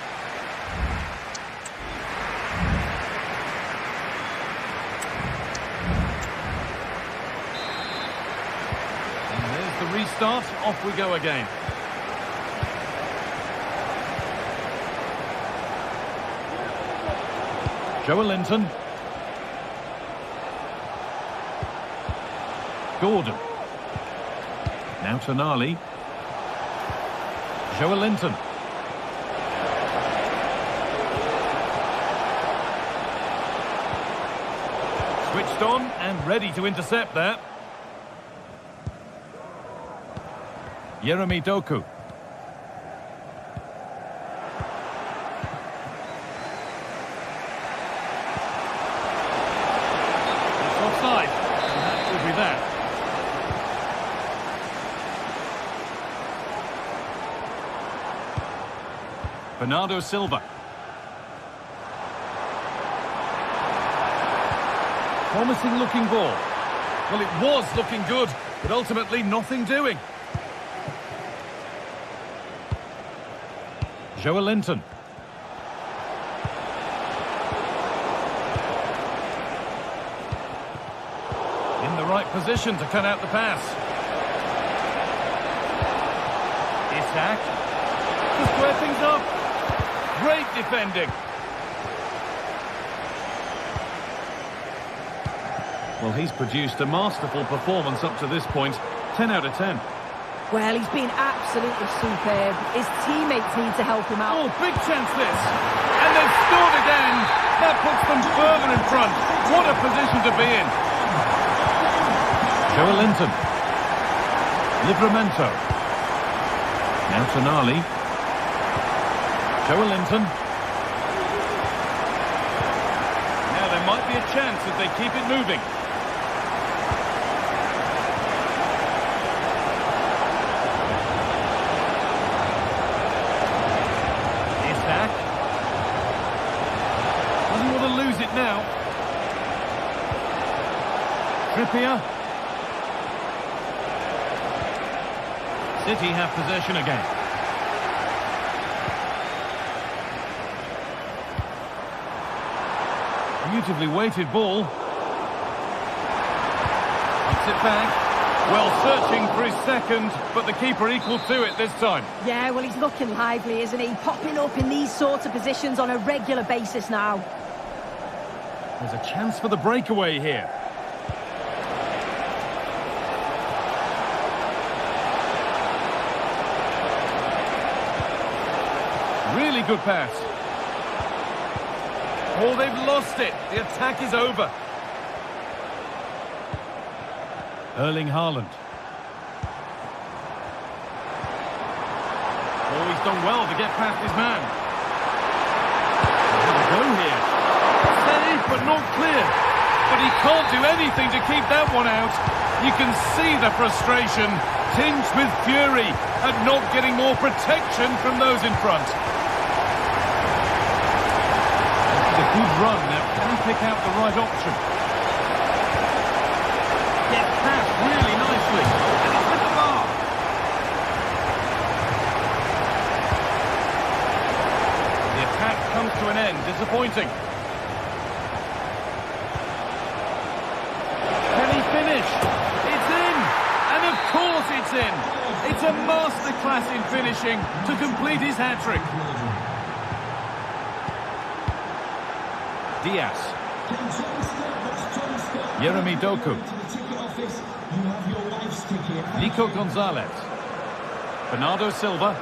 Restart, off we go again. Joelinton. Gordon. Now Tonali. Joelinton. Switched on and ready to intercept there. Jeremy Doku. It's offside, and that will be that. Bernardo Silva. Promising looking ball. Well, it was looking good, but ultimately nothing doing. Joelinton. In the right position to cut out the pass. Isak. To square things up. Great defending. Well, he's produced a masterful performance up to this point. 10 out of 10. Well, he's been absolutely superb. His teammates need to help him out. Oh, big chance this. And they've scored again. That puts them further in front. What a position to be in. Joelinton. Livramento. Now Tonali. Joelinton. Now there might be a chance if they keep it moving. Doesn't want to lose it now. Trippier. City have possession again. Beautifully weighted ball. Puts it back. Well, searching for his second, but the keeper equal to it this time. Yeah, well, he's looking lively, isn't he? Popping up in these sorts of positions on a regular basis now. There's a chance for the breakaway here. Really good pass. Oh, they've lost it. The attack is over. Erling Haaland. Oh, he's done well to get past his man. Have a go here. Save, but not clear. But he can't do anything to keep that one out. You can see the frustration, tinged with fury at not getting more protection from those in front. It's a good run. Now, can he pick out the right option? Gets past really nicely. And it's hit the bar. The attack comes to an end. Disappointing. Can he finish? It's in! And of course it's in! It's a masterclass in finishing to complete his hat-trick. Diaz. Jeremy Doku. Nico Gonzalez. Bernardo Silva.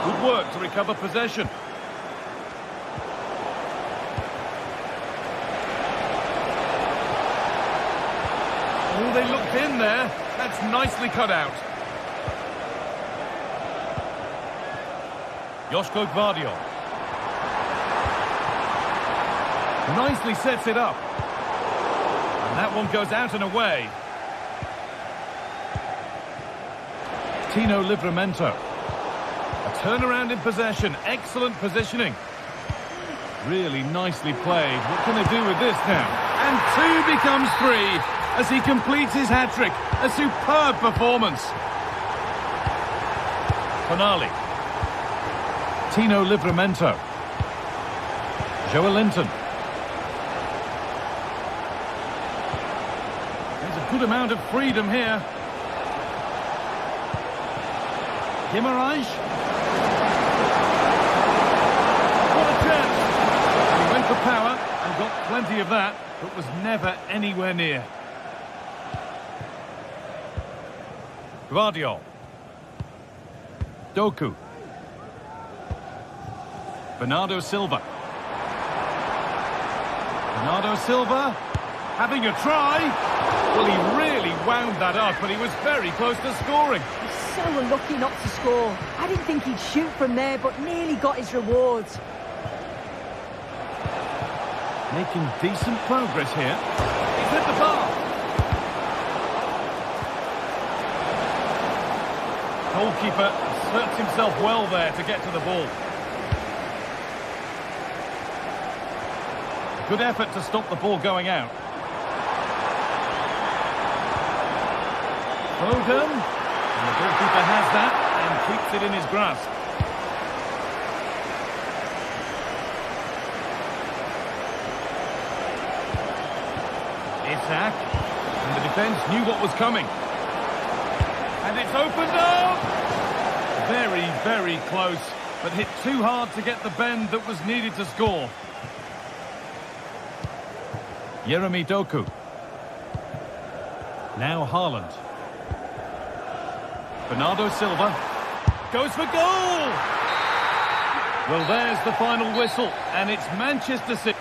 Good work to recover possession. Oh, they looked in there. That's nicely cut out. Joško Gvardiol. Nicely sets it up. And that one goes out and away. Tino Livramento. A turnaround in possession. Excellent positioning. Really nicely played. What can they do with this now? And 2 becomes 3 as he completes his hat-trick. A superb performance. Tonali. Tino Livramento. Joe Linton. Good amount of freedom here. Guimaraes. What a chance. He went for power and got plenty of that, but was never anywhere near. Gvardiol. Doku. Bernardo Silva. Bernardo Silva having a try. Well, he really wound that up, but he was very close to scoring. He's so unlucky not to score. I didn't think he'd shoot from there, but nearly got his rewards. Making decent progress here. He's hit the bar. Goalkeeper asserts himself well there to get to the ball. Good effort to stop the ball going out. Foden, and the goalkeeper has that and keeps it in his grasp. Isak, and the defence knew what was coming. And it's opened up! Very, very close, but hit too hard to get the bend that was needed to score. Jeremy Doku. Now Haaland. Bernardo Silva goes for goal! Well, there's the final whistle, and it's Manchester City.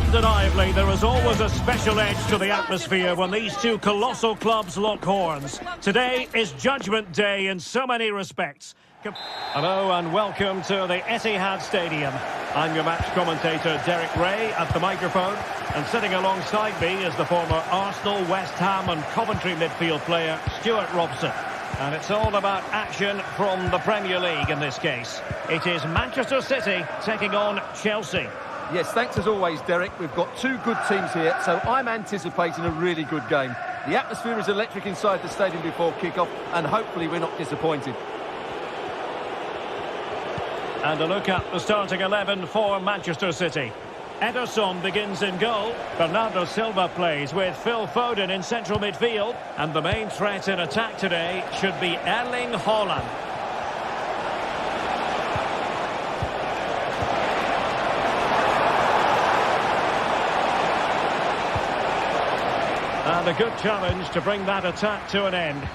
Undeniably, there is always a special edge to the atmosphere when these two colossal clubs lock horns. Today is Judgment Day in so many respects. Hello and welcome to the Etihad Stadium. I'm your match commentator Derek Ray at the microphone, and sitting alongside me is the former Arsenal, West Ham and Coventry midfield player Stuart Robson. And it's all about action from the Premier League in this case. It is Manchester City taking on Chelsea. Yes, thanks as always, Derek. We've got two good teams here, so I'm anticipating a really good game. The atmosphere is electric inside the stadium before kick-off, and hopefully we're not disappointed. And a look at the starting 11 for Manchester City. Ederson begins in goal. Bernardo Silva plays with Phil Foden in central midfield. And the main threat in attack today should be Erling Haaland. And a good challenge to bring that attack to an end.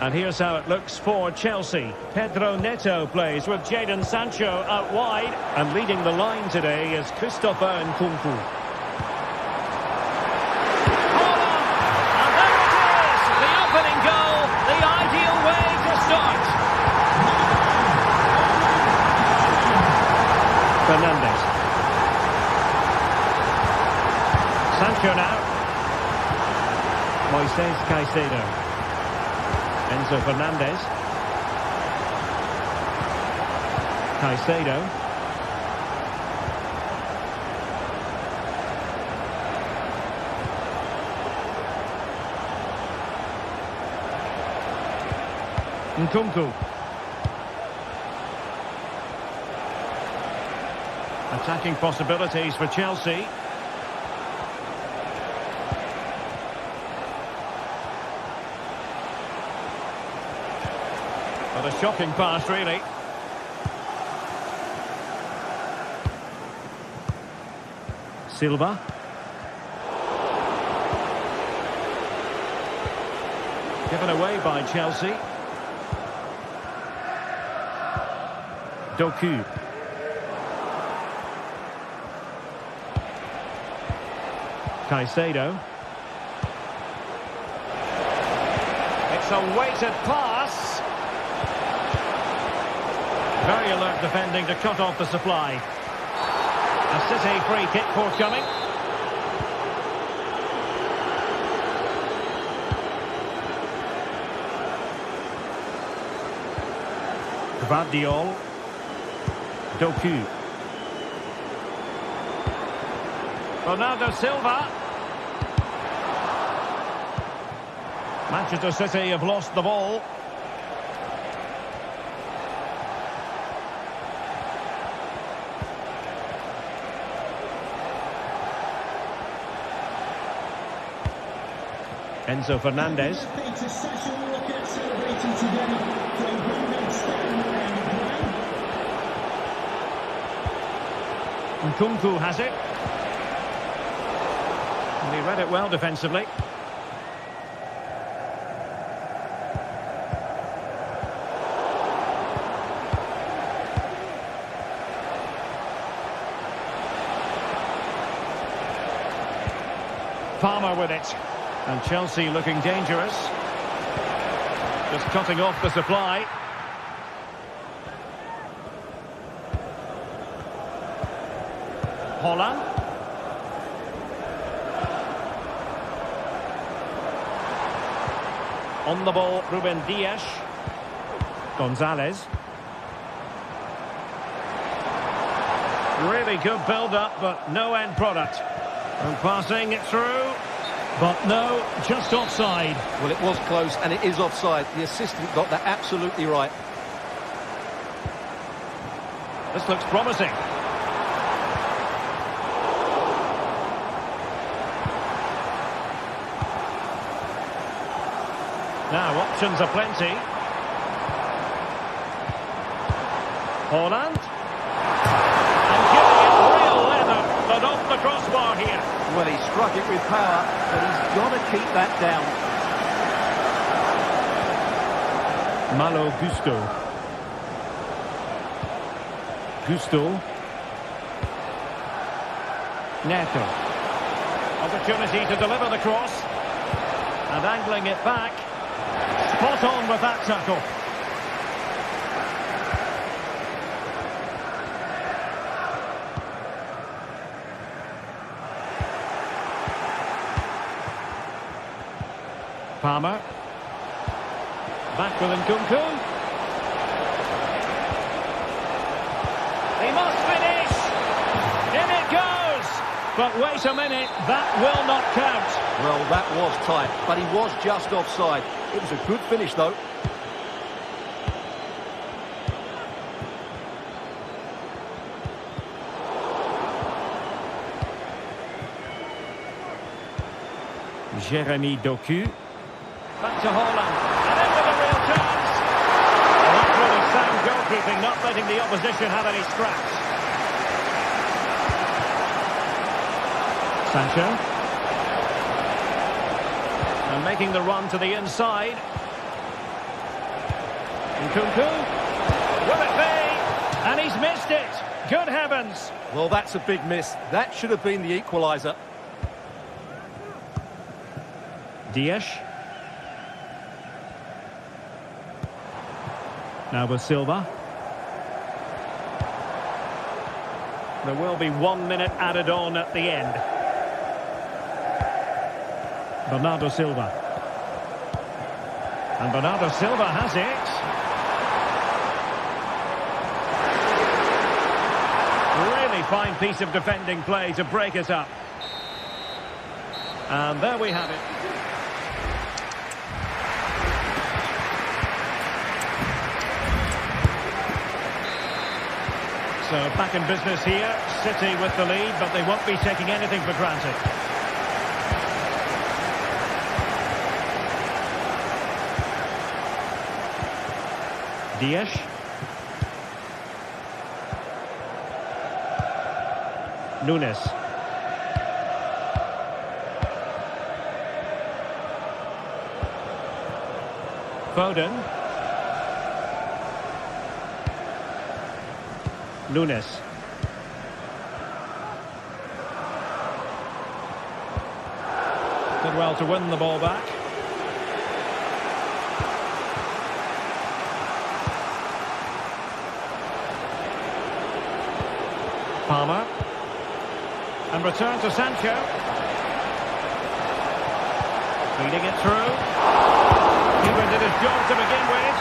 And here's how it looks for Chelsea. Pedro Neto plays with Jadon Sancho out wide. And leading the line today is Christopher Nkunku. And there it is! The opening goal, the ideal way to start. Fernandes. Sancho now. Moises Caicedo. Enzo Fernandez. Caicedo. Nkunku. Attacking possibilities for Chelsea. But a shocking pass, really. Silva. Given away by Chelsea. Doku. Caicedo. It's a weighted pass. Very alert defending to cut off the supply. A City free kick forthcoming. Gvardiol. Doku. Bernardo Silva. Manchester City have lost the ball. Enzo Fernandez. Nkunku has it. And he read it well defensively. Palmer with it. And Chelsea looking dangerous. Just cutting off the supply. Haaland. On the ball, Ruben Dias. Gonzalez. Really good build-up, but no end product. And passing it through. But no, just offside. Well, it was close, and it is offside. The assistant got that absolutely right. This looks promising. Now, options are plenty. Haaland. And giving it real leather, but off the crossbar here. Well, he struck it with power, but he's got to keep that down. Malo Gusto. Neto. Opportunity to deliver the cross. And angling it back. Spot on with that tackle. Palmer. Back with Nkunku. He must finish. In it goes. But wait a minute, that will not count. Well, that was tight, but he was just offside. It was a good finish, though. Jeremy Doku. Back to Haaland. And in with a real chance. Well, that's really sound goalkeeping, not letting the opposition have any scraps. Sancho. And making the run to the inside. Nkunku. Will it be? And he's missed it. Good heavens. Well, that's a big miss. That should have been the equaliser. Dias. Now with Silva. There will be 1 minute added on at the end. Bernardo Silva. And Bernardo Silva has it. Really fine piece of defending play to break it up. And there we have it. So back in business here, City with the lead, but they won't be taking anything for granted. Dias. Nunes. Foden. Nunes. Did well to win the ball back. Palmer. And return to Sancho. Feeding it through. Keeper did his job to begin with.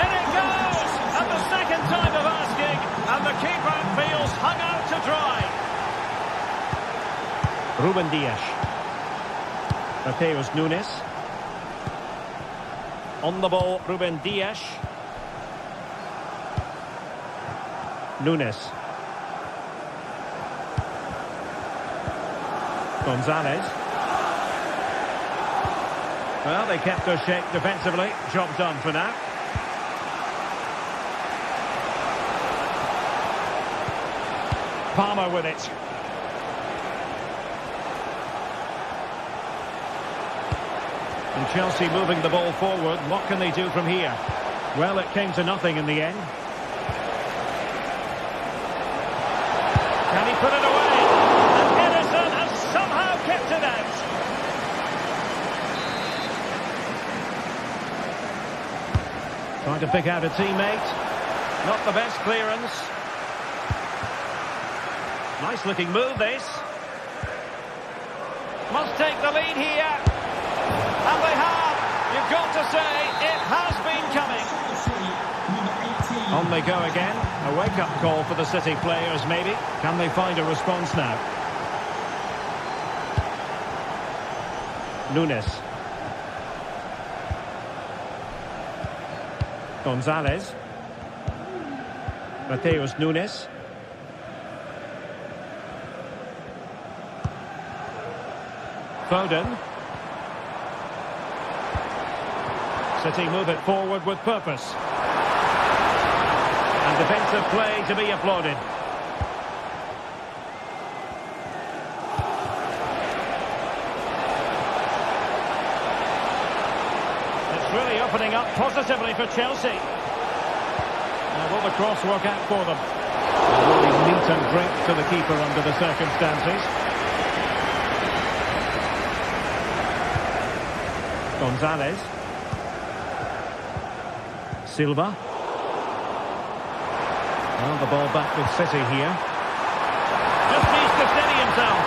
In it goes! And the second time of asking. And the keeper feels hung out to dry. Ruben Dias. Mateus Nunes. On the ball, Ruben Dias. Nunes. Gonzalez. Well, they kept their shape defensively. Job done for now. Palmer with it. And Chelsea moving the ball forward. What can they do from here? Well, it came to nothing in the end. Can he put it away? And Edison has somehow kept it out. Trying to pick out a teammate. Not the best clearance. Nice looking move, this. Must take the lead here. And they have. You've got to say, it has been coming. On they go again. A wake-up call for the City players, maybe. Can they find a response now? Nunes. Gonzalez. Mateus Nunes. Foden. City move it forward with purpose. And defensive play to be applauded. It's really opening up positively for Chelsea. Now will the cross work out for them? Really neat and great to the keeper under the circumstances. Gonzalez. Silva. Well, the ball back with City here. Just needs to steady himself.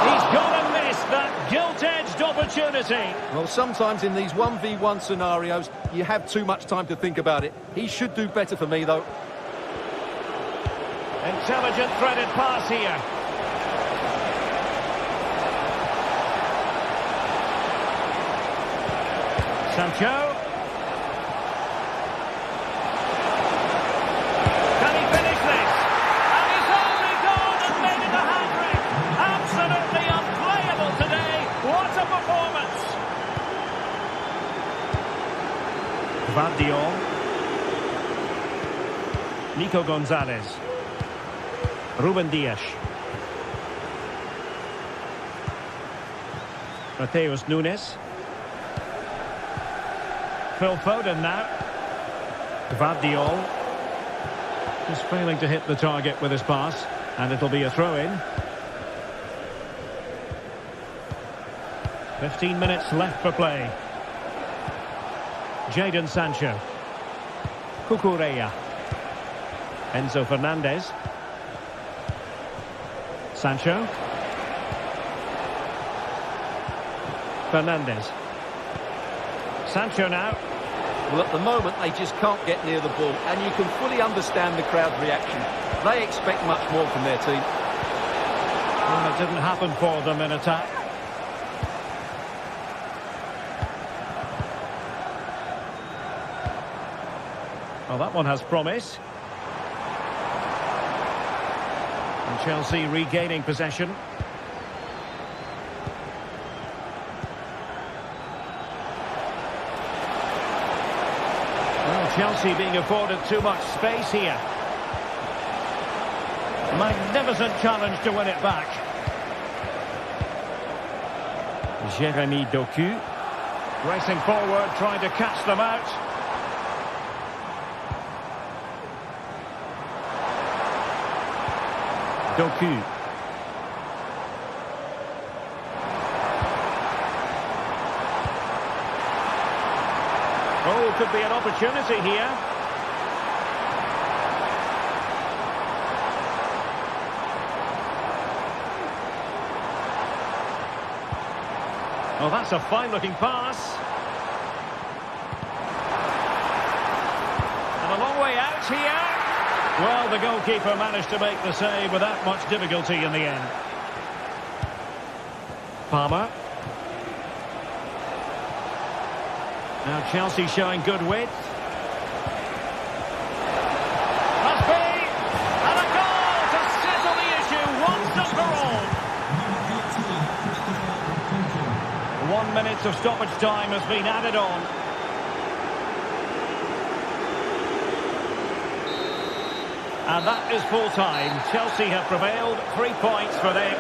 He's got to miss that gilt-edged opportunity. Well, sometimes in these 1v1 scenarios, you have too much time to think about it. He should do better for me, though. Intelligent threaded pass here. Sancho. Can he finish this? And he's only gone and made it a hat-trick. Absolutely unplayable today. What a performance. Vardiol. Nico Gonzalez. Ruben Dias. Mateus Nunes. Phil Foden now. Vardiol. Just failing to hit the target with his pass. And it'll be a throw-in. 15 minutes left for play. Jadon Sancho. Cucurella. Enzo Fernandez. Sancho. Fernandez. Sancho now. Well, at the moment, they just can't get near the ball, and you can fully understand the crowd's reaction. They expect much more from their team. Well, it didn't happen for them in attack. Well, that one has promise. And Chelsea regaining possession. Well, Chelsea being afforded too much space here. Magnificent challenge to win it back. Jeremy Doku. Racing forward, trying to catch them out. Doku. Oh, could be an opportunity here. Oh, that's a fine-looking pass. And a long way out here. Well, the goalkeeper managed to make the save without much difficulty in the end. Palmer. Now Chelsea showing good width. Must be! And a goal to settle the issue once and for all. 1 minute of stoppage time has been added on. And that is full time. Chelsea have prevailed. 3 points for them.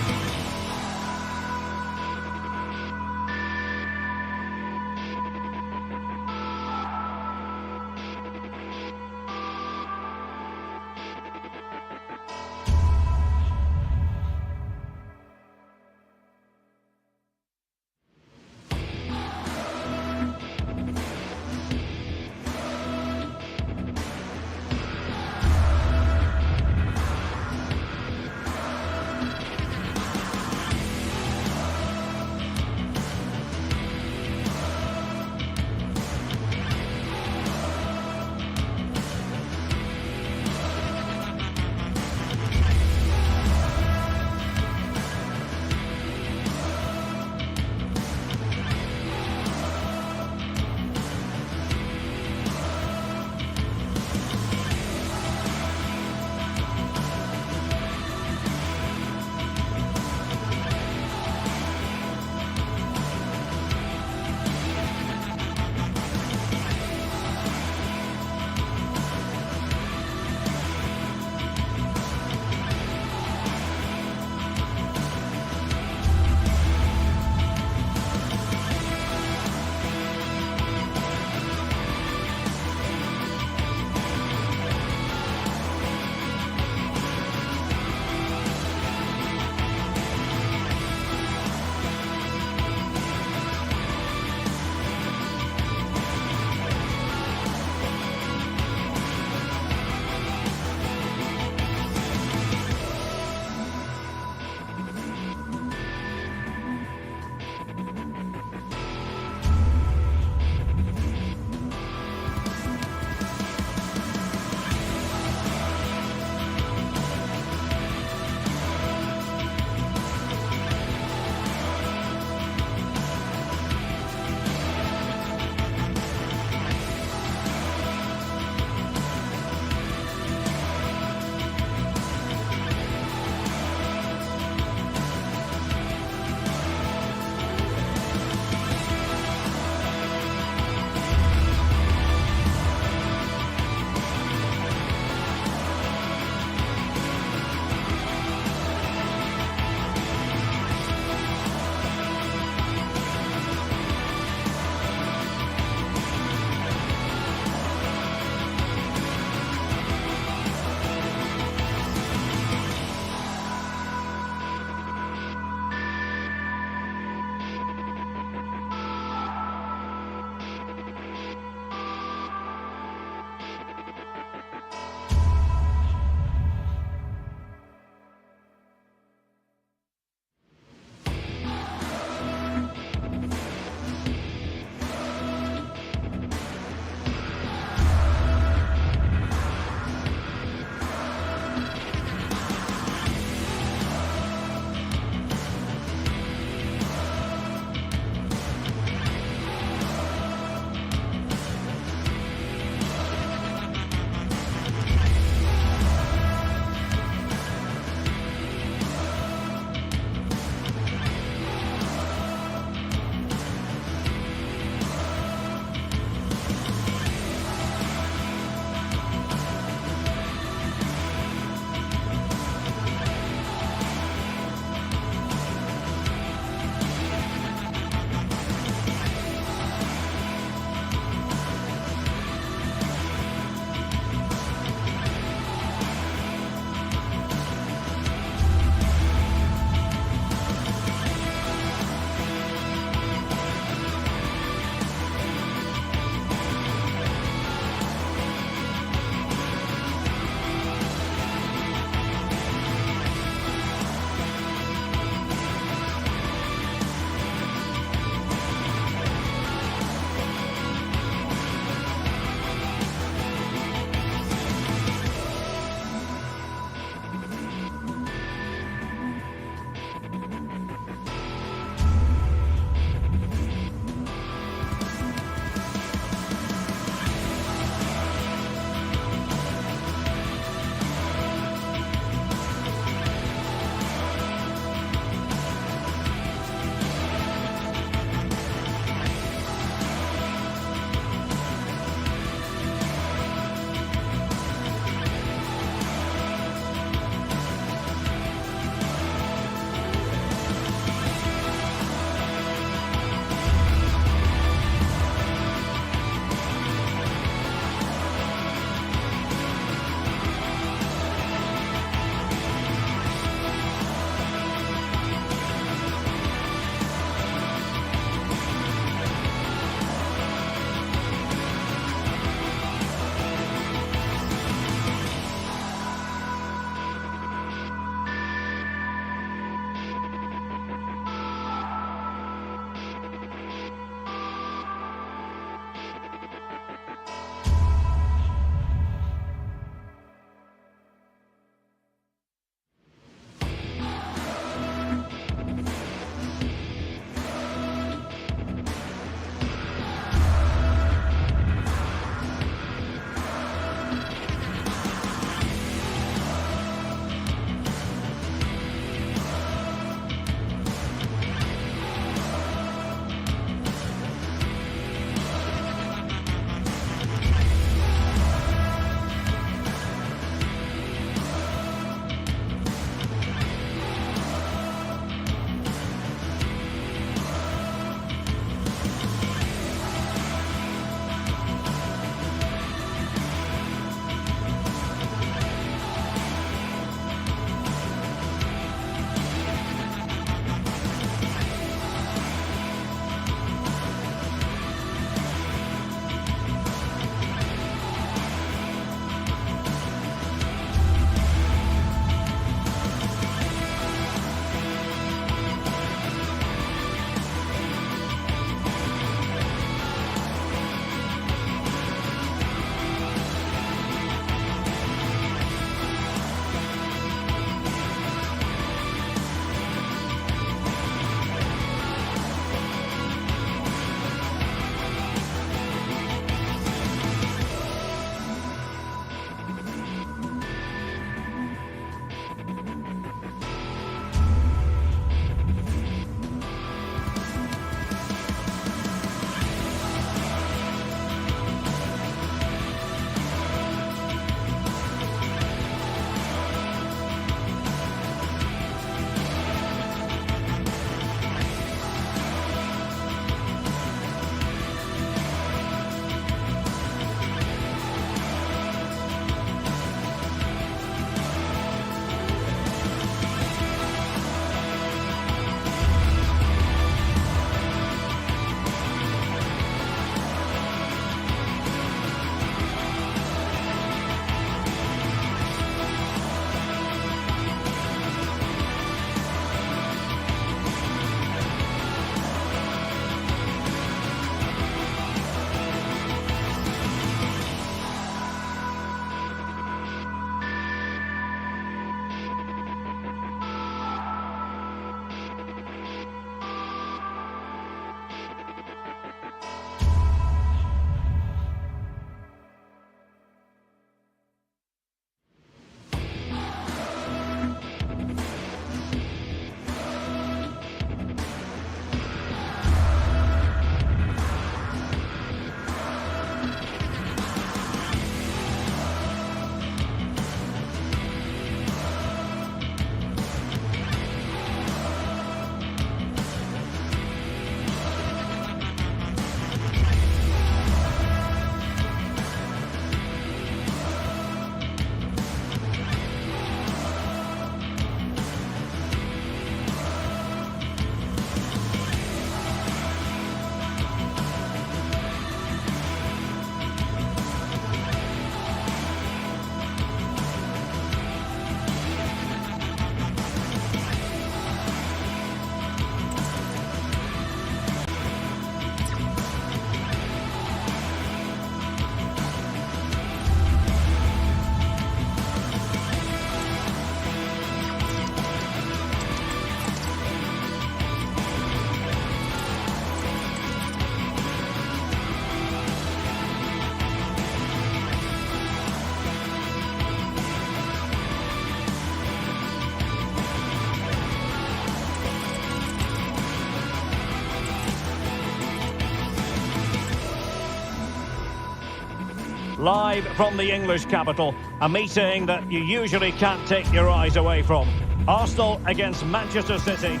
live from the English capital. A meeting that you usually can't take your eyes away from. Arsenal against Manchester City.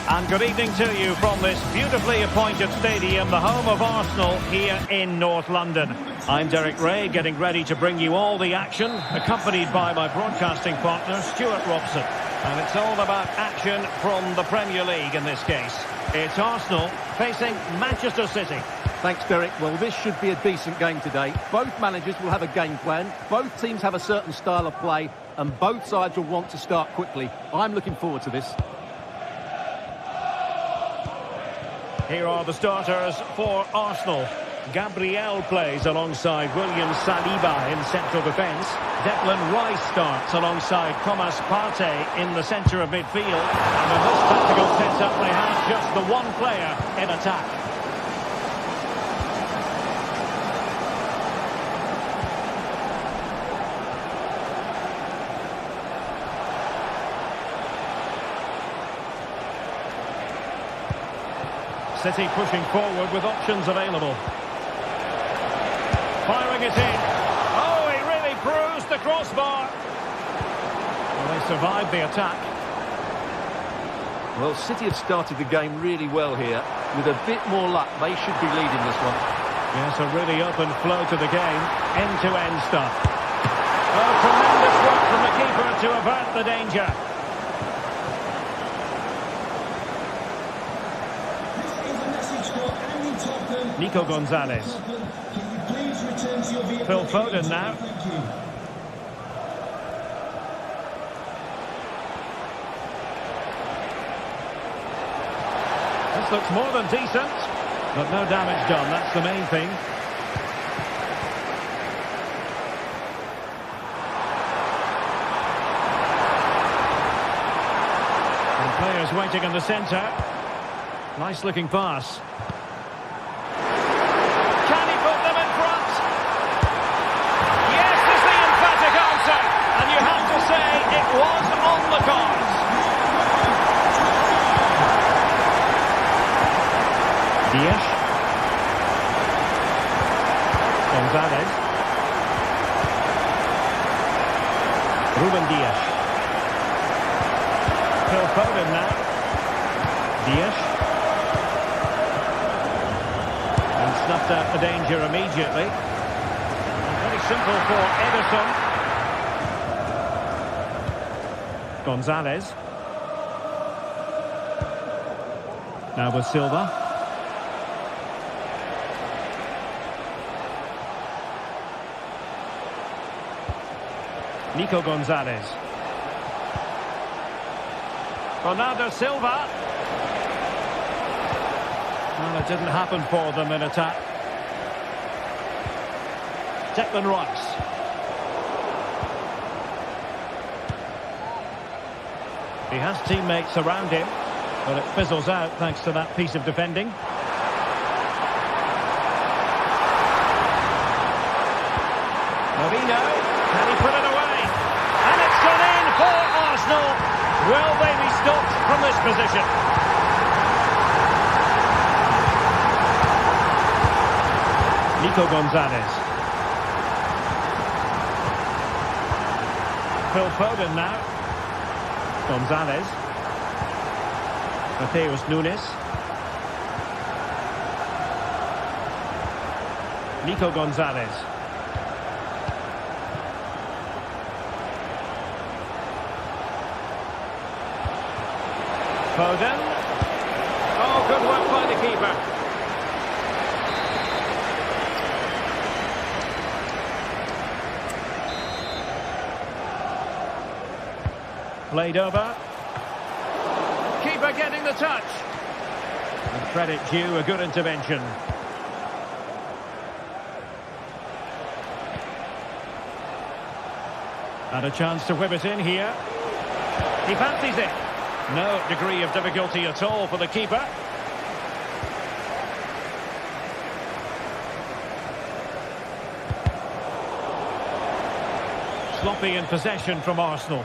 And good evening to you from this beautifully appointed stadium, the home of Arsenal here in North London. I'm Derek Ray, getting ready to bring you all the action, accompanied by my broadcasting partner, Stuart Robson. And it's all about action from the Premier League in this case. It's Arsenal facing Manchester City. Thanks, Derek. Well, this should be a decent game today. Both managers will have a game plan. Both teams have a certain style of play, and both sides will want to start quickly. I'm looking forward to this. Here are the starters for Arsenal. Gabriel plays alongside William Saliba in central defence. Declan Rice starts alongside Thomas Partey in the centre of midfield. And in this tactical set-up, they have just the one player in attack. City pushing forward with options available. Firing it in. Oh, he really bruised the crossbar. Well, they survived the attack. Well, City have started the game really well here. With a bit more luck, they should be leading this one. Yes, a really open flow to the game. End-to-end stuff. Oh, tremendous work from the keeper to avert the danger. Nico Gonzalez. Phil Foden now. This looks more than decent, but no damage done. That's the main thing. And players waiting in the centre. Nice looking pass. Was on the cards. Diaz. Gonzalez. Ruben Diaz. Phil Foden now. Diaz. And snuffed out the danger immediately. Very simple for Ederson. Gonzalez. Now with Silva. Nico Gonzalez. Bernardo Silva. Well, it didn't happen for them in attack. Declan Rice. He has teammates around him, but it fizzles out thanks to that piece of defending. Mourinho, can he put it away? And it's gone in for Arsenal. Will they be stopped from this position? Nico Gonzalez. Phil Foden now. Gonzalez. Mateus Nunes. Nico Gonzalez. Foden. Oh, good work by the keeper. Played over. Keeper getting the touch. And credit due, a good intervention. And a chance to whip it in here. He fancies it. No degree of difficulty at all for the keeper. Sloppy in possession from Arsenal.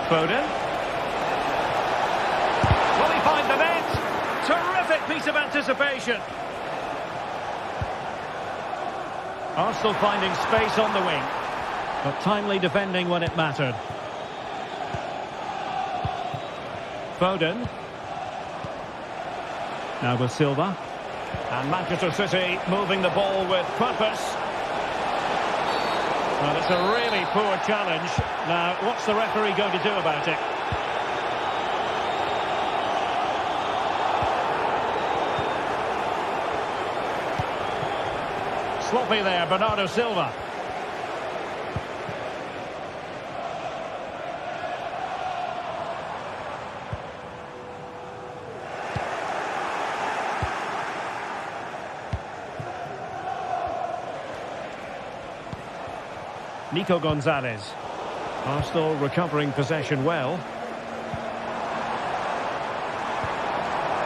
Foden. piece of anticipation. Arsenal finding space on the wing, but timely defending when it mattered. Foden. Now with Silva. And Manchester City moving the ball with purpose. Well, it's a really poor challenge. Now, what's the referee going to do about it? Sloppy there, Bernardo Silva. Nico Gonzalez. Arsenal recovering possession well.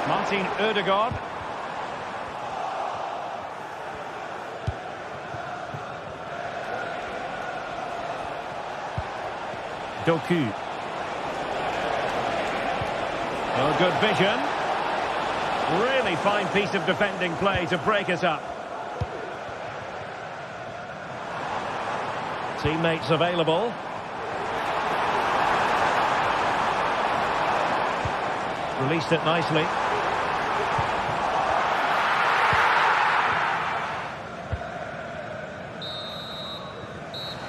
Martin Ødegaard. Doku. Oh, good vision. Really fine piece of defending play to break us up. Teammates available. Released it nicely.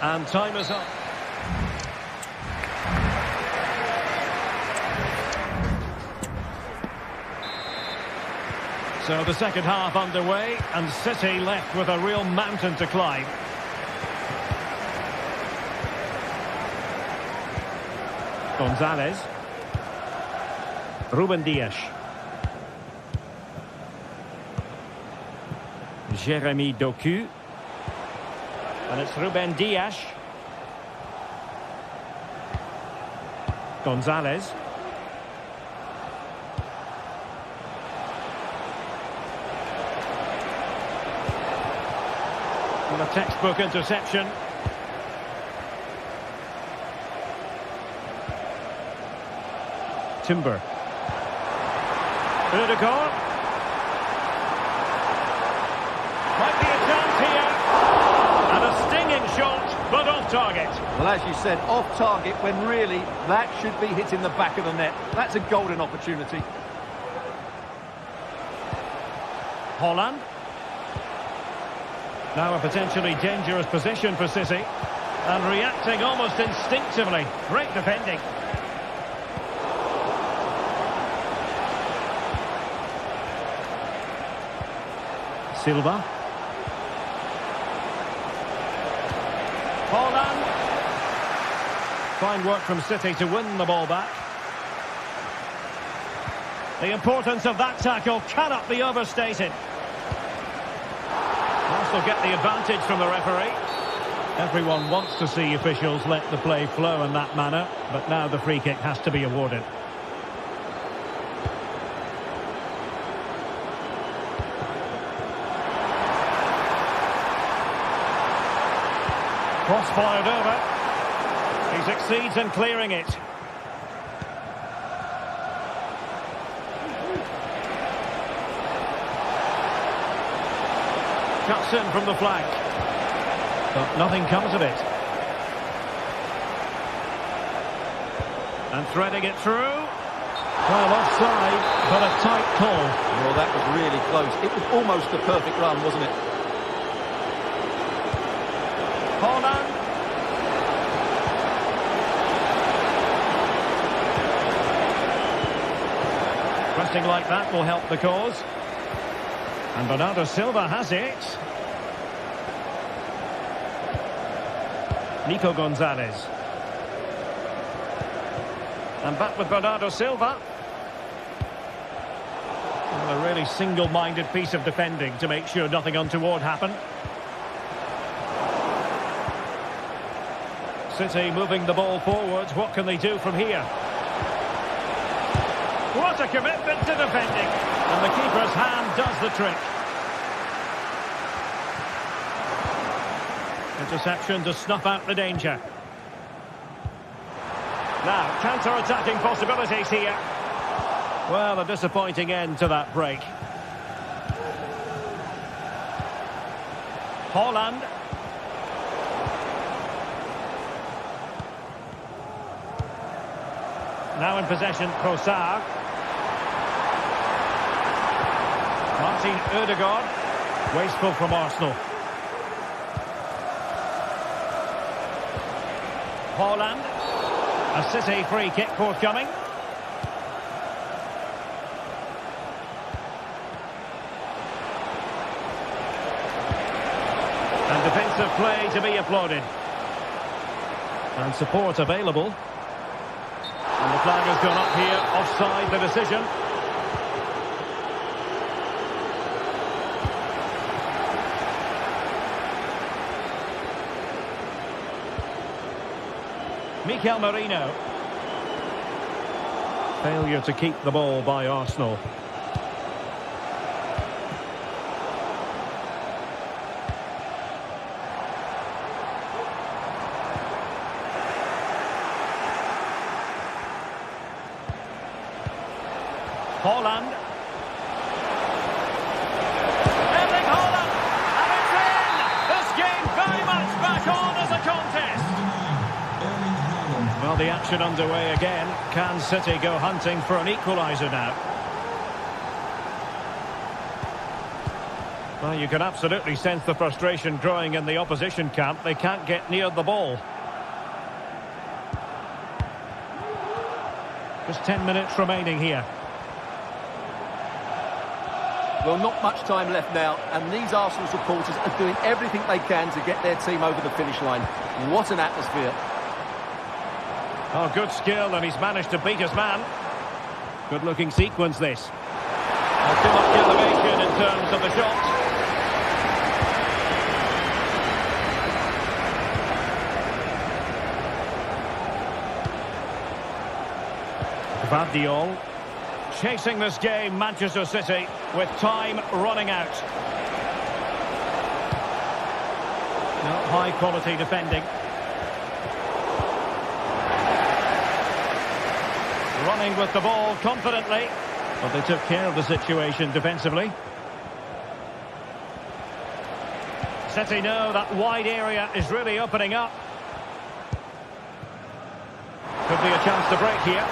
And time is up. So the second half underway, and City left with a real mountain to climb. Gonzalez. Ruben Dias. Jeremy Doku. And it's Ruben Dias. Gonzalez. And a textbook interception. Timber. Ødegaard. Might be a chance here. And a stinging shot, but off target. Well, as you said, off target when really that should be hitting the back of the net. That's a golden opportunity. Holland. Now a potentially dangerous position for City. And reacting almost instinctively. Great defending. Silva. Holland. Fine work from City to win the ball back. The importance of that tackle cannot be overstated. Arsenal get the advantage from the referee. Everyone wants to see officials let the play flow in that manner, but now the free kick has to be awarded. Cross-fired over. He succeeds in clearing it. Cuts in from the flank. But nothing comes of it. And threading it through. Well, offside, but a tight call. Well, that was really close. It was almost a perfect run, wasn't it? Holland. Pressing like that will help the cause. And Bernardo Silva has it. Nico Gonzalez. And back with Bernardo Silva. Well, a really single-minded piece of defending to make sure nothing untoward happened. City moving the ball forwards. What can they do from here? What a commitment to defending. And the keeper's hand does the trick. Interception to snuff out the danger. Now, counter-attacking possibilities here. Well, a disappointing end to that break. Haaland. Now in possession, Trossard. Martin Ødegaard. Wasteful from Arsenal. Haaland. A City free kick forthcoming. And defensive play to be applauded. And support available. And the flag has gone up here, offside the decision. Mikel Merino. Failure to keep the ball by Arsenal. Haaland. Erling Haaland. And it's in! This game very much back on as a contest. Well, the action underway again. Can City go hunting for an equaliser now? Well, you can absolutely sense the frustration growing in the opposition camp. They can't get near the ball. Just 10 minutes remaining here. Well, not much time left now, and these Arsenal supporters are doing everything they can to get their team over the finish line. What an atmosphere. Oh, good skill, and he's managed to beat his man. Good-looking sequence, this. Too much elevation in terms of the shot. Vardiol. Chasing this game, Manchester City, with time running out. No, high-quality defending. Running with the ball confidently. But they took care of the situation defensively. City know that wide area is really opening up. Could be a chance to break here.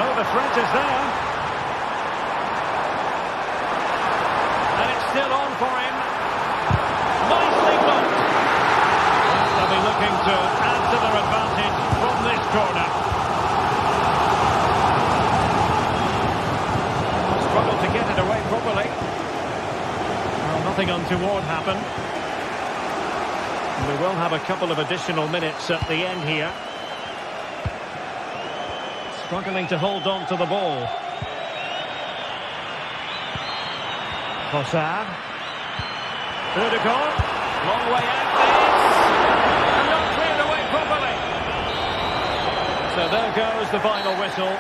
Oh, the threat is there. And it's still on for him. Nicely blocked. They'll be looking to add to their advantage from this corner. Struggled to get it away properly. Well, nothing untoward happened. And we will have a couple of additional minutes at the end here. Struggling to hold on to the ball. Trossard. Ødegaard. Long way out this. And not cleared away properly. So there goes the final whistle.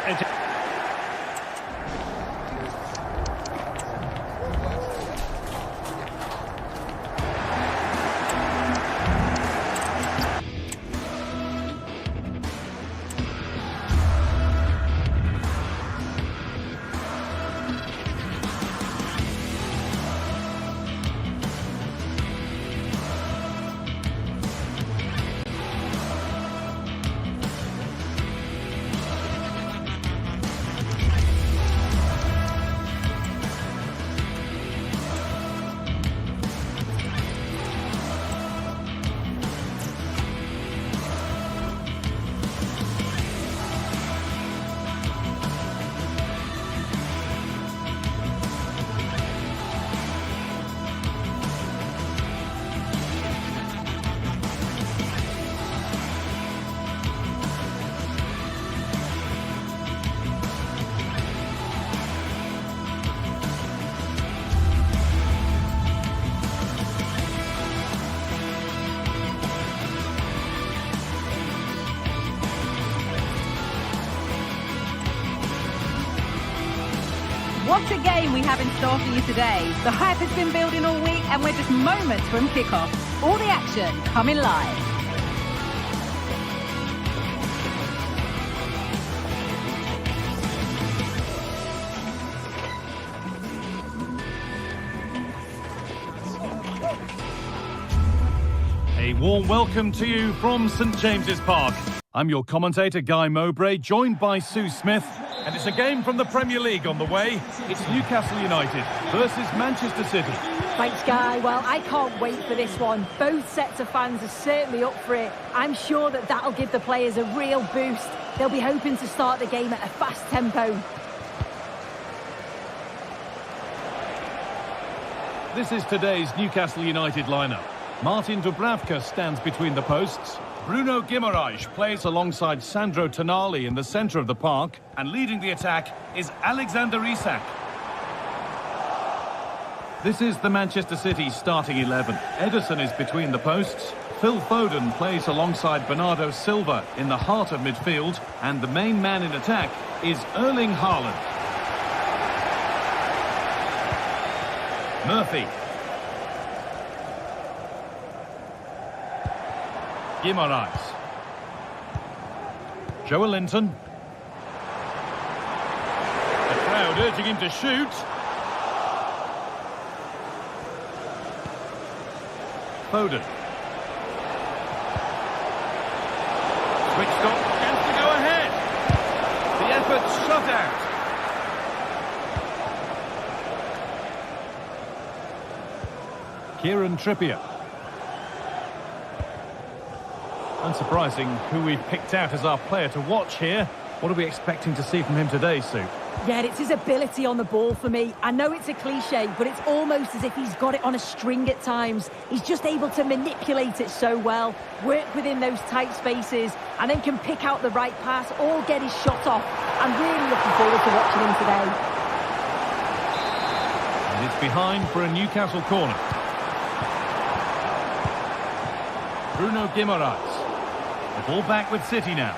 What a game we have in store for you today. The hype has been building all week and we're just moments from kickoff. All the action coming live. A warm welcome to you from St James's Park. I'm your commentator, Guy Mowbray, joined by Sue Smith. And it's a game from the Premier League on the way. It's Newcastle United versus Manchester City. Thanks, Guy. Well, I can't wait for this one. Both sets of fans are certainly up for it. I'm sure that that'll give the players a real boost. They'll be hoping to start the game at a fast tempo. This is today's Newcastle United lineup. Martin Dubravka stands between the posts. Bruno Guimaraes plays alongside Sandro Tonali in the centre of the park. And leading the attack is Alexander Isak. This is the Manchester City starting 11. Ederson is between the posts. Phil Foden plays alongside Bernardo Silva in the heart of midfield. And the main man in attack is Erling Haaland. Murphy. Guimaraes. Joelinton. The crowd urging him to shoot. Foden. Switched on, chance to go ahead. The effort shut out. Kieran Trippier. Unsurprising who we've picked out as our player to watch here. What are we expecting to see from him today, Sue? Yeah, it's his ability on the ball for me. I know it's a cliche, but it's almost as if he's got it on a string at times. He's just able to manipulate it so well, work within those tight spaces, and then can pick out the right pass or get his shot off. I'm really looking forward to watching him today. And it's behind for a Newcastle corner. Bruno Guimaraes. The ball back with City now.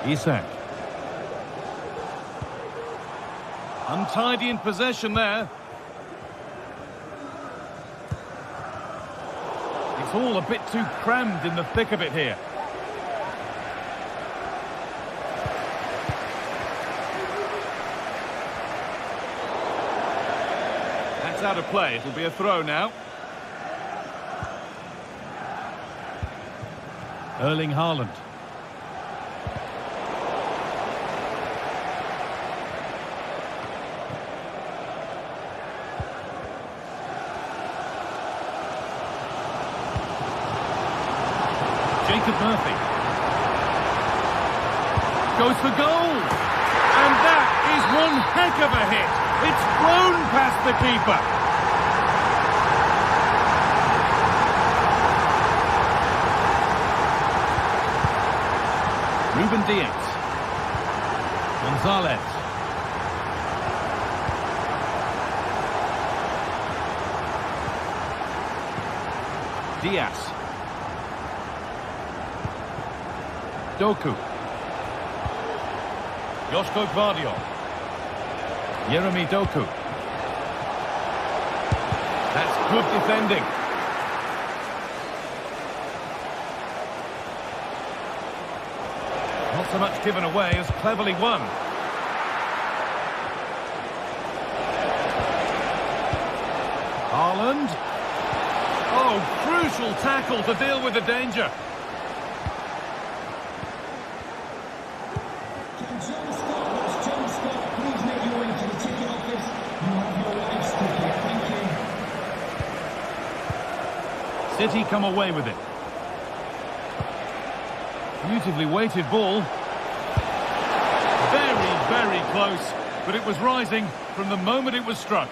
Isak. Untidy in possession there. It's all a bit too crammed in the thick of it here. That's out of play. It'll be a throw now. Erling Haaland. Murphy goes for goal, and that is one heck of a hit. It's flown past the keeper. Ruben Diaz. Gonzalez. Diaz. Doku. Josko Gvardiol. Jeremy Doku. That's good defending. Not so much given away as cleverly won. Haaland. Oh, crucial tackle to deal with the danger. City come away with it. Beautifully weighted ball. Very, very close, but it was rising from the moment it was struck.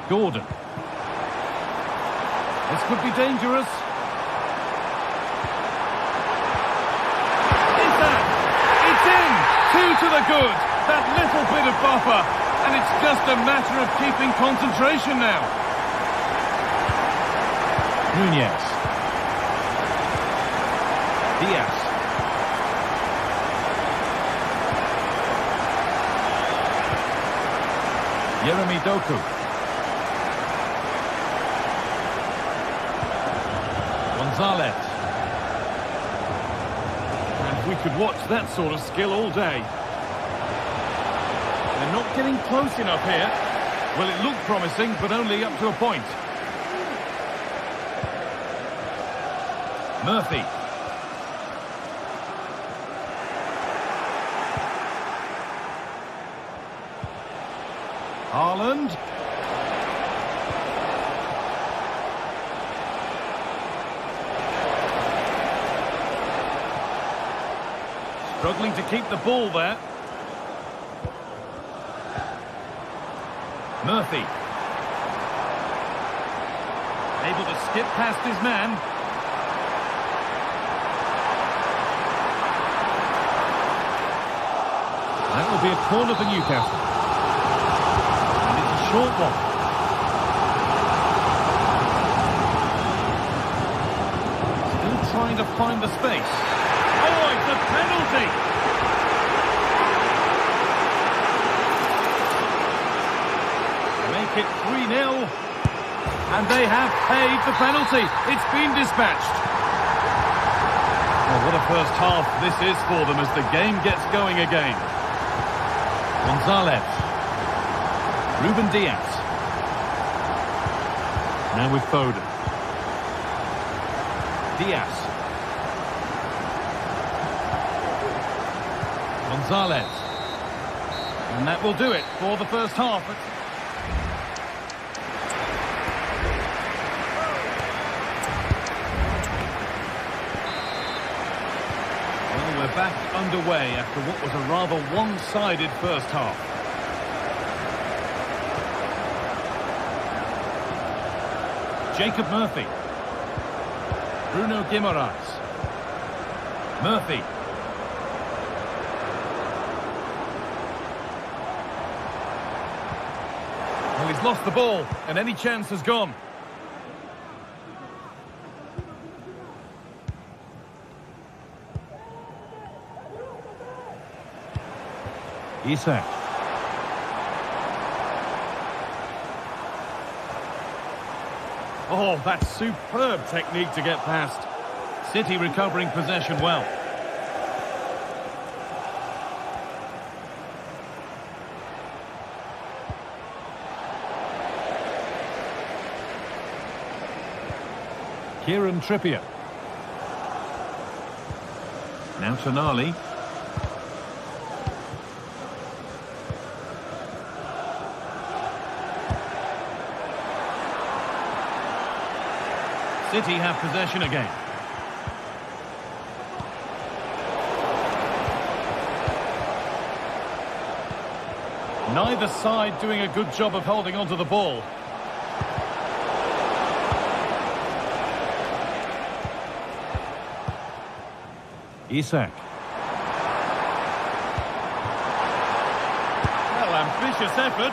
Gordon. This could be dangerous. Is that? It's in! Two to the good. That little bit of buffer. And it's just a matter of keeping concentration now. Nunez. Diaz. Jeremy Doku. Gonzalez. And we could watch that sort of skill all day. They're not getting close enough here. Well, it looked promising, but only up to a point. Murphy. Haaland. Struggling to keep the ball there. Murphy. Able to skip past his man. That will be a corner for Newcastle. And it's a short one. Still trying to find the space. Oh, it's a penalty! Make it 3-0. And they have paid the penalty. It's been dispatched. Oh, what a first half this is for them as the game gets going again. Gonzalez. Ruben Diaz. Now with Foden. Diaz. Gonzalez. And that will do it for the first half. Well, we're back underway after what was a rather one-sided first half. Jacob Murphy. Bruno Guimaraes. Murphy. Well, he's lost the ball, and any chance has gone. Isak. Oh, that's superb technique to get past. City recovering possession well. Kieran Trippier. Now Tonali. City have possession again. Neither side doing a good job of holding onto the ball. Isak. Well, ambitious effort.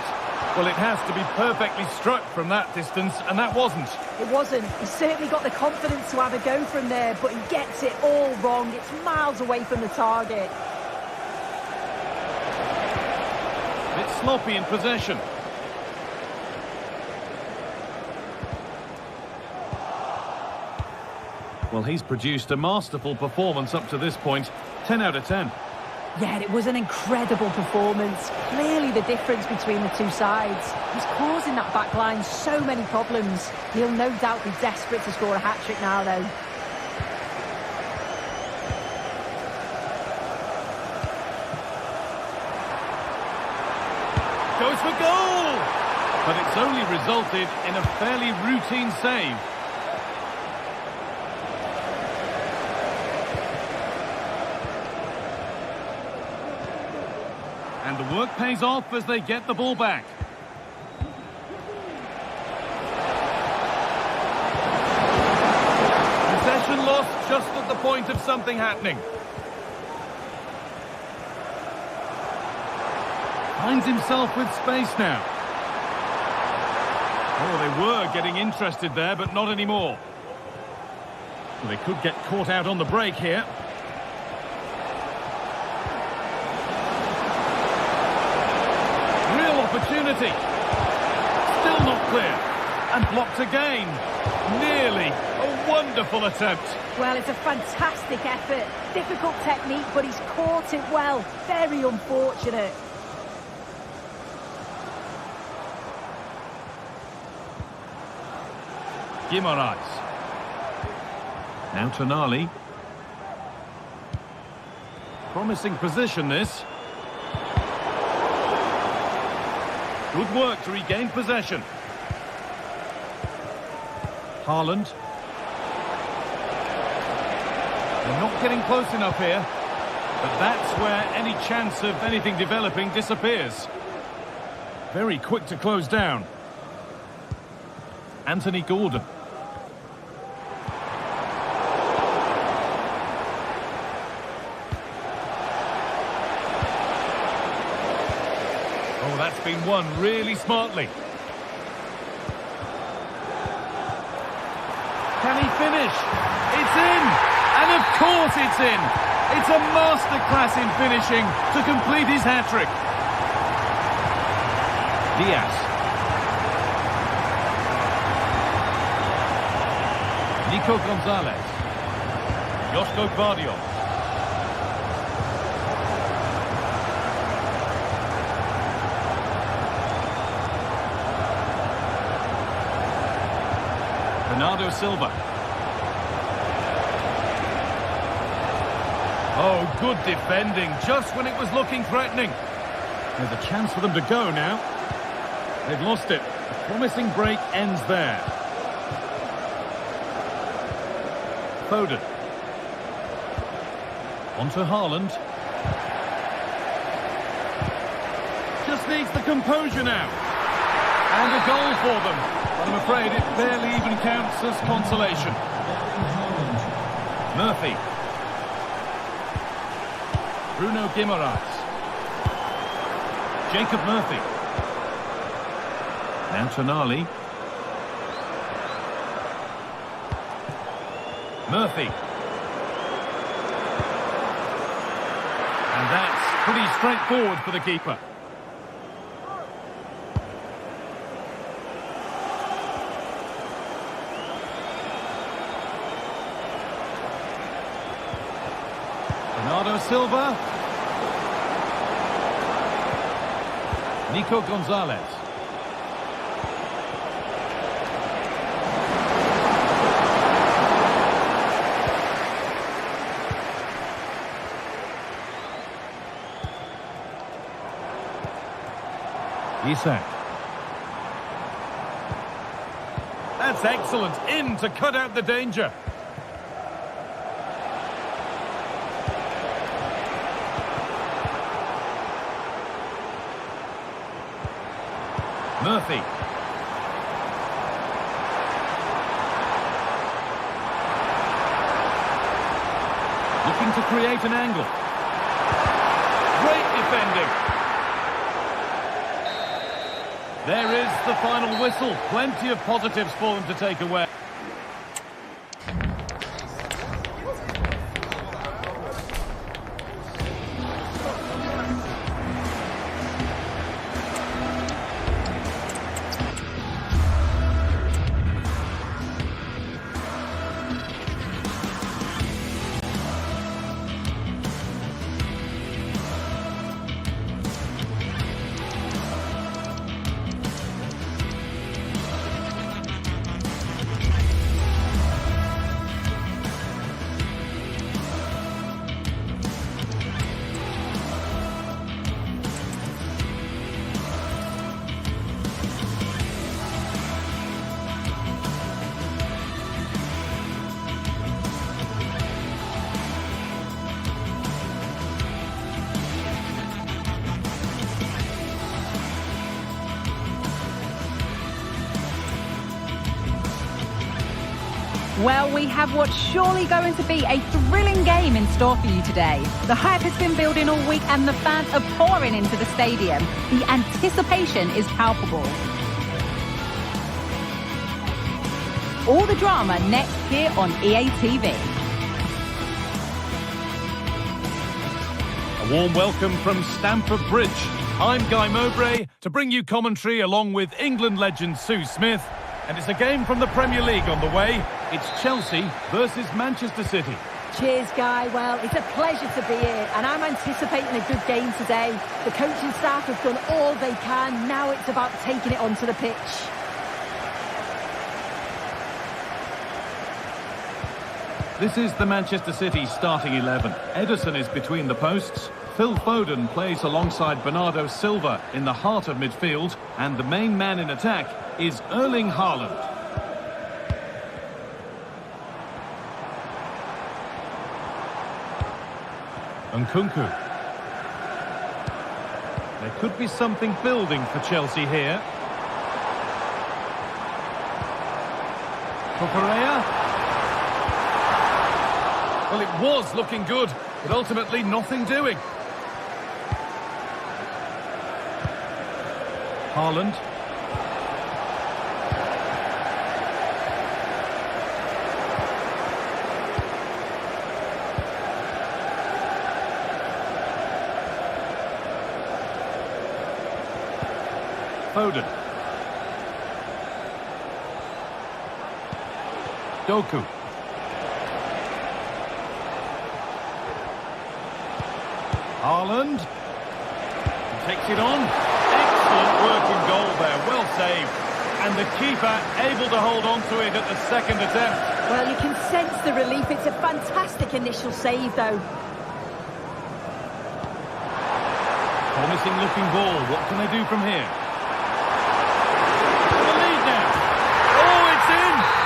Well, it has to be perfectly struck from that distance, and that wasn't. It wasn't. He's certainly got the confidence to have a go from there, but he gets it all wrong. It's miles away from the target. A bit sloppy in possession. Well, he's produced a masterful performance up to this point. 10 out of 10. Yeah, it was an incredible performance. Clearly the difference between the two sides. He's causing that back line so many problems. He'll no doubt be desperate to score a hat-trick now, though. Goes for goal! But it's only resulted in a fairly routine save. And the work pays off as they get the ball back. Possession lost just at the point of something happening. Finds himself with space now. Oh, they were getting interested there, but not anymore. Well, they could get caught out on the break here. Real opportunity. Still not clear. And blocked again. Nearly. A wonderful attempt. Well, it's a fantastic effort. Difficult technique, but he's caught it well. Very unfortunate. Guimaraes. Now Tonali. Promising position, this. Good work to regain possession. Haaland. They're not getting close enough here. But that's where any chance of anything developing disappears. Very quick to close down. Anthony Gordon. Oh, that's been won really smartly. Can he finish? It's in! And of course it's in! It's a masterclass in finishing to complete his hat-trick. Diaz. Nico Gonzalez. Josko Gvardiol. Bernardo Silva. Oh, good defending, just when it was looking threatening. There's a chance for them to go now. They've lost it. A promising break ends there. Foden. On to Haaland. Just needs the composure now. And a goal for them. But I'm afraid it barely even counts as consolation. Murphy. Bruno Guimaraes. Jacob Murphy. Now Tonali. Murphy. And that's pretty straightforward for the keeper. Bernardo Silva. Nico Gonzalez. Isak. That's excellent. In to cut out the danger. Murphy. Looking to create an angle. Great defending. There is the final whistle. Plenty of positives for them to take away. Well, we have what's surely going to be a thrilling game in store for you today. The hype has been building all week and the fans are pouring into the stadium. The anticipation is palpable. All the drama next here on EA TV. A warm welcome from Stamford Bridge. I'm Guy Mowbray to bring you commentary along with England legend Sue Smith. And it's a game from the Premier League on the way. It's Chelsea versus Manchester City. Cheers, Guy. Well, it's a pleasure to be here, and I'm anticipating a good game today. The coaching staff have done all they can. Now it's about taking it onto the pitch. This is the Manchester City starting 11. Ederson is between the posts. Phil Foden plays alongside Bernardo Silva in the heart of midfield. And the main man in attack is Erling Haaland. Nkunku. There could be something building for Chelsea here. Correa. Well, it was looking good, but ultimately nothing doing. Haaland. Foden. Doku. Haaland. Takes it on. Excellent work in goal there. Well saved. And the keeper able to hold on to it at the second attempt. Well, you can sense the relief. It's a fantastic initial save, though. Promising looking ball. What can they do from here?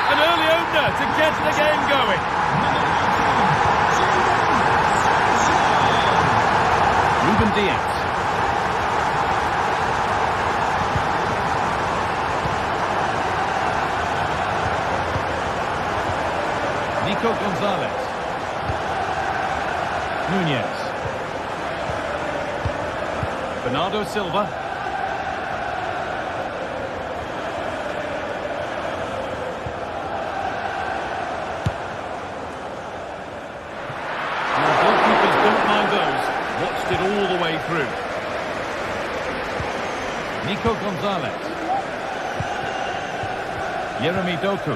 An early opener to get the game going. Ruben Diaz. Nico Gonzalez. Nunez. Bernardo Silva. Watched it all the way through. Nico Gonzalez. Jeremy Doku.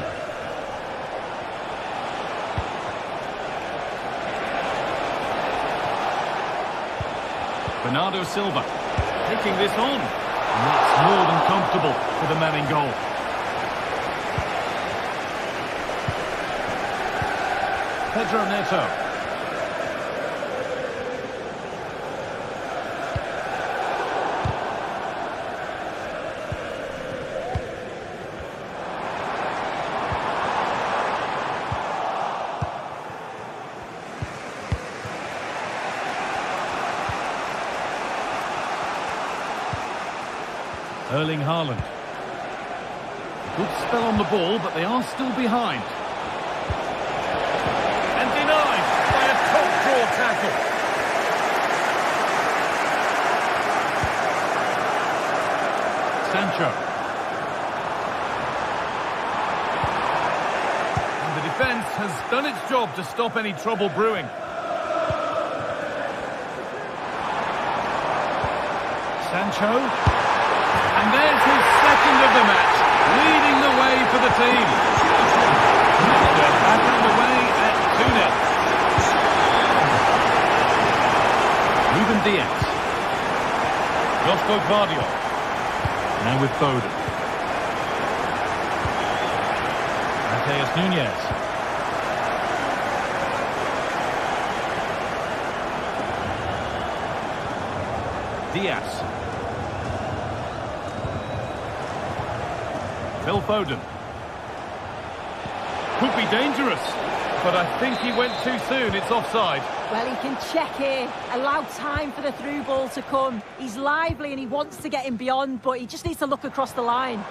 Bernardo Silva taking this on. And that's more than comfortable for the man in goal. Pedro Neto. Erling Haaland. Good spell on the ball, but they are still behind. And denied by a top-draw tackle. Sancho. And the defence has done its job to stop any trouble brewing. Sancho. And there's his second of the match, leading the way for the team. They're back on the way at 2-0. Ruben Diaz. Josko Gvardiol. Now with Foden. Mateus Nunez. Diaz. Phil Foden. Could be dangerous, but I think he went too soon. It's offside. Well, he can check here, allow time for the through ball to come. He's lively and he wants to get him beyond, but he just needs to look across the line.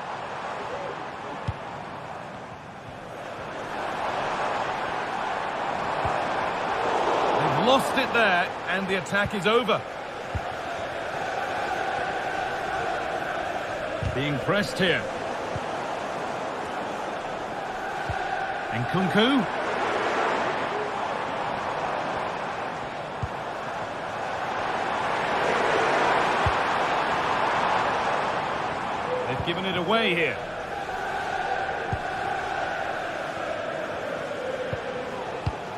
They've lost it there, and the attack is over. Being pressed here. And Nkunku. They've given it away here.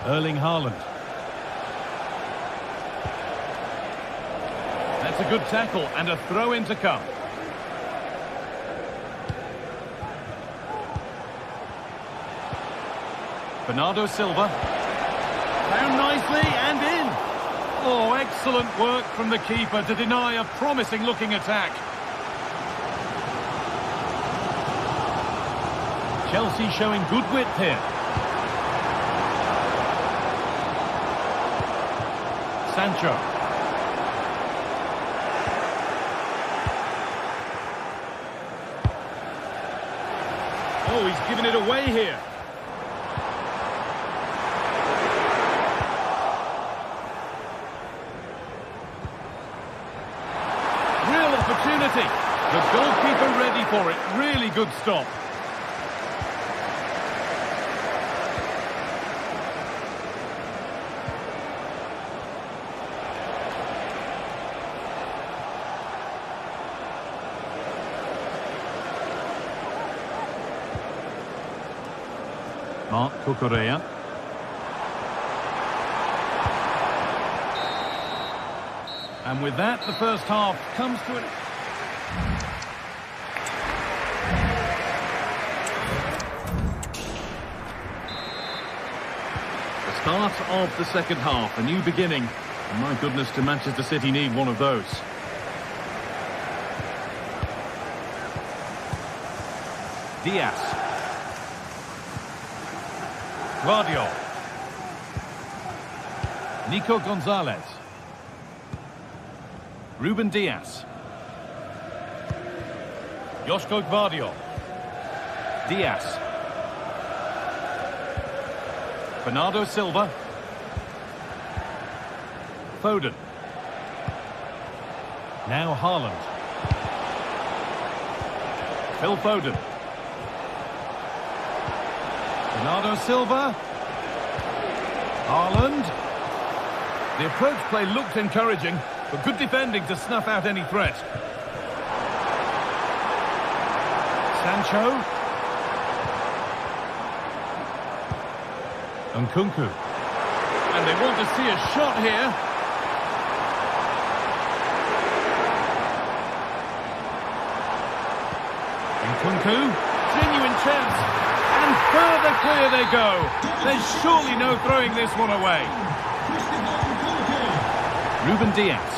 Erling Haaland. That's a good tackle and a throw-in to come. Bernardo Silva. Down nicely and in. Oh, excellent work from the keeper to deny a promising-looking attack. Chelsea showing good width here. Sancho. Oh, he's given it away here. Real opportunity. The goalkeeper ready for it. Really good stop. Mark Cucurella. And with that, the first half comes to an... The start of the second half, a new beginning. And my goodness, do Manchester City need one of those. Diaz. Guardiola. Nico Gonzalez. Ruben Diaz. Joško Gvardiol. Diaz. Bernardo Silva. Foden. Now Haaland. Phil Foden. Bernardo Silva. Haaland. The approach play looked encouraging, but good defending to snuff out any threat. Sancho. Nkunku. And they want to see a shot here. Nkunku. Genuine chance. And further clear they go. There's surely no throwing this one away. Ruben Diaz.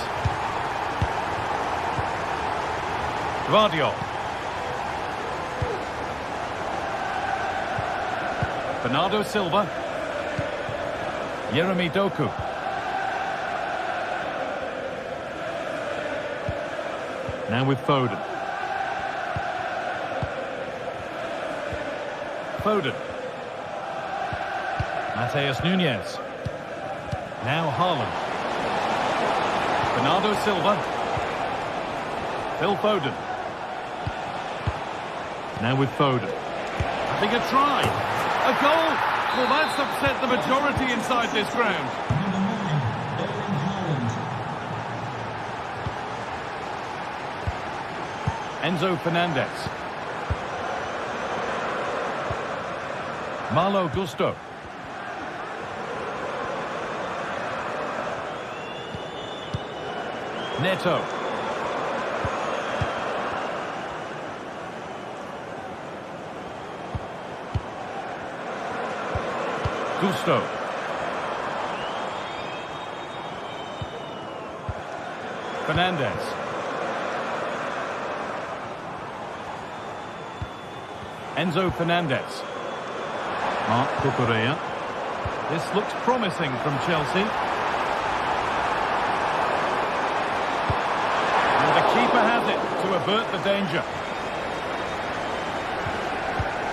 Gvardiol. Bernardo Silva. Yeremi Doku. Now with Foden. Foden. Mateus Nunes. Now Haaland. Bernardo Silva. Phil Foden. Now with Foden. Having a try. A goal. Well, that's upset the majority inside this ground. Number 9, Erling Haaland. Enzo Fernandez. Malo Gusto. Neto. Gusto. Fernandez. Enzo Fernandez. Mark Cucurella. This looks promising from Chelsea. And the keeper has it to avert the danger.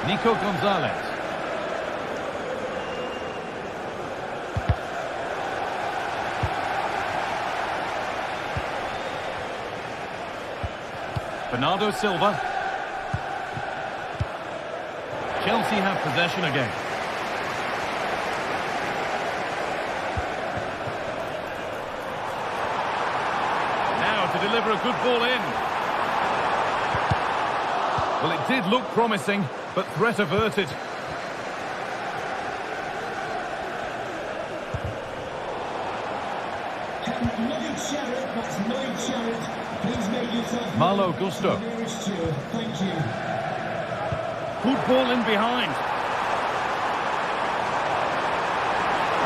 Nico Gonzalez. Bernardo Silva. Chelsea have possession again. deliver a good ball in. Well, it did look promising, but threat averted. Malo Gusto. Thank you. Good ball in behind.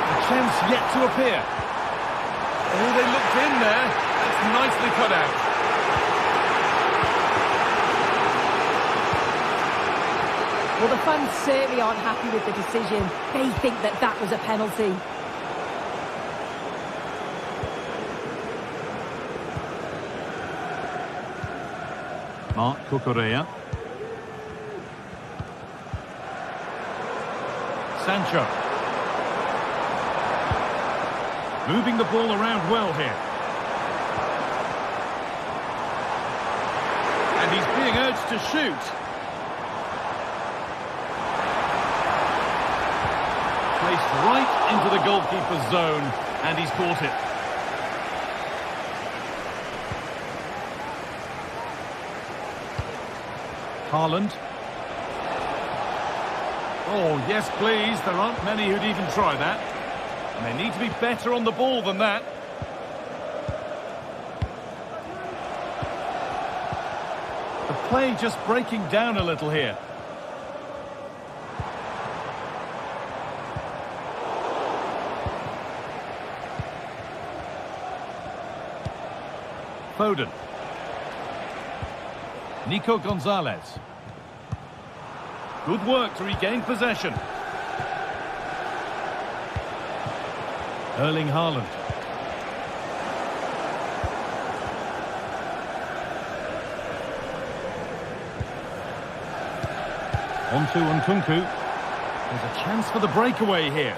A chance yet to appear. Oh, they looked in there. That's nicely cut out. Well, the fans certainly aren't happy with the decision. They think that that was a penalty. Marc Cucurella. Sancho. Moving the ball around well here. And he's being urged to shoot. Placed right into the goalkeeper's zone, and he's caught it. Haaland. Oh, yes, please. There aren't many who'd even try that. And they need to be better on the ball than that. The play just breaking down a little here. Foden. Nico Gonzalez. Good work to regain possession. Erling Haaland. On to Nkunku. There's a chance for the breakaway here.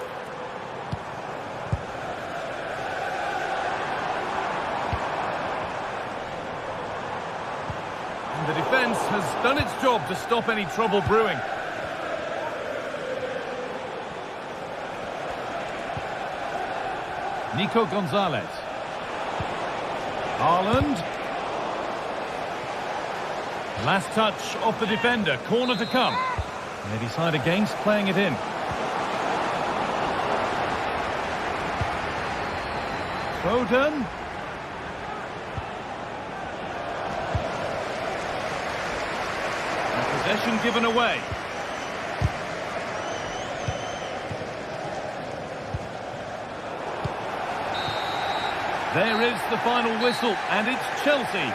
And the defence has done its job to stop any trouble brewing. Nico Gonzalez. Haaland. Last touch off the defender. Corner to come. And they decide against playing it in. Foden. And possession given away. There is the final whistle, and it's Chelsea.